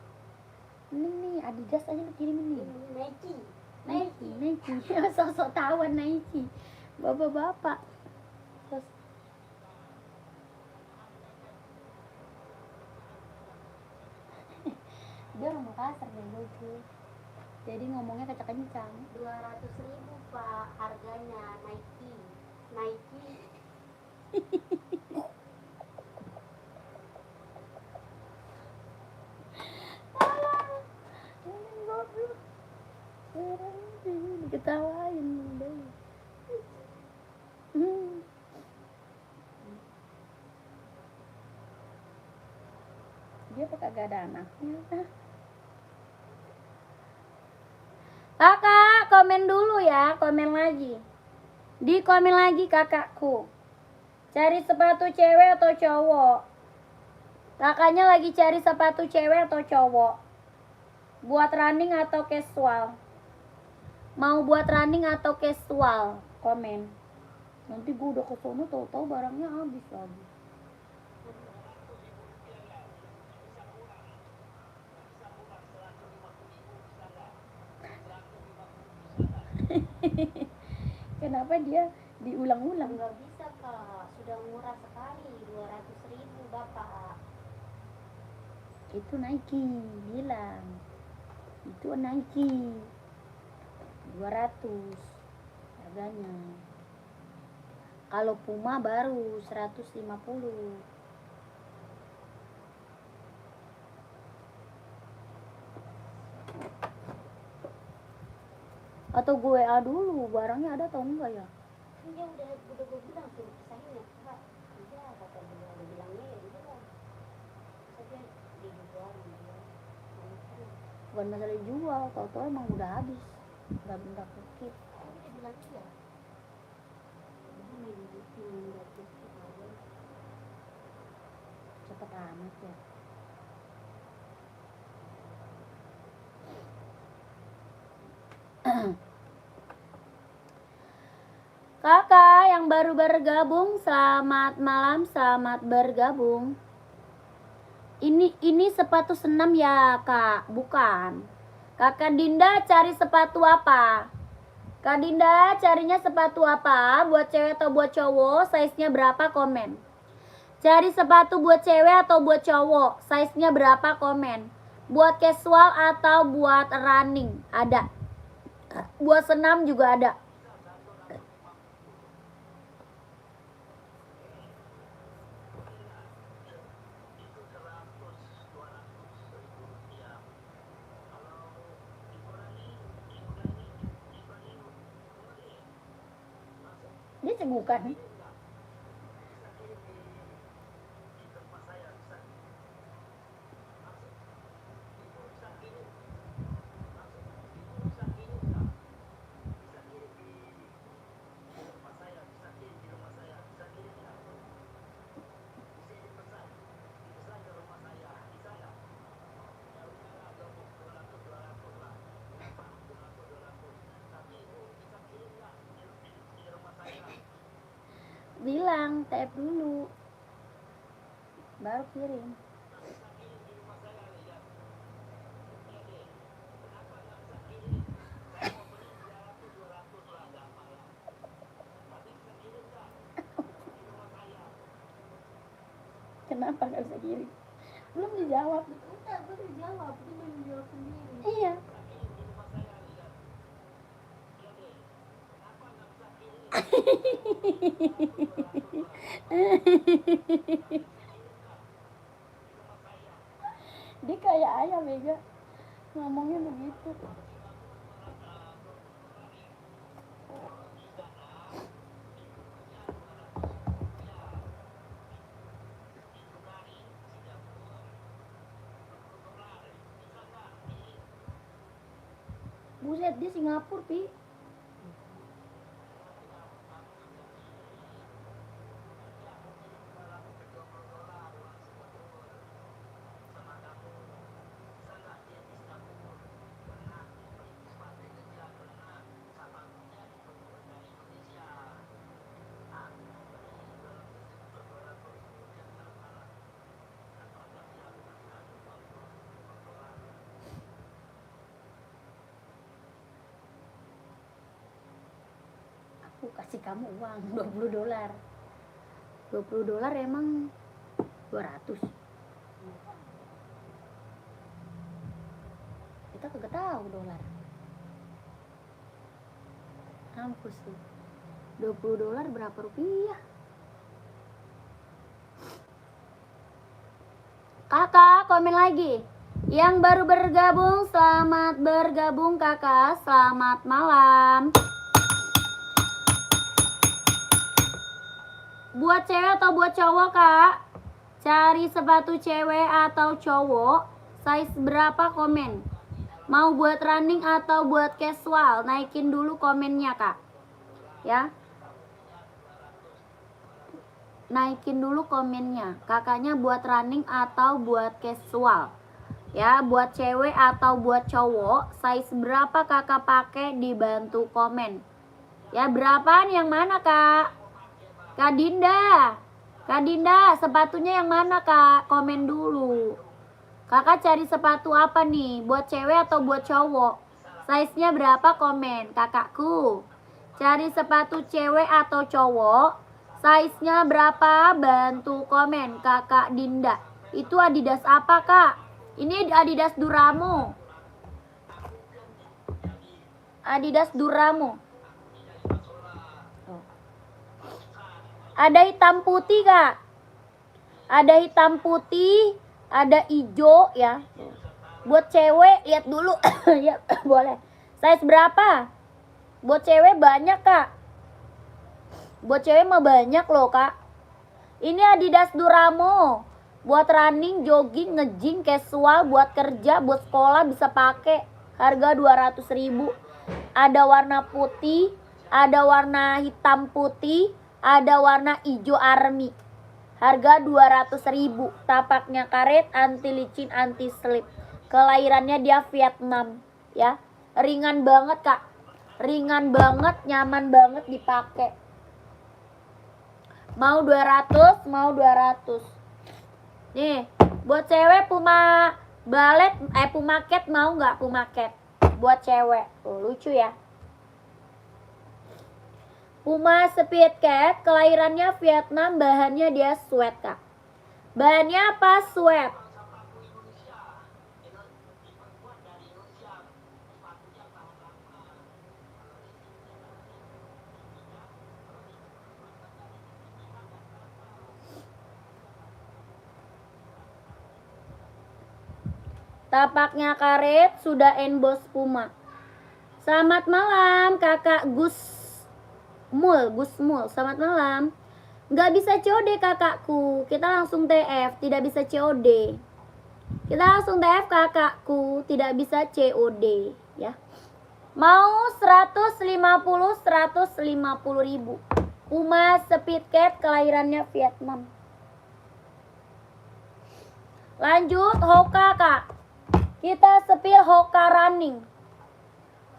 Ini nih Adidas aja lu kirimin nih. Nike. Sosok tawan Nike. Bapak-bapak. Dia orang Makassar deh lucu. Jadi ngomongnya kencang-kencang. 200.000 Pak harganya Nike. Diketawain deh. Dia kagak ada anaknya. Kakak komen dulu ya, komen lagi. Di komen lagi kakakku. Cari sepatu cewek atau cowok? Kakaknya lagi cari sepatu cewek atau cowok? Buat running atau casual? Mau buat running atau casual? komen. Nanti gue udah kesono tahu-tahu barangnya habis lagi. Kenapa dia diulang-ulang? Nggak bisa kak, sudah murah sekali, 200.000 bapak. Itu Nike, bilang. Itu Nike. 200 harganya. Kalau Puma baru 150. Atau gue WA dulu, barangnya ada atau enggak ya? Dia udah gue bilang suruh pisahin ya kak. Iya kata dia udah bilangnya ya udah. Saja dijual dia. Bukan masalah dijual, tau-tau emang udah habis. Nggak benda kukit. Dia bilang iya. Udah main gratis aja. Cepet amat ya. Kakak yang baru bergabung, selamat malam, selamat bergabung. Ini sepatu senam ya kak, bukan. Kakak Dinda cari sepatu apa? Kak Dinda carinya sepatu apa? Buat cewek atau buat cowok? Size-nya berapa? Komen. Cari sepatu buat cewek atau buat cowok? Size-nya berapa? Komen. Buat casual atau buat running? Ada. Buat senam juga ada. Dia cegukan. Bilang tap dulu baru kirim. Kenapa gak bisa kirim? Belum dijawab. Udah gue udah jawab, dia belum jawab sendiri. Iya. Dia kayak ayam Mega ngomongnya begitu. Buset, dia Singapura pi. Aku kasih kamu uang $20. $20 emang 200. Kita kagak tahu dolar. Mampus tuh. $20 berapa rupiah? Kakak komen lagi. Yang baru bergabung, selamat bergabung kakak. Selamat malam. Buat cewek atau buat cowok kak? Cari sepatu cewek atau cowok? Size berapa? Komen. Mau buat running atau buat casual? Naikin dulu komennya kak. Ya. Naikin dulu komennya. Kakaknya buat running atau buat casual? Ya, buat cewek atau buat cowok? Size berapa kakak pakai? Dibantu komen. Ya berapaan yang mana kak? Kak Dinda. Kak Dinda sepatunya yang mana kak? Komen dulu. Kakak cari sepatu apa nih? Buat cewek atau buat cowok? Size-nya berapa? Komen kakakku. Cari sepatu cewek atau cowok? Size-nya berapa? Bantu komen kakak Dinda. Itu Adidas apa kak? Ini Adidas Duramo. Adidas Duramo. Ada hitam putih kak. Ada hitam putih, ada hijau ya. Buat cewek lihat dulu. Ya boleh. Size berapa? Buat cewek banyak kak. Buat cewek mah banyak loh kak. Ini Adidas Duramo. Buat running, jogging, nge-gym, casual, buat kerja, buat sekolah bisa pakai. Harga 200.000. Ada warna putih, ada warna hitam putih, ada warna hijau army. Harga 200.000. Tapaknya karet, anti licin, anti slip. Kelahirannya dia Vietnam ya. Ringan banget kak. Ringan banget, nyaman banget dipakai. Mau 200, mau 200. Nih, buat cewek Puma balet, Puma Cat mau nggak Puma Cat? Buat cewek, lucu ya. Puma Speed Cat, kelahirannya Vietnam, bahannya dia sweat kak. Bahannya apa? Sweat. Tapaknya karet, sudah emboss Puma. Selamat malam kakak Gusmul. Selamat malam. Nggak bisa COD kakakku. Kita langsung TF, tidak bisa COD. Kita langsung TF kakakku, tidak bisa COD ya. Mau 150.000. Puma Speed Cat, kelahirannya Vietnam. Lanjut Hoka kak. Kita sepil Hoka running.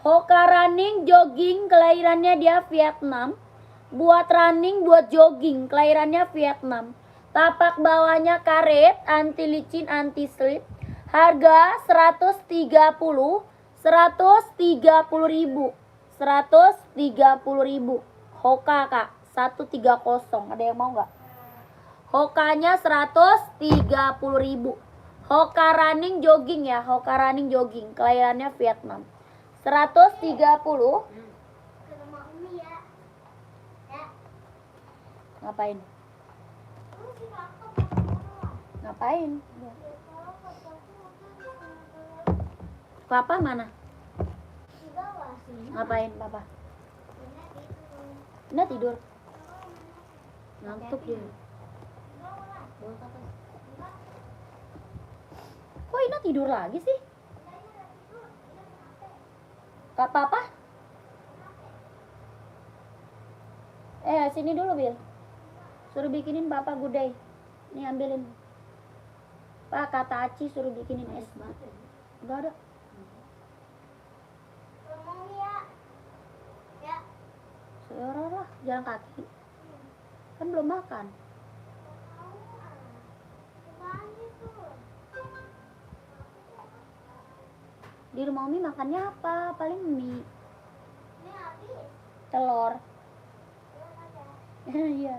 Hoka running jogging, kelahirannya dia Vietnam. Buat running, buat jogging, kelahirannya Vietnam. Tapak bawahnya karet, anti licin, anti slip. Harga 130.000. 130.000. Hoka kak, 130. Ada yang mau nggak? Hokanya 130.000. Hoka running jogging ya, Hoka running jogging, kelahirannya Vietnam. 130. Ke rumah Umi ya. Ya. Ngapain? Terus si kakak mau Ngapain? Papa mana? di bawah sini. Ngapain papa? Nah tidur. Ngantuk dia. Kok Ina tidur lagi sih? Kak papa? Sini dulu Bil. Suruh bikinin papa gudeg. Nih ambilin. Pak kata Aci suruh bikinin es. Enggak ada. Rumah Umi ya. Ya. Seorang lah, jalan kaki. Kan belum makan. Di rumah Umi makannya apa? Paling mie, Ini habis. telur. Belum ada. Iya,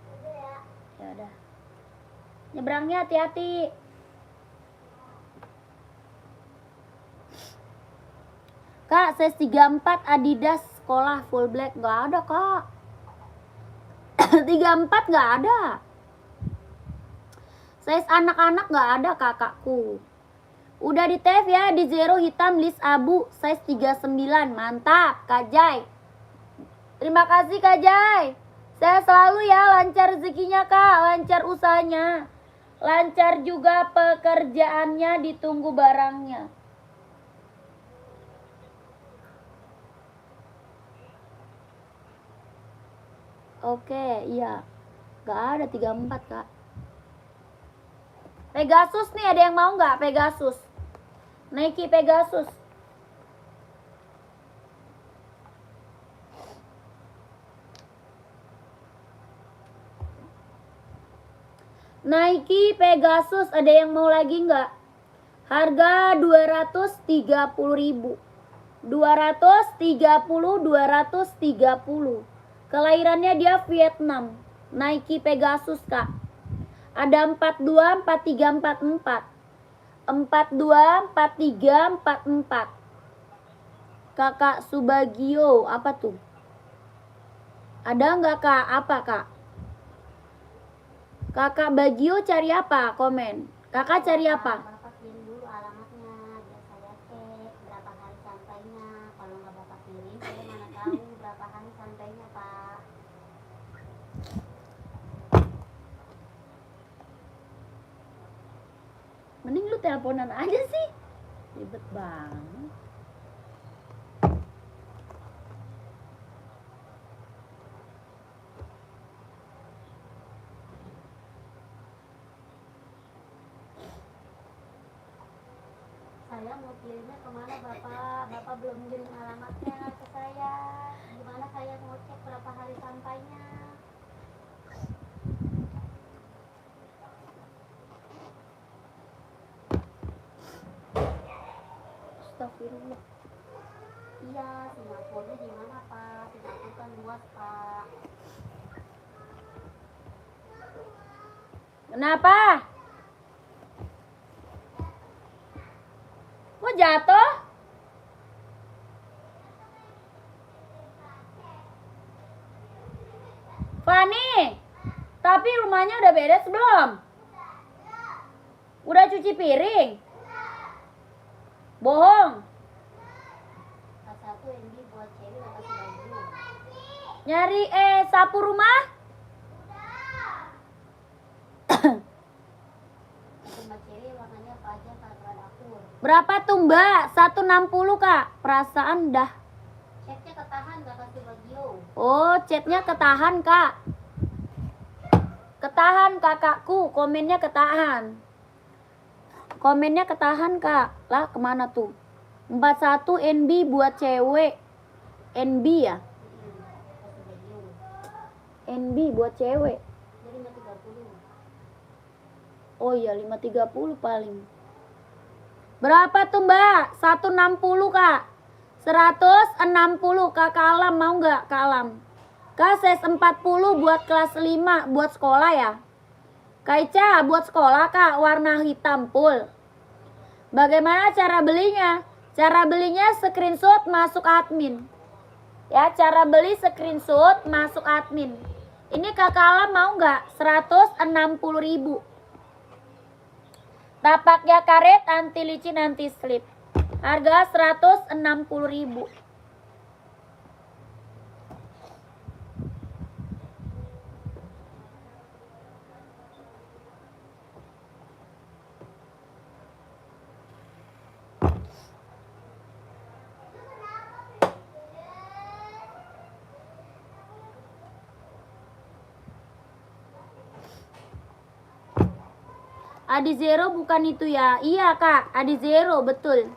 Udah ya. ya udah. Nyebrangnya hati-hati. Kak, size 34 Adidas sekolah full black nggak ada kak. 34 nggak ada. Size anak-anak nggak ada kakakku. Udah di TF ya, di zero hitam list abu size 39. Mantap Kak Jai. Terima kasih Kak Jai. Saya selalu ya, lancar rezekinya Kak, lancar usahanya. Lancar juga pekerjaannya, ditunggu barangnya. Oke, iya. Gak ada 34 Kak. Pegasus nih, ada yang mau nggak Pegasus? Nike Pegasus. Nike Pegasus ada yang mau lagi nggak? Harga 230.000. 230. Kelahirannya dia Vietnam. Nike Pegasus, Kak. Ada 42, 43, 44. 42, 43, 44. Kakak Subagio, apa tuh? Ada nggak, Kak? Apa, Kak? Kakak Bagio cari apa? Komen. Kakak cari apa? Bapak kirim dulu alamatnya, biar saya cek berapa hari sampainya. Kalau nggak Bapak kirim, saya mana tahu berapa hari sampainya, Pak. Mending lu teleponan aja sih. Ribet banget. Saya mau kirimnya kemana Bapak? Bapak belum kirim alamatnya ke saya. Gimana saya mau cek berapa hari sampainya? Astagfirullah. Iya, Singapura di mana Pak? Singapura kan luas Pak. Kenapa? Kok jatuh? Fani, tapi rumahnya udah beres belum? Udah cuci piring? Bohong. Satu MB buat cewek atau baju? Nyari sapu rumah? Mbak cewek warnanya apa aja Kak dapur? Berapa tuh Mbak? 160 Kak. Perasaan dah. Ceknya ketahan gak kasih bagio? Oh, chatnya ketahan Kak. Ketahan kakakku, komennya ketahan. Komennya ketahan Kak. Lah kemana tuh? 41 NB buat cewek. NB ya? Kasih bagio. NB buat cewek. Jadi 530. Oh iya 530 paling. Berapa tuh Mbak? 160 Kak. 160 Kak Alam mau nggak Kak Alam? Kak size 40 buat kelas 5 buat sekolah ya. Kak Ica buat sekolah Kak warna hitam full. Bagaimana cara belinya? Cara belinya screenshot masuk admin. Ya cara beli screenshot masuk admin. Ini Kak Alam mau nggak? 160.000. Tapaknya karet anti licin anti slip. Harga 160.000. Adi Zero bukan itu ya? Iya Kak, Adi Zero betul.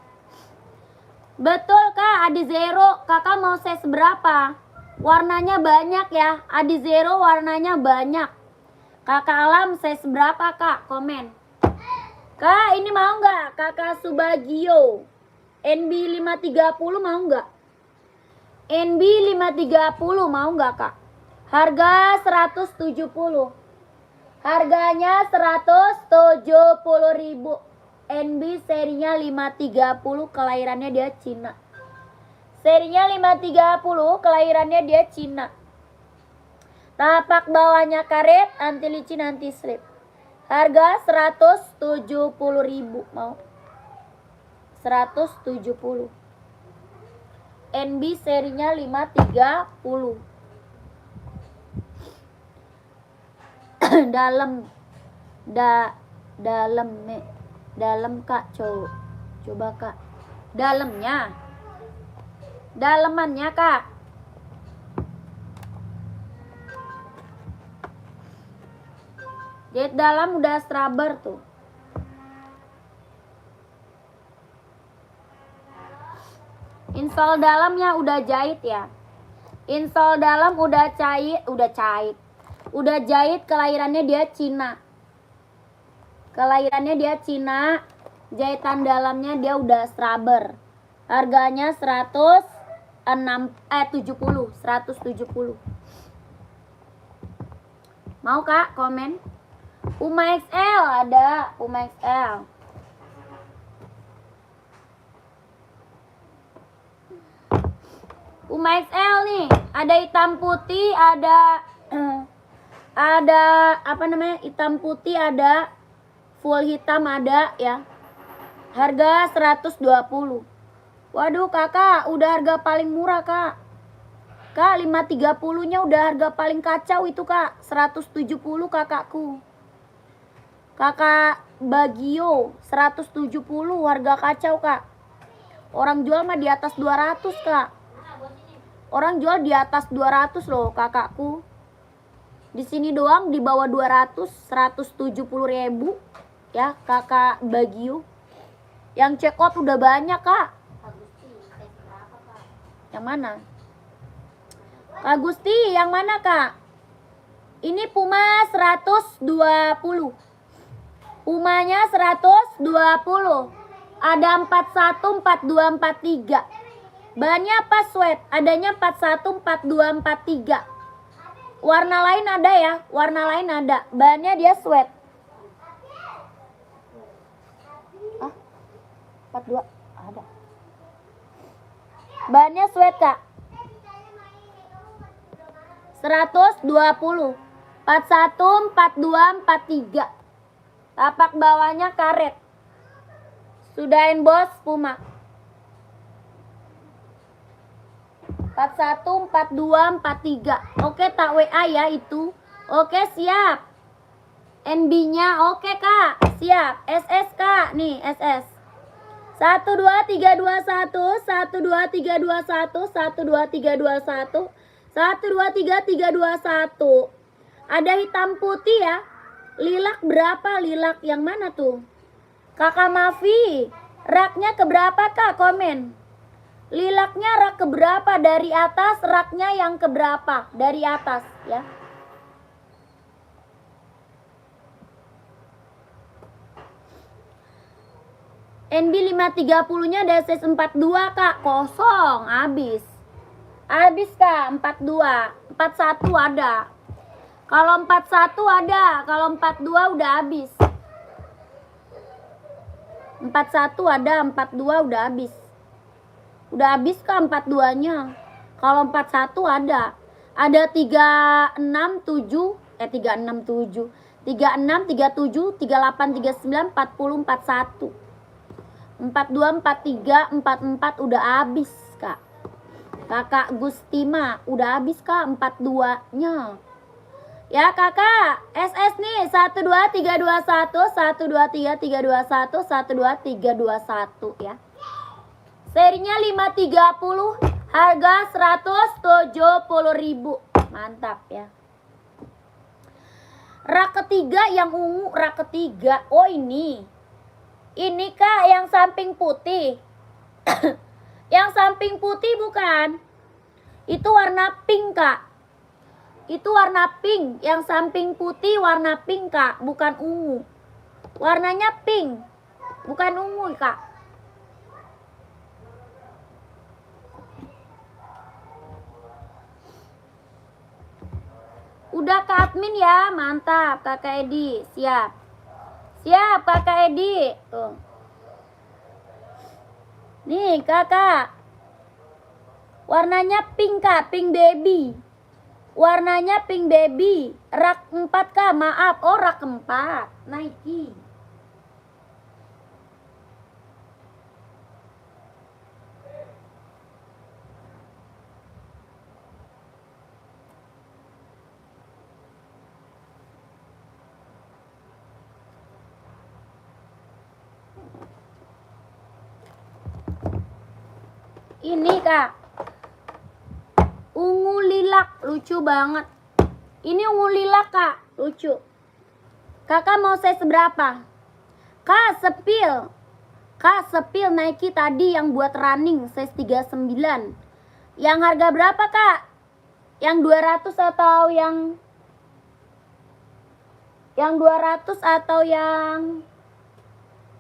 Betul Kak, Adi Zero. Kakak mau size berapa? Warnanya banyak ya. Adi Zero warnanya banyak. Kakak Alam size berapa Kak? Komen. Kak ini mau nggak? Kakak Subagio. NB 530 mau nggak? NB 530 mau nggak Kak? Harga 170. Harganya 170.000. NB serinya 530, kelahirannya dia Cina. Serinya 530, kelahirannya dia Cina. Tapak bawahnya karet, anti licin, anti slip. Harga 170.000 mau. 170. NB serinya 530. dalam Kak, coba Kak, dalamnya, dalemannya Kak. Jahit dalam udah straber tuh. Install dalamnya udah jahit ya. Install dalam udah jahit, kelahirannya dia Cina. Kelahirannya dia Cina. Jahitan dalamnya dia udah rubber. Harganya 170. Mau Kak komen? Puma XL ada, Puma XL. Puma XL nih, ada hitam putih, ada apa namanya? Hitam putih ada, full hitam ada ya. Harga 120. Waduh Kakak, udah harga paling murah Kak. Kak, 530-nya udah harga paling kacau itu Kak. 170 kakakku. Kakak Bagio 170 harga kacau Kak. Orang jual mah di atas 200 Kak. Orang jual di atas 200 loh kakakku. Di sini doang di bawah 200, 170.000 ya Kakak Bagio. Yang check out udah banyak Kak. Yang mana? Kak Gusti, yang mana Kak? Ini Puma 120. Pumanya 120. Ada 41, 42, 43. Bahannya apa sweat? Adanya 41, 42, 43. Warna lain ada ya? Warna lain ada. Bahannya dia sweat. 42 ada. Bahannya sweat Kak. 120. 41, 42, 43. Tapak bawahnya karet. Sudah bos Puma. 41, 42, 43. Oke tak WA ya itu. Oke siap. NB-nya oke Kak. Siap. SS Kak. Nih SS. 1 2 3 2 1 1 2 3 2 1 1 2 3 2 1 1 2 3 3 2 1. Ada hitam putih ya. Lilac berapa? Lilac yang mana tuh? Kakak Mafi, raknya keberapa Kak? Komen. Lilaknya rak keberapa? Dari atas, raknya yang keberapa? Dari atas ya. NB 530-nya ada SS 42 Kak. Kosong, habis. Habis Kak, 42. 41 ada. Kalau 41 ada, kalau 42 udah habis. 41 ada, 42 udah habis. Udah habis Kak 42-nya. Kalau 41 ada. Ada 367, 367. 36, 37, 38, 39, 40, 41. 42, 43, 44 udah habis Kak. Kakak Gustima udah habis Kak 42-nya. Ya Kakak, SS nih 1 2 3 2 1 1 2 3 3 2 1 1 2 3 2 1 ya. Serinya 530, harga 170.000. Mantap ya. Rak ketiga yang ungu, rak ketiga. Oh ini. Ini Kak yang samping putih. Yang samping putih bukan? Itu warna pink Kak. Itu warna pink. Yang samping putih warna pink Kak, bukan ungu. Warnanya pink, bukan ungu Kak. Udah ke admin ya, mantap Kakak Edi, siap. Siap Kakak Edi. Tuh. Nih Kakak. Warnanya pink Kak, pink baby. Warnanya pink baby. Rak 4 Kak, maaf. Oh rak 4. Nike. Ini Kak. Ungu lilac, lucu banget. Ini ungu lilac Kak, lucu. Kakak mau size berapa? Kak sepil. Kak sepil Nike tadi yang buat running size 39. Yang harga berapa Kak? Yang 200 atau yang 200 atau yang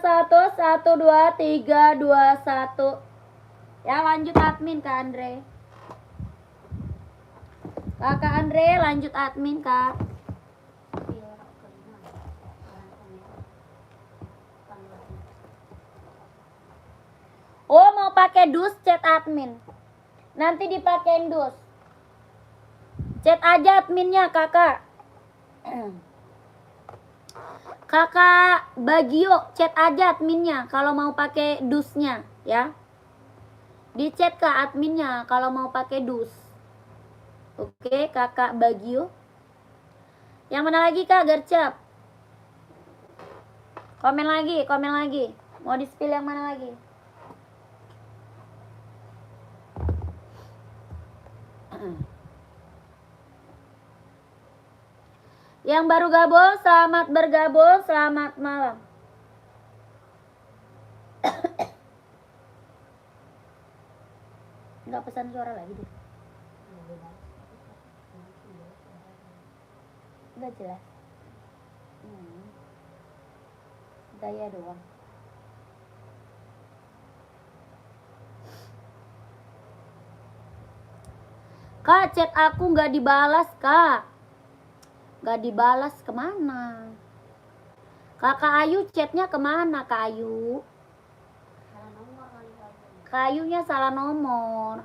21 12 3 21. Ya lanjut admin Kak Andre. Kakak Andre lanjut admin Kak. Oh mau pakai dus chat admin. Nanti dipakein dus. Chat aja adminnya kakak. Kakak Bagio chat aja adminnya kalau mau pakai dusnya ya. Di chat ke adminnya kalau mau pakai dus. Oke kakak Bagio. Yang mana lagi kak Gercep? Komen lagi. Mau di spill yang mana lagi? Yang baru gabung, selamat bergabung, selamat malam. Nggak pesan suara lagi deh. Nggak jelas. Gaya doang. Kak, chat aku nggak dibalas, Kak. Nggak dibalas kemana? Kakak Ayu chatnya kemana, Kak Ayu? Salah nomor kali Kak. Kak Ayunya salah nomor.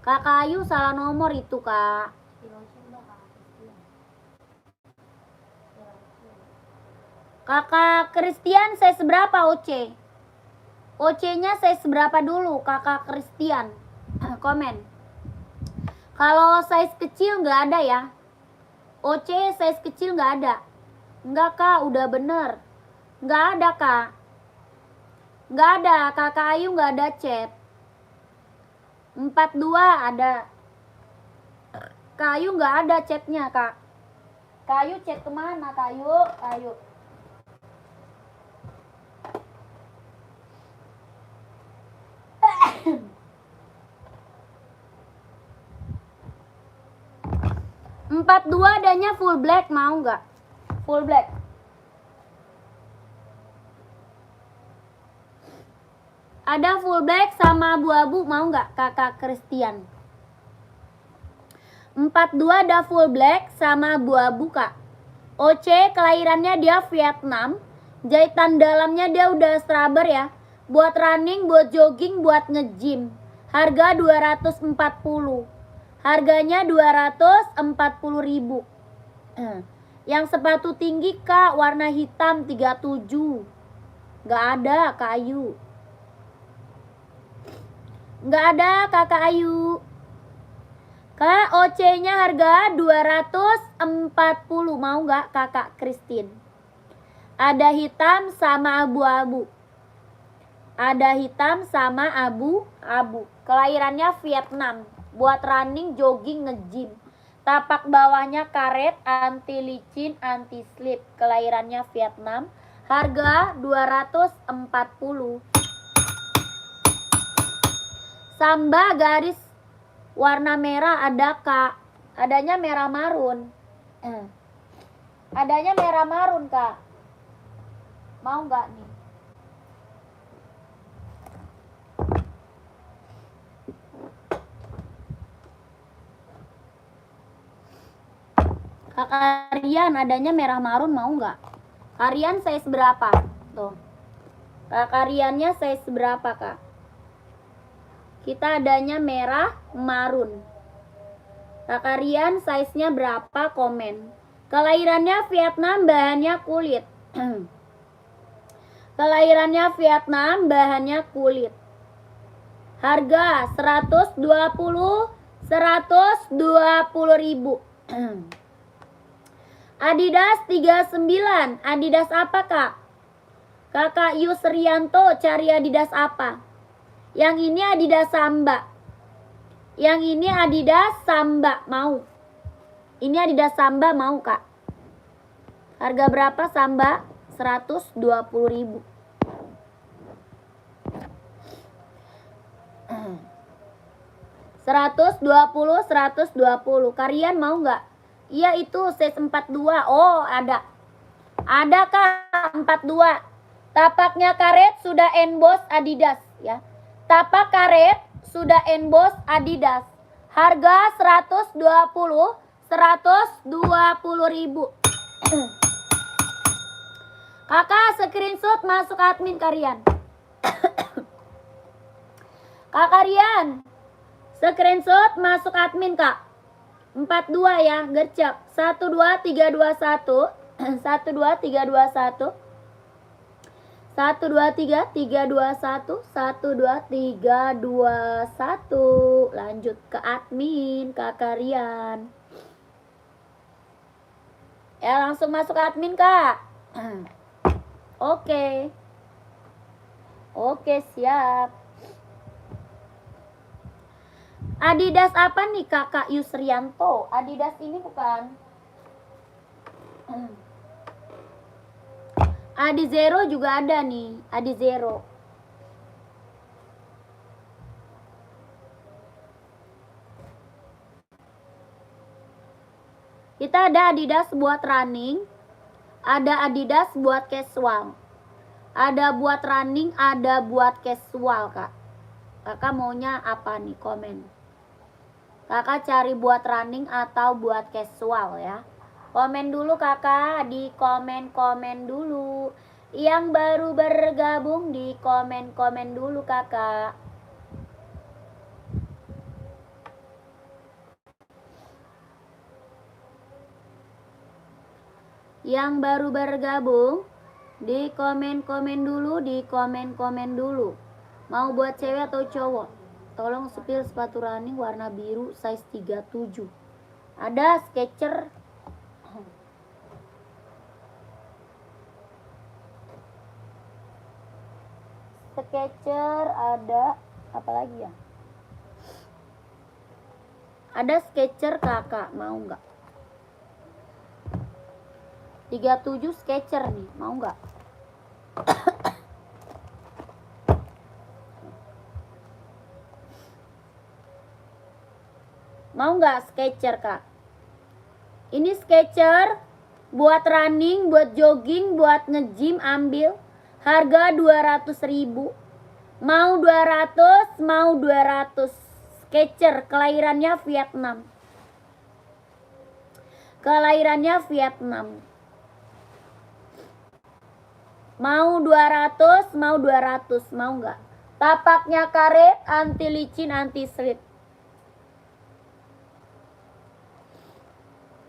Kakak Ayu salah nomor itu, Kak. Silosin Mbak, Kak. Iya. Kakak Christian saya seberapa OC? OC-nya saya seberapa dulu, Kakak Christian? Komen. Kalau size kecil nggak ada ya. OC size kecil nggak ada. Nggak, Kak, udah bener. Nggak ada, Kak. Nggak ada, Kakak Ayu nggak ada chat. 42 ada. Kak Ayu nggak ada chatnya, Kak. Kak Ayu chat kemana, Kak Ayu? Ayu. Empat dua adanya full black, mau nggak? Full black. Ada full black sama abu-abu, mau nggak, Kakak Christian? 42 ada full black sama abu-abu, Kak. OC kelahirannya dia Vietnam. Jahitan dalamnya dia udah straber ya. Buat running, buat jogging, buat nge-gym. Harga 240. Harganya 240.000. Yang sepatu tinggi, Kak, warna hitam 37. Nggak ada, Kak Ayu. Nggak ada, Kakak Ayu. Kak, OC-nya harga 240. Mau nggak, Kakak Christine? Ada hitam sama abu-abu. Ada hitam sama abu-abu. Kelahirannya Vietnam. Buat running, jogging, nge-gym. Tapak bawahnya karet, anti licin, anti slip. Kelahirannya Vietnam. Harga 240. Samba garis warna merah ada, Kak. Adanya merah marun. Adanya merah marun, Kak. Mau nggak nih? Kakak Rian adanya merah marun, mau nggak? Karian size berapa? Tuh. Kakak Riannya size berapa, Kak? Kita adanya merah marun. Kakak Rian size-nya berapa? Komen. Kelahirannya Vietnam, bahannya kulit. Kelahirannya Vietnam, bahannya kulit. Harga 120.000. Adidas 39. Adidas apa, Kak? Kakak Yusrianto cari Adidas apa? Yang ini Adidas Samba. Yang ini Adidas Samba, mau? Ini Adidas Samba, mau, Kak? Harga berapa Samba? 120.000. $120. Kalian mau nggak? Iya, itu size 42. Oh, ada. Ada, Kak, 42. Tapaknya karet sudah emboss Adidas ya. Tapak karet sudah emboss Adidas. Harga 120.000. Kakak screenshot masuk admin Karian. Kakak Rian, screenshot masuk admin, Kak. 42 ya, gercep. 12321. 12321. 12321. 12321. Lanjut ke admin Kakak Rian. Ya, langsung masuk admin, Kak. Oke. Oke, siap. Adidas apa nih, Kakak Yusrianto? Adidas ini bukan. Adi Zero juga ada nih, Adi Zero. Kita ada Adidas buat running, ada Adidas buat casual. Ada buat running, ada buat casual, Kak. Kakak maunya apa nih? Komen. Kakak cari buat running atau buat casual ya. Komen dulu kakak, di komen-komen dulu. Yang baru bergabung di komen-komen dulu kakak. Yang baru bergabung di komen-komen dulu, di komen-komen dulu. Mau buat cewek atau cowok? Tolong spill sepatu running warna biru size 37. Ada Skechers. Skechers ada apa lagi ya? Ada Skechers kakak, mau nggak? 37 Skechers nih, mau nggak? Mau nggak Skechers kak? Ini Skechers buat running, buat jogging, buat nge-gym ambil. Harga 200.000. Mau 200, mau 200. Skechers kelahirannya Vietnam. Kelahirannya Vietnam. Mau 200, mau 200, mau nggak? Tapaknya karet, anti licin, anti slip.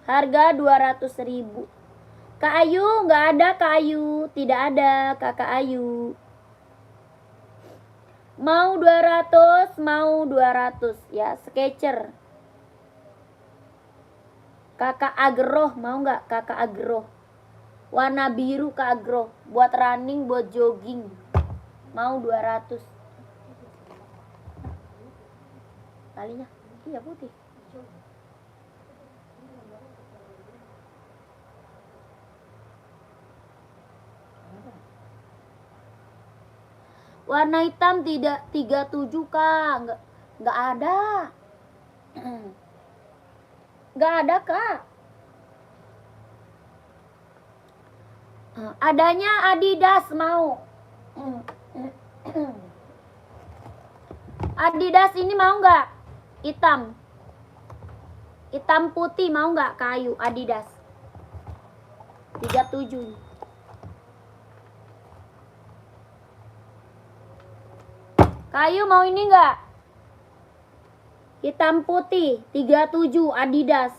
Harga 200.000. Kak Ayu, nggak ada Kak Ayu. Tidak ada Kakak Ayu. Mau 200, mau 200. Ya, Skechers. Kakak Agroh, mau nggak Kakak Agroh? Warna biru Kak Agroh. Buat running, buat jogging. Mau 200. Talinya, iya putih. Warna hitam tidak 37 kak, nggak ada, nggak ada kak. Adanya Adidas mau. Adidas ini mau nggak? Hitam, hitam putih mau nggak kayu Adidas? 37. Kayu mau ini enggak? Hitam putih 37 Adidas.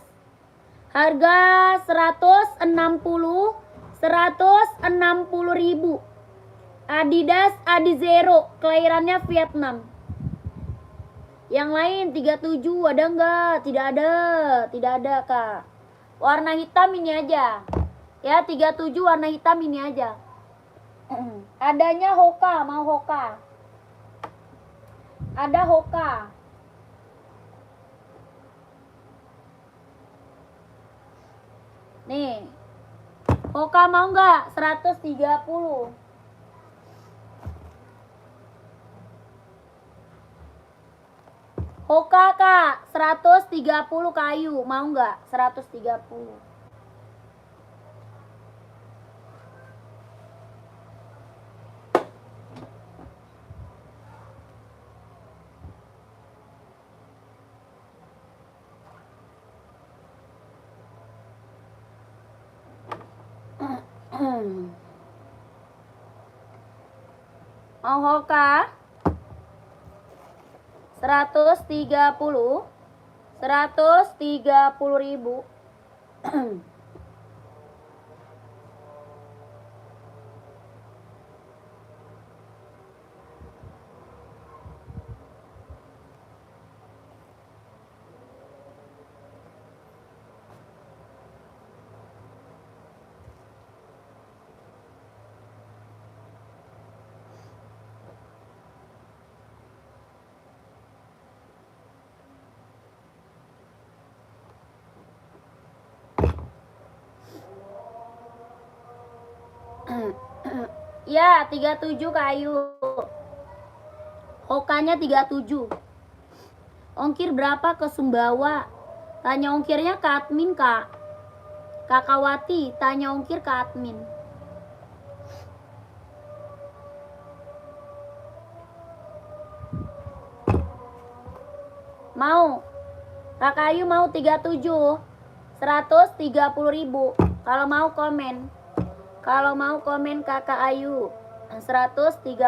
Harga 160 ribu. Adidas Adi Zero, kelahirannya Vietnam. Yang lain 37 ada enggak? Tidak ada. Tidak ada, Kak. Warna hitam ini aja. Ya, 37 warna hitam ini aja. Adanya Hoka, mau Hoka. Ada Hoka. Nih. Hoka mau nggak? 130. Hoka kak, 130 kayu. Mau nggak? 130. Mau Hoka 130 ribu. Ya, 37 Kak Ayu. Hokanya 37. Ongkir berapa ke Sumbawa? Tanya ongkirnya ke admin, Kak. Kakawati, tanya ongkir ke admin. Mau? Kakak Ayu mau 37. 130.000. Kalau mau komen. Kalau mau komen Kakak Ayu. 130.000.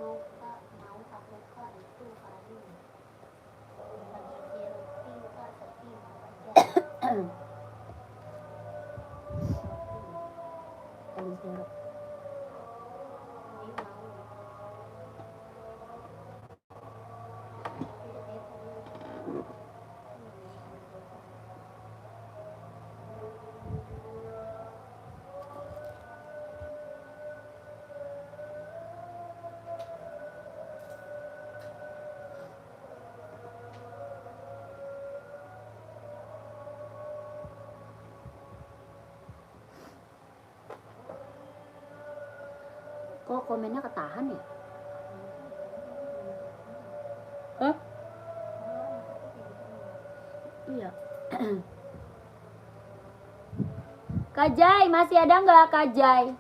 Mau kak, mau upload kak itu kali. Lagi zero pin kak, sepi mau aja. Kali zero. Ini mau. Kok komennya ketahan ya? Hah? Iya. Kak Jai, masih ada nggak Kak Jai?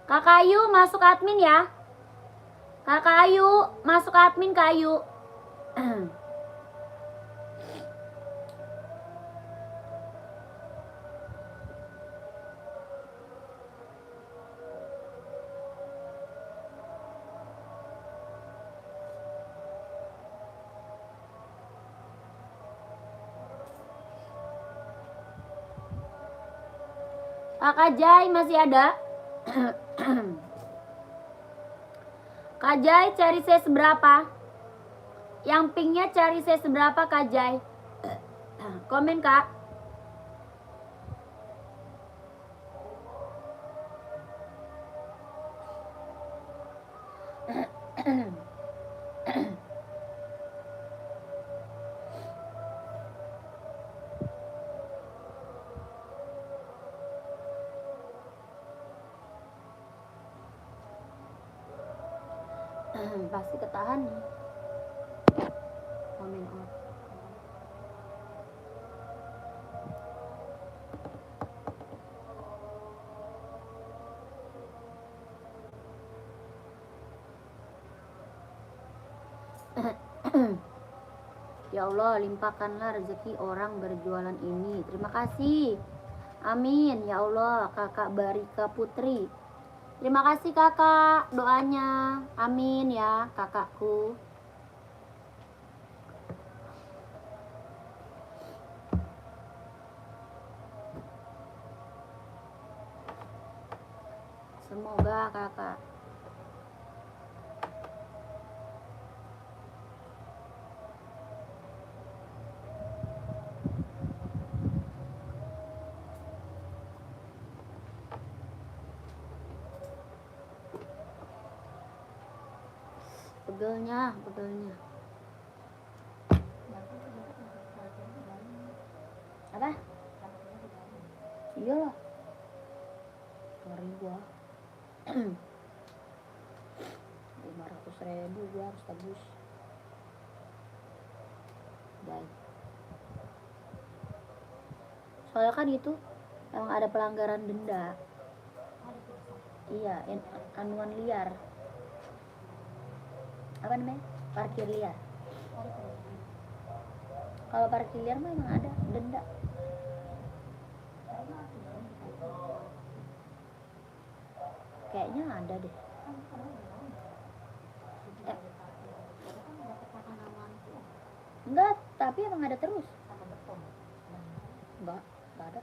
Kakak Ayu masuk admin ya. Kakak Ayu masuk admin Kak Ayu. Kakak Jai masih ada? Kak Jai cari saya seberapa? Yang pinknya cari saya seberapa Kak Jai? Komen Kak. Pasti ketahan nih. Komen on. Ya Allah, limpahkanlah rezeki orang berjualan ini. Terima kasih. Amin. Ya Allah, Kakak Barika Putri. Terima kasih Kakak doanya. Amin ya kakakku. Semoga kakak. Pegelnya. Apa? Iya lah. 5.000 ah. 500.000 gua harus tebus. Baik. Soalnya kan itu emang ada pelanggaran denda. Iya, anuan liar. Apa namanya? Parkir liar. Kalau parkir liar mah emang ada denda. Kayaknya ada deh. Enggak, tapi emang ada terus. Enggak ada.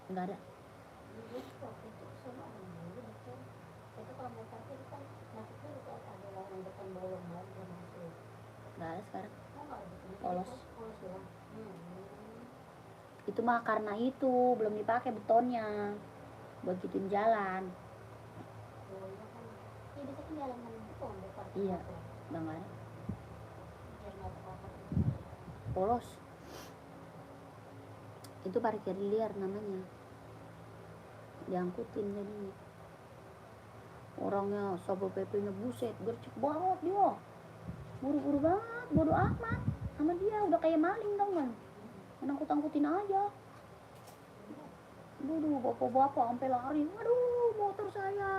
Enggak ada. Enggak ada sekarang. Polos. Itu mah karena itu belum dipakai betonnya buat gituin jalan. Iya, udah nggak ada. Polos. Itu parkir liar namanya. Diangkutin jadinya. Orangnya Satpol PP-nya buset, gercep banget dia. Buru-buru banget, bodo amat sama dia, udah kayak maling dong kan. Menangkut-angkutin aja. Aduh, bapak-bapak sampai lari. Aduh, motor saya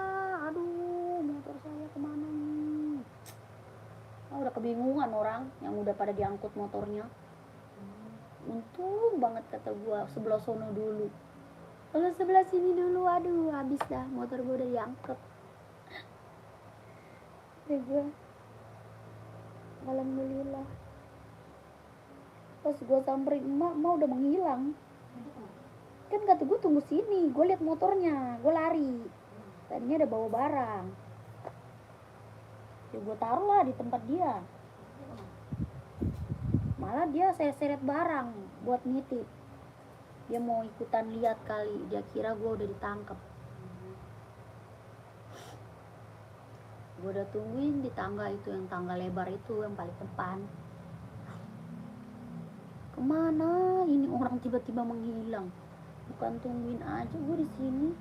kemana nih? Udah kebingungan orang yang udah pada diangkut motornya. Untung banget kata gua sebelah sono dulu. Kalau sebelah sini dulu, aduh habis dah, motor gua udah diangkut. Gua alhamdulillah. Pas gua samperin emak udah menghilang. Kan kata gue tunggu sini, gue lihat motornya, gue lari. Tadinya ada bawa barang. Ya gue taruh lah di tempat dia. Malah dia saya seret barang buat nitip. Dia mau ikutan lihat kali, dia kira gue udah ditangkap. Gue udah tungguin di tangga itu, yang tangga lebar itu, yang paling depan. Kemana ini orang tiba-tiba menghilang? Bukan tungguin aja gue di sini.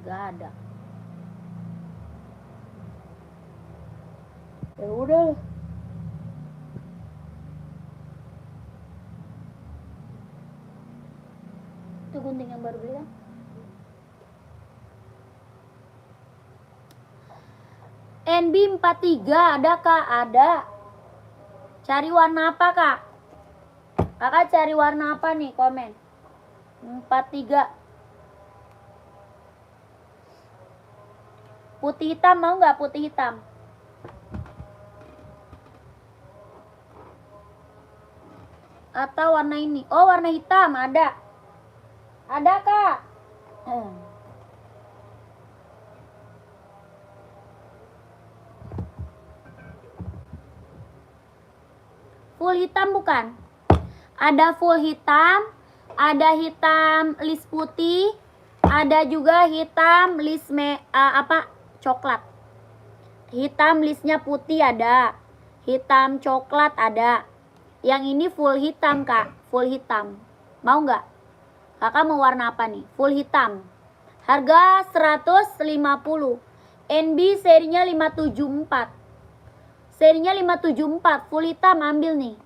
Gak ada. Ya udah. Itu gunting yang baru beli kan? NB43 ada kak? Ada. Cari warna apa kak? Kakak cari warna apa nih? Komen. 43. Putih hitam mau nggak? Putih hitam. Atau warna ini? Oh, warna hitam ada. Ada kak. Full hitam bukan? Ada full hitam. Ada hitam list putih, ada juga hitam list coklat. Hitam listnya putih ada, hitam coklat ada. Yang ini full hitam kak, full hitam. Mau nggak? Kakak mau warna apa nih? Full hitam. Harga 150. NB serinya 574. Serinya 574, full hitam ambil nih.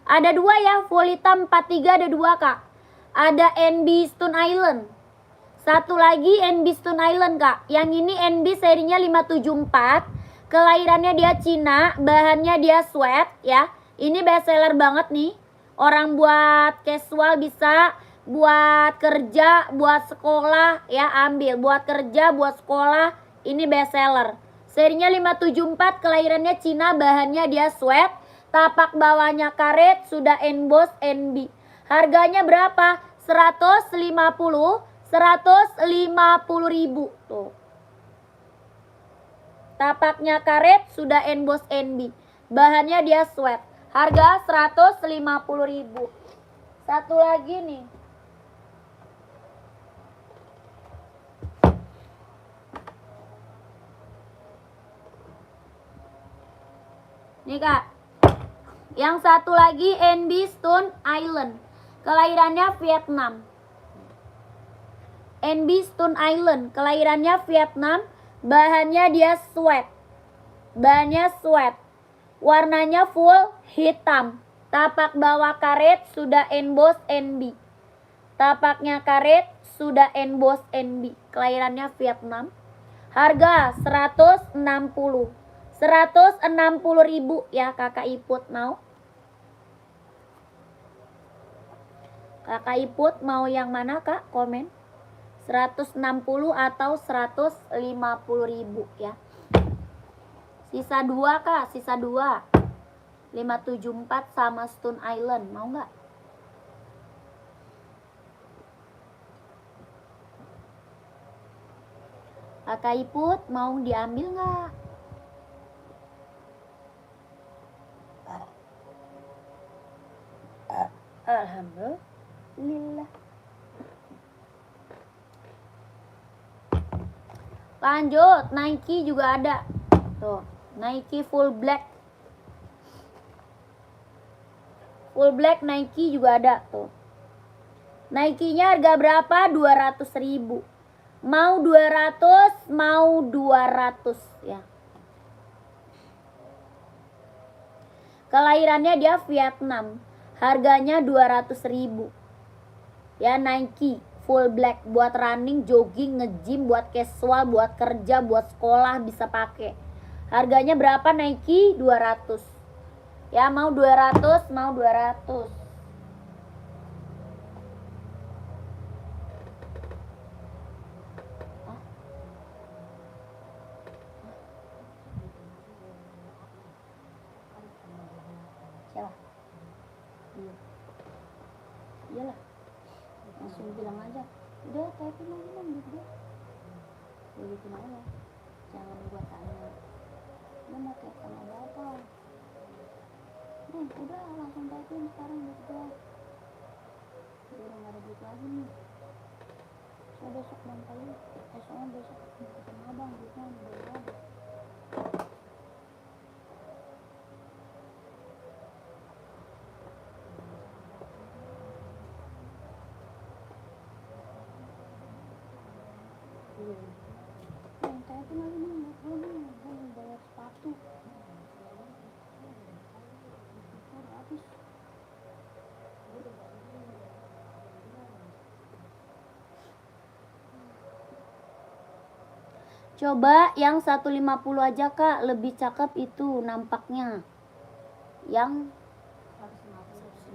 Ada dua ya, full hitam 43 ada dua kak. Ada NB Stone Island. Satu lagi NB Stone Island kak. Yang ini NB serinya 574. Kelahirannya dia Cina, bahannya dia sweat ya. Ini best seller banget nih. Orang buat casual bisa, buat kerja, buat sekolah ya ambil. Buat kerja, buat sekolah, ini best seller. Serinya 574, kelahirannya Cina, bahannya dia sweat. Tapak bawahnya karet, sudah emboss NB. Harganya berapa? 150 ribu. Tuh. Tapaknya karet, sudah emboss NB. Bahannya dia sweat. Harga 150 ribu. Satu lagi nih. Nih kak. Yang satu lagi NB Stone Island. Kelahirannya Vietnam. NB Stone Island. Kelahirannya Vietnam. Bahannya dia sweat. Bahannya sweat. Warnanya full hitam. Tapak bawah karet, sudah emboss NB. Tapaknya karet, sudah emboss NB. Kelahirannya Vietnam. Harga 160. 160.000 ya kakak Iput mau. Kakak Iput mau yang mana kak? Komen 160 atau 150.000 ya. Sisa 2 kak, sisa 2 574 sama Stone Island, mau nggak? Kakak Iput mau diambil nggak? Alhamdulillah. Lanjut, Nike juga ada. Tuh, Nike full black. Full black Nike juga ada tuh. Nike-nya harga berapa? 200.000. Mau 200, mau 200 ya. Kelahirannya dia Vietnam. Harganya 200.000. Ya, Nike full black buat running, jogging, nge-gym, buat casual, buat kerja, buat sekolah bisa pakai. Harganya berapa Nike? 200. Ya, mau 200, mau 200. Siapa? Iya. Iyalah. Langsung bilang aja. Udah, typing aja dong gitu. Begitu aja. Jangan gua tanya. Lu mau telepon ada apa? Udah langsung typing sekarang gitu. Udah nggak ada duit lagi nih. So besok bang kali. Soalnya besok ketemu abang duitnya udah ada. Yang typing lagi nih, nggak perlu nih. Gue bayar sepatu. Udah habis. Coba yang 150 aja kak, lebih cakep itu nampaknya. Yang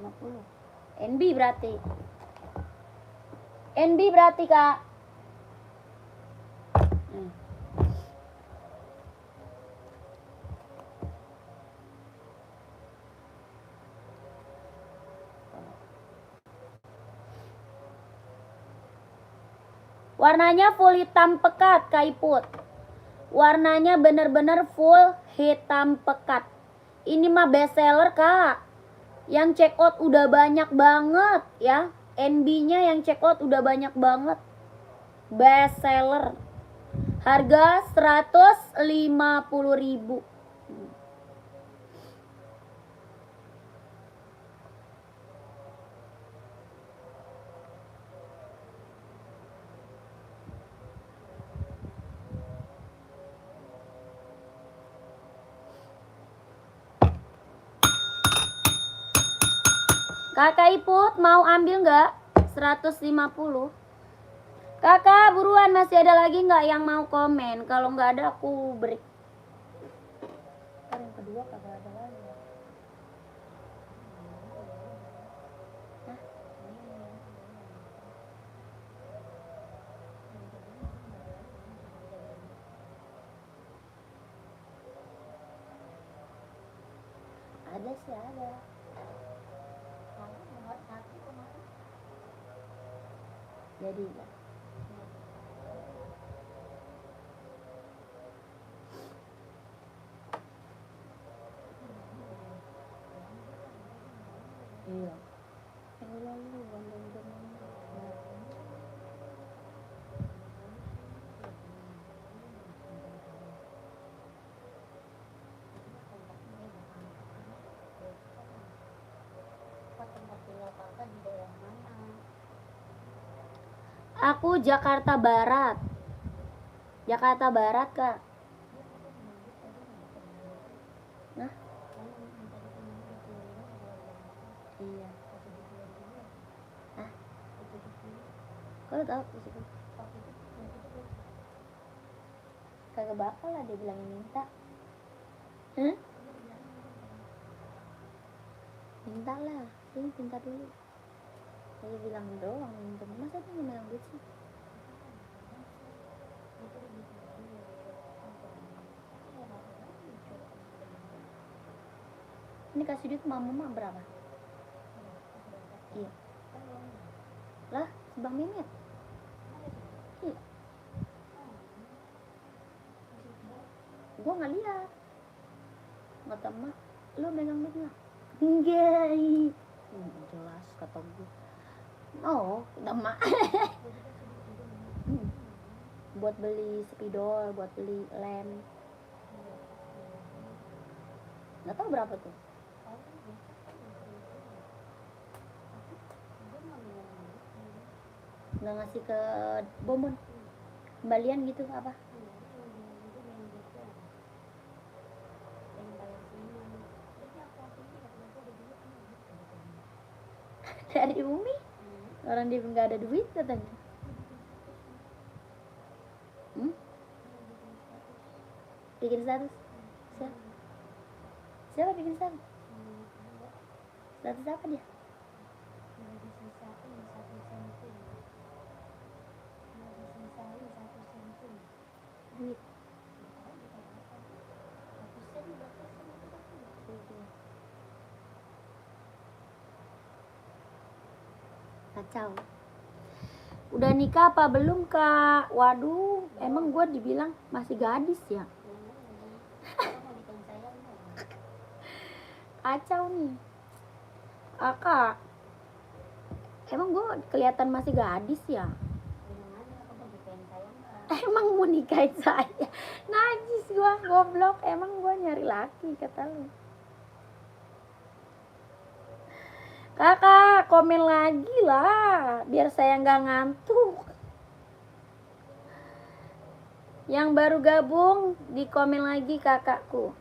150 NB berarti. NB berarti kak. Warnanya full hitam pekat Kak Iput. Warnanya bener-bener full hitam pekat. Ini mah best seller kak. Yang check out udah banyak banget ya. NB-nya yang check out udah banyak banget. Best seller. Harga 150.000. Kakak Iput mau ambil nggak? 150. Kakak buruan, masih ada lagi nggak yang mau komen? Kalau nggak ada aku break. Yang kedua kagak ada lagi. Ada sih ada. Jadi ya. Iya. Aku Jakarta Barat. Jakarta Barat kak. Nah. Iya. Hah? Kau tahu di situ? Kagak bakal lah dia bilangin minta. Hah? Minta lah, ini minta dulu. Saya bilang doang minta, masa dia bilang duit sih? Ini kasih duit mama berapa? Iya. Lah, Bang Mehmet. Iya. Gua nggak lihat. Kata emak, lo megang duit nggak? Enggak. Jelas kata gue. Oh, udah emak. Buat beli spidol, buat beli lem. Nggak tahu berapa tuh. Nggak ngasih ke Bomon kembalian gitu apa? Dari Umi orang dia nggak ada duit katanya. Bikin status siapa bikin status? Status apa dia? Duit. Kacau. Udah nikah apa belum kak? Waduh, emang gue dibilang masih gadis ya? Kacau nih. Kak, emang gue kelihatan masih gadis ya? Emang mau nikahin saya? Najis gue, goblok. Emang gue nyari laki kata lu. Kakak, komen lagi lah, biar saya nggak ngantuk. Yang baru gabung, di komen lagi kakakku.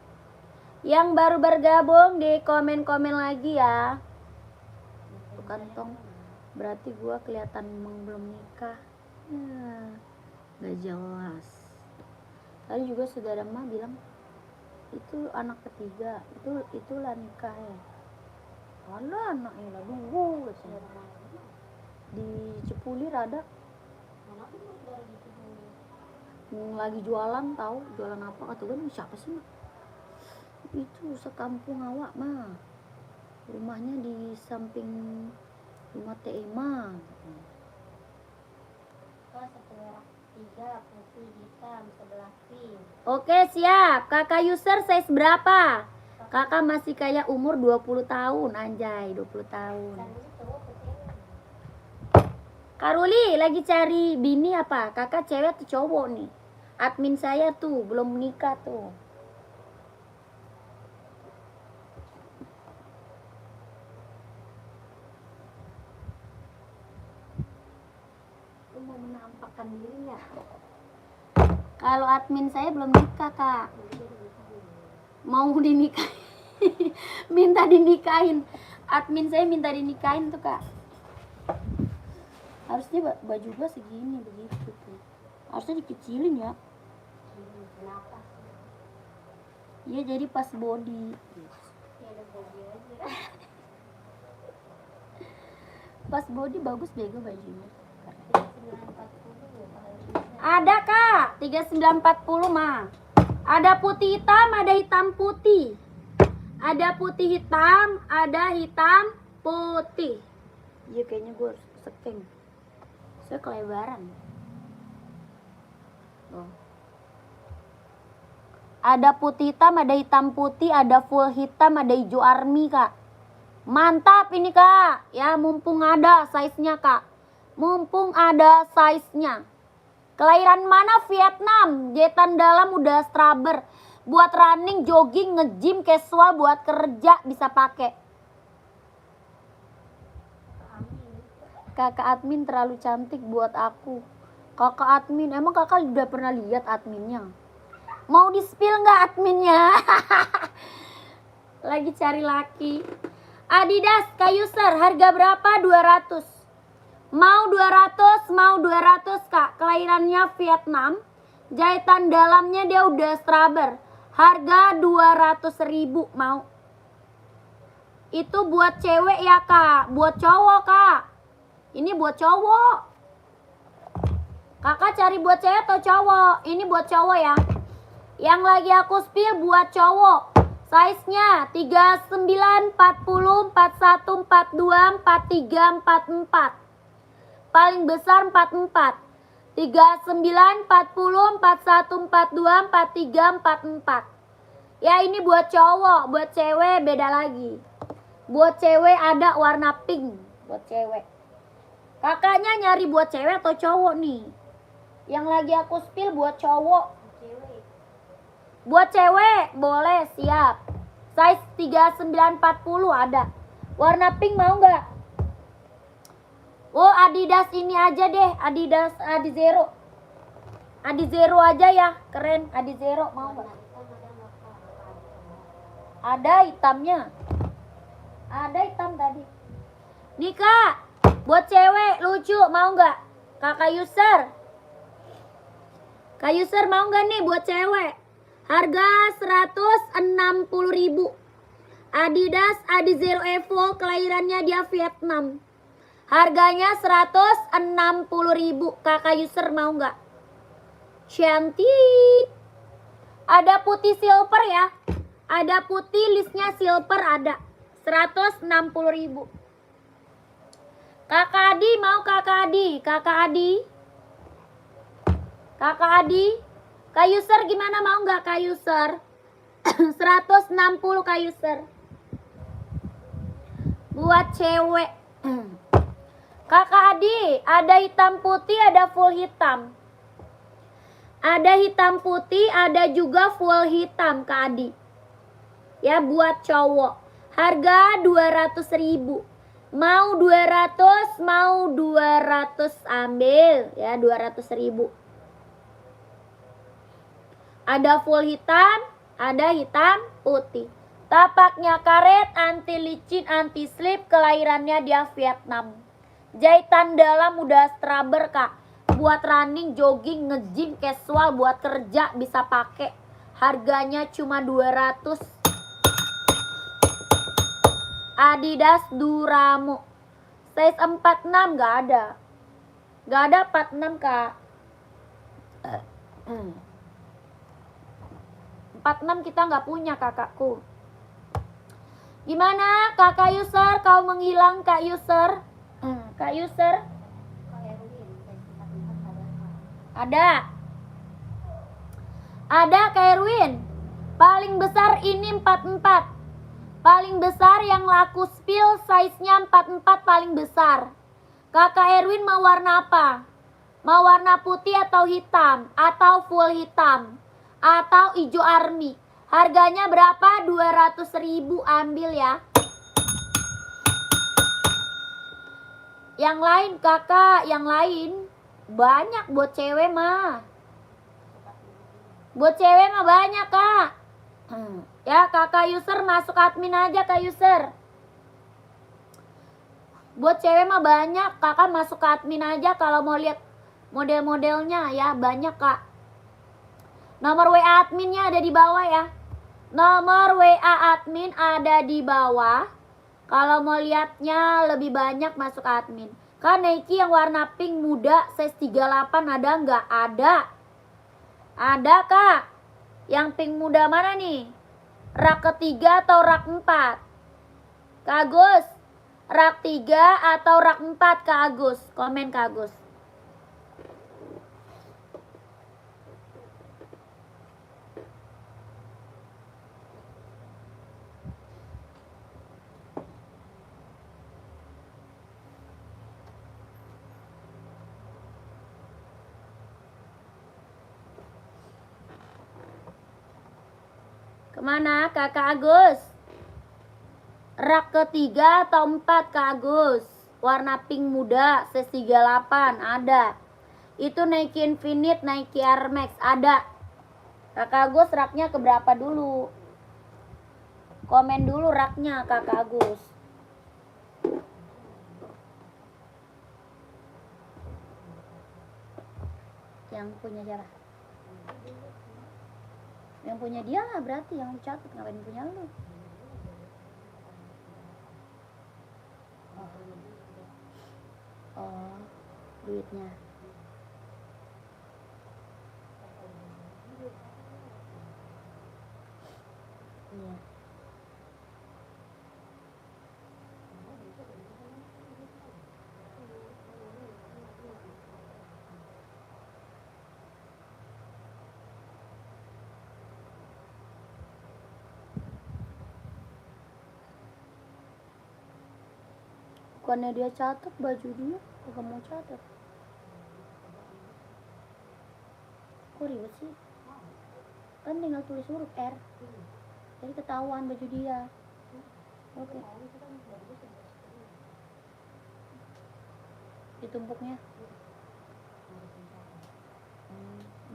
Yang baru bergabung, di komen-komen lagi ya. Tuh kantong, berarti gua kelihatan belum nikah. Gak jelas. Tadi juga saudara emak bilang, itu anak ketiga, itulah nikah ya. Alah anaknya lah dulu di Cipulir ada yang lagi jualan, tahu jualan apa kata gue, siapa sih mah itu sekampung awak mah, rumahnya di samping rumah Tema. Putih hitam sebelah pink. Oke siap. Kakak user size berapa? Kakak masih kayak umur 20 tahun, anjay, 20 tahun. Karuli lagi cari bini apa? Kakak cewek atau cowok nih? Admin saya tuh belum menikah tuh. Lu mau menampakkan diri ya? Kalau admin saya belum nikah, Kak. Mau dinikahin. Minta dinikahin. Admin saya minta dinikahin tuh, Kak. Harusnya baju gua segini begitu tuh. Harusnya dikecilin ya. Iya, jadi pas body. Pas body bagus bego bajunya. Ada, Kak. 3940 mah. Ada putih hitam, ada hitam putih. Ada putih hitam, ada hitam putih. Iya kayaknya gue harus sekeng. Saya kelebaran. Oh. Ada putih hitam, ada hitam putih, ada full hitam, ada hijau army, Kak. Mantap ini, Kak. Ya, mumpung ada size-nya, Kak. Mumpung ada size-nya. Kelahiran mana? Vietnam. Jetan dalam udah straber. Buat running, jogging, nge-gym, casual, buat kerja bisa pakai. Kakak admin terlalu cantik buat aku. Kakak admin, emang kakak udah pernah lihat adminnya? Mau di-spill nggak adminnya? Lagi cari laki. Adidas K-User, harga berapa? 200. Mau 200 Kak. Kelahirannya Vietnam. Jahitan dalamnya dia udah straber. Harga 200.000 mau. Itu buat cewek ya kak, buat cowok kak. Ini buat cowok. Kakak cari buat cewek atau cowok? Ini buat cowok ya. Yang lagi aku spill buat cowok. Size-nya 39, 40, 41, 42, 43, 44. Paling besar 44. 39, 40, 41, 42, 43, 44. Ya ini buat cowok, buat cewek beda lagi. Buat cewek ada warna pink. Buat cewek. Kakaknya nyari buat cewek atau cowok nih? Yang lagi aku spill buat cowok. Cewek. Buat cewek boleh, siap. Size 39, 40 ada. Warna pink mau nggak? Oh Adidas ini aja deh. Adidas Adizero. Adizero aja ya. Keren Adizero mau nggak? Ada hitamnya. Ada hitam tadi. Nih kak, buat cewek lucu mau nggak? Kakak user. Kak user mau nggak nih buat cewek? Harga 160.000. Adidas Adizero Evo, kelahirannya dia Vietnam. Harganya 160.000. Kakak user mau nggak? Cantik. Ada putih silver ya. Ada putih listnya silver ada. 160.000. Kakak Adi mau Kakak Adi? Kakak Adi? Kakak Adi? Kak user gimana mau nggak Kak user? 160 Kak user. Buat cewek. Kakak Adi, ada hitam putih, ada full hitam. Ada hitam putih, ada juga full hitam Kak Adi. Ya buat cowok. Harga 200.000. Mau 200, mau 200 ambil ya 200.000. Ada full hitam, ada hitam putih. Tapaknya karet, anti licin, anti slip, kelahirannya dia Vietnam. Jahitan dalam udah straber kak. Buat running, jogging, nge-gym, casual, buat kerja bisa pakai. Harganya cuma 200. Adidas Duramo. Size 46 nggak ada. Nggak ada 46 kak. 46 kita nggak punya kakakku. Gimana kakak user? Kau menghilang kak user? Kak user? Ada. Ada Kak Erwin. Paling besar ini 44. Paling besar yang laku spill size-nya 44 paling besar. Kakak Erwin mau warna apa? Mau warna putih atau hitam? Atau full hitam? Atau hijau army? Harganya berapa? 200.000 ambil ya. Yang lain kakak, yang lain banyak buat cewek mah. Buat cewek mah banyak kak. Ya kakak user masuk admin aja kak user. Buat cewek mah banyak, kakak masuk ke admin aja kalau mau lihat model-modelnya ya banyak kak. Nomor WA adminnya ada di bawah ya. Nomor WA admin ada di bawah. Kalau mau lihatnya lebih banyak masuk admin. Kan Nike yang warna pink muda size 38 ada nggak? Ada. Ada kak. Yang pink muda mana nih? Rak ketiga atau rak 4? Kak Agus. Rak 3 atau rak 4 Kak Agus? Komen Kak Agus. Kemana kakak Agus? Rak ketiga atau 4 Kak Agus? Warna pink muda size 38 ada. Itu Nike Infinite, Nike Air Max ada. Kakak Agus raknya keberapa dulu? Komen dulu raknya kakak Agus. Yang punya siapa? Yang punya dia lah berarti yang lu catat, ngapain punya lu? Oh, duitnya. Iya. Bukannya dia catat baju dia, kagak mau catat. Kok ribet sih? Kan tinggal tulis huruf R. Jadi ketahuan baju dia. Oke. Ditumpuknya.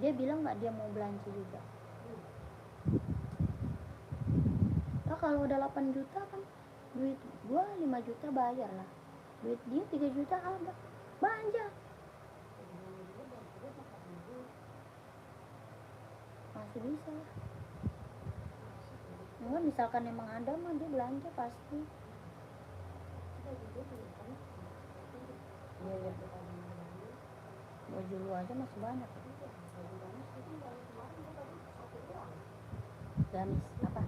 Dia bilang nggak dia mau belanja juga. Nah, kalau udah 8 juta kan duit gua 5 juta bayar lah. Duit dia 3 juta ada. Belanja. Masih bisa lah. Enggak, misalkan emang ada mah dia belanja pasti. Iya. Baju lu aja masih banyak. Gamis apa?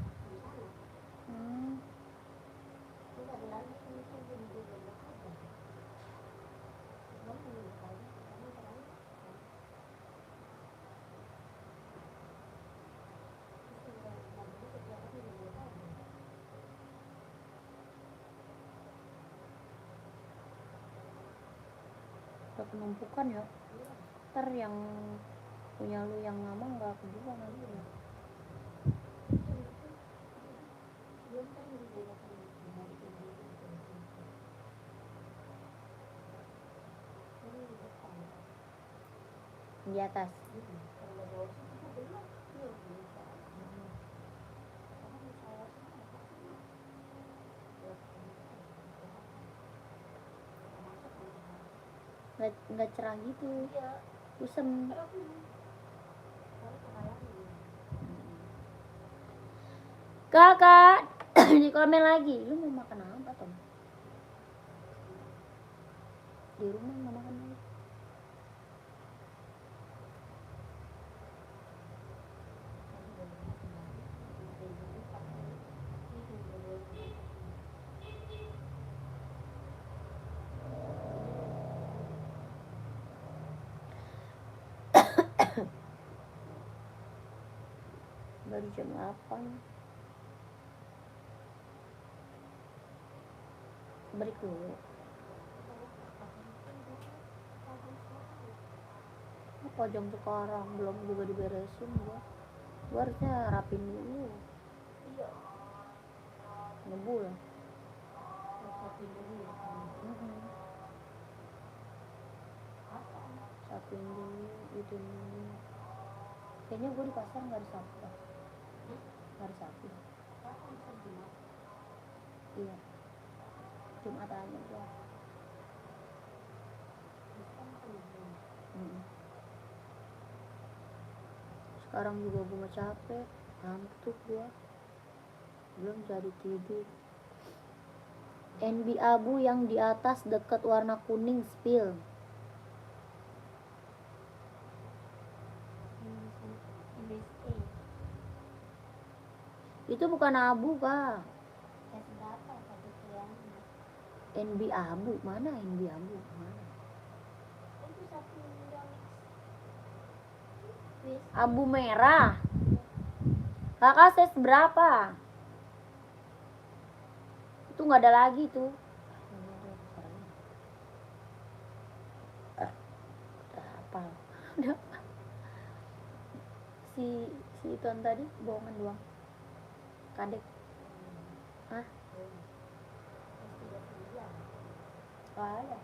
Udah penumpukan ya. Ntar yang punya lu yang lama nggak kejual nanti ya. Di atas. Nggak cerah gitu. Kusem. Kakak di komen lagi, lu mau makan apa Tom? Di rumah mau makan apa? Baru jam 8. Break dulu. Apa jam sekarang belum juga diberesin gua. Gua harusnya rapin dulu. Ngebul. Sapin dulu, itu dulu. Kayaknya gua di pasar nggak ada sapu. Nggak ada sapu. Iya. Jumat aja gua. Sekarang juga gua capek, ngantuk gua, belum jadi tidur. NB abu yang di atas dekat warna kuning spill. Itu bukan abu kak. NB abu mana? NB abu mana? Abu merah. Kakak size berapa? Itu nggak ada lagi tuh. Apa? Si Tuan tadi bohongan doang. Kadek. Hah? Nggak ada.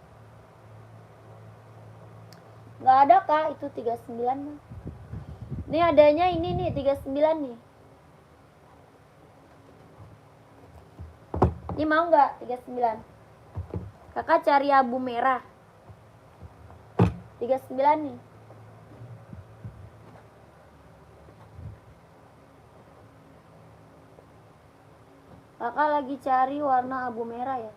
Nggak ada kak, itu 39 mah. Nih adanya ini nih 39 nih. Ini mau nggak 39? Kakak cari abu merah. 39 nih. Kakak lagi cari warna abu merah ya.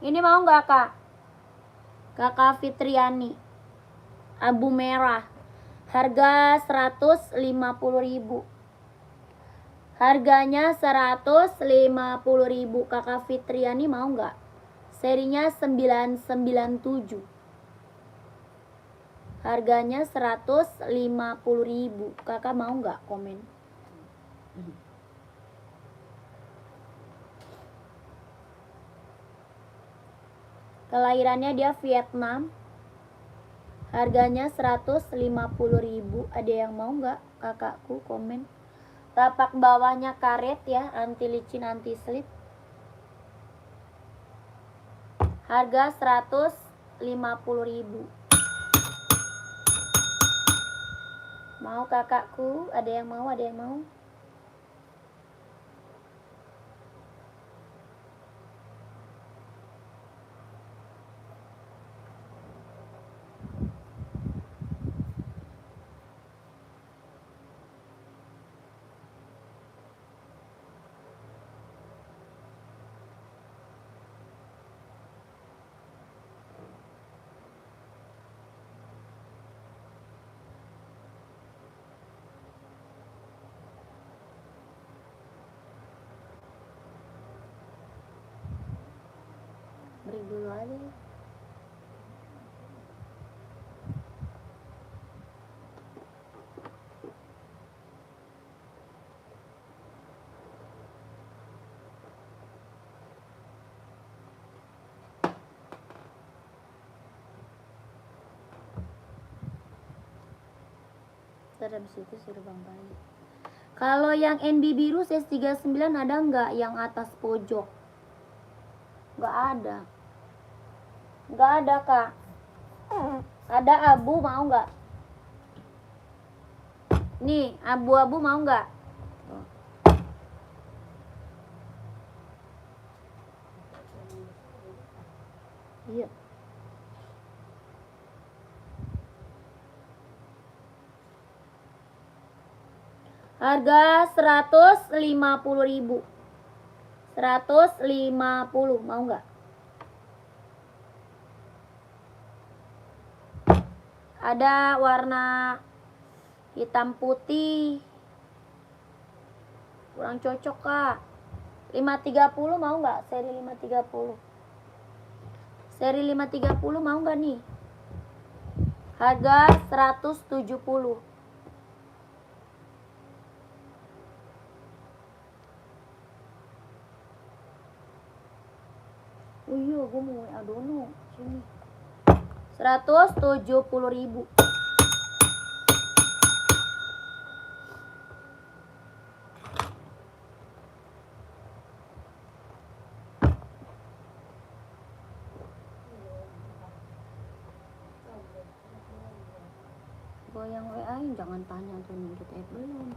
Ini mau nggak kak? Kakak Fitriani, abu merah, harga 150.000. Harganya 150.000. Kakak Fitriani mau nggak? Serinya 997. Harganya 150.000. Kakak mau nggak? Komen. Kelahirannya dia Vietnam. Harganya 150.000. Ada yang mau nggak? Kakakku komen. Tapak bawahnya karet ya, anti licin, anti slip. Harga 150.000. Mau kakakku? Ada yang mau? Ada yang mau? Break dulu aja. Ntar habis itu suruh Bang balik. Kalau yang NB biru size 39 ada nggak yang atas pojok? Nggak ada. Nggak ada kak. Ada abu, mau nggak? Nih abu-abu mau nggak? Iya. Harga 150.000. 150, mau nggak? Ada warna hitam putih. Kurang cocok kak. 530 mau nggak? Seri 530. Seri 530 mau nggak nih? Harga 170. Oh iya, gue mau WA Dono. Sini. 170.000. Gue yang WA-in jangan tanya tuh nih kita belum.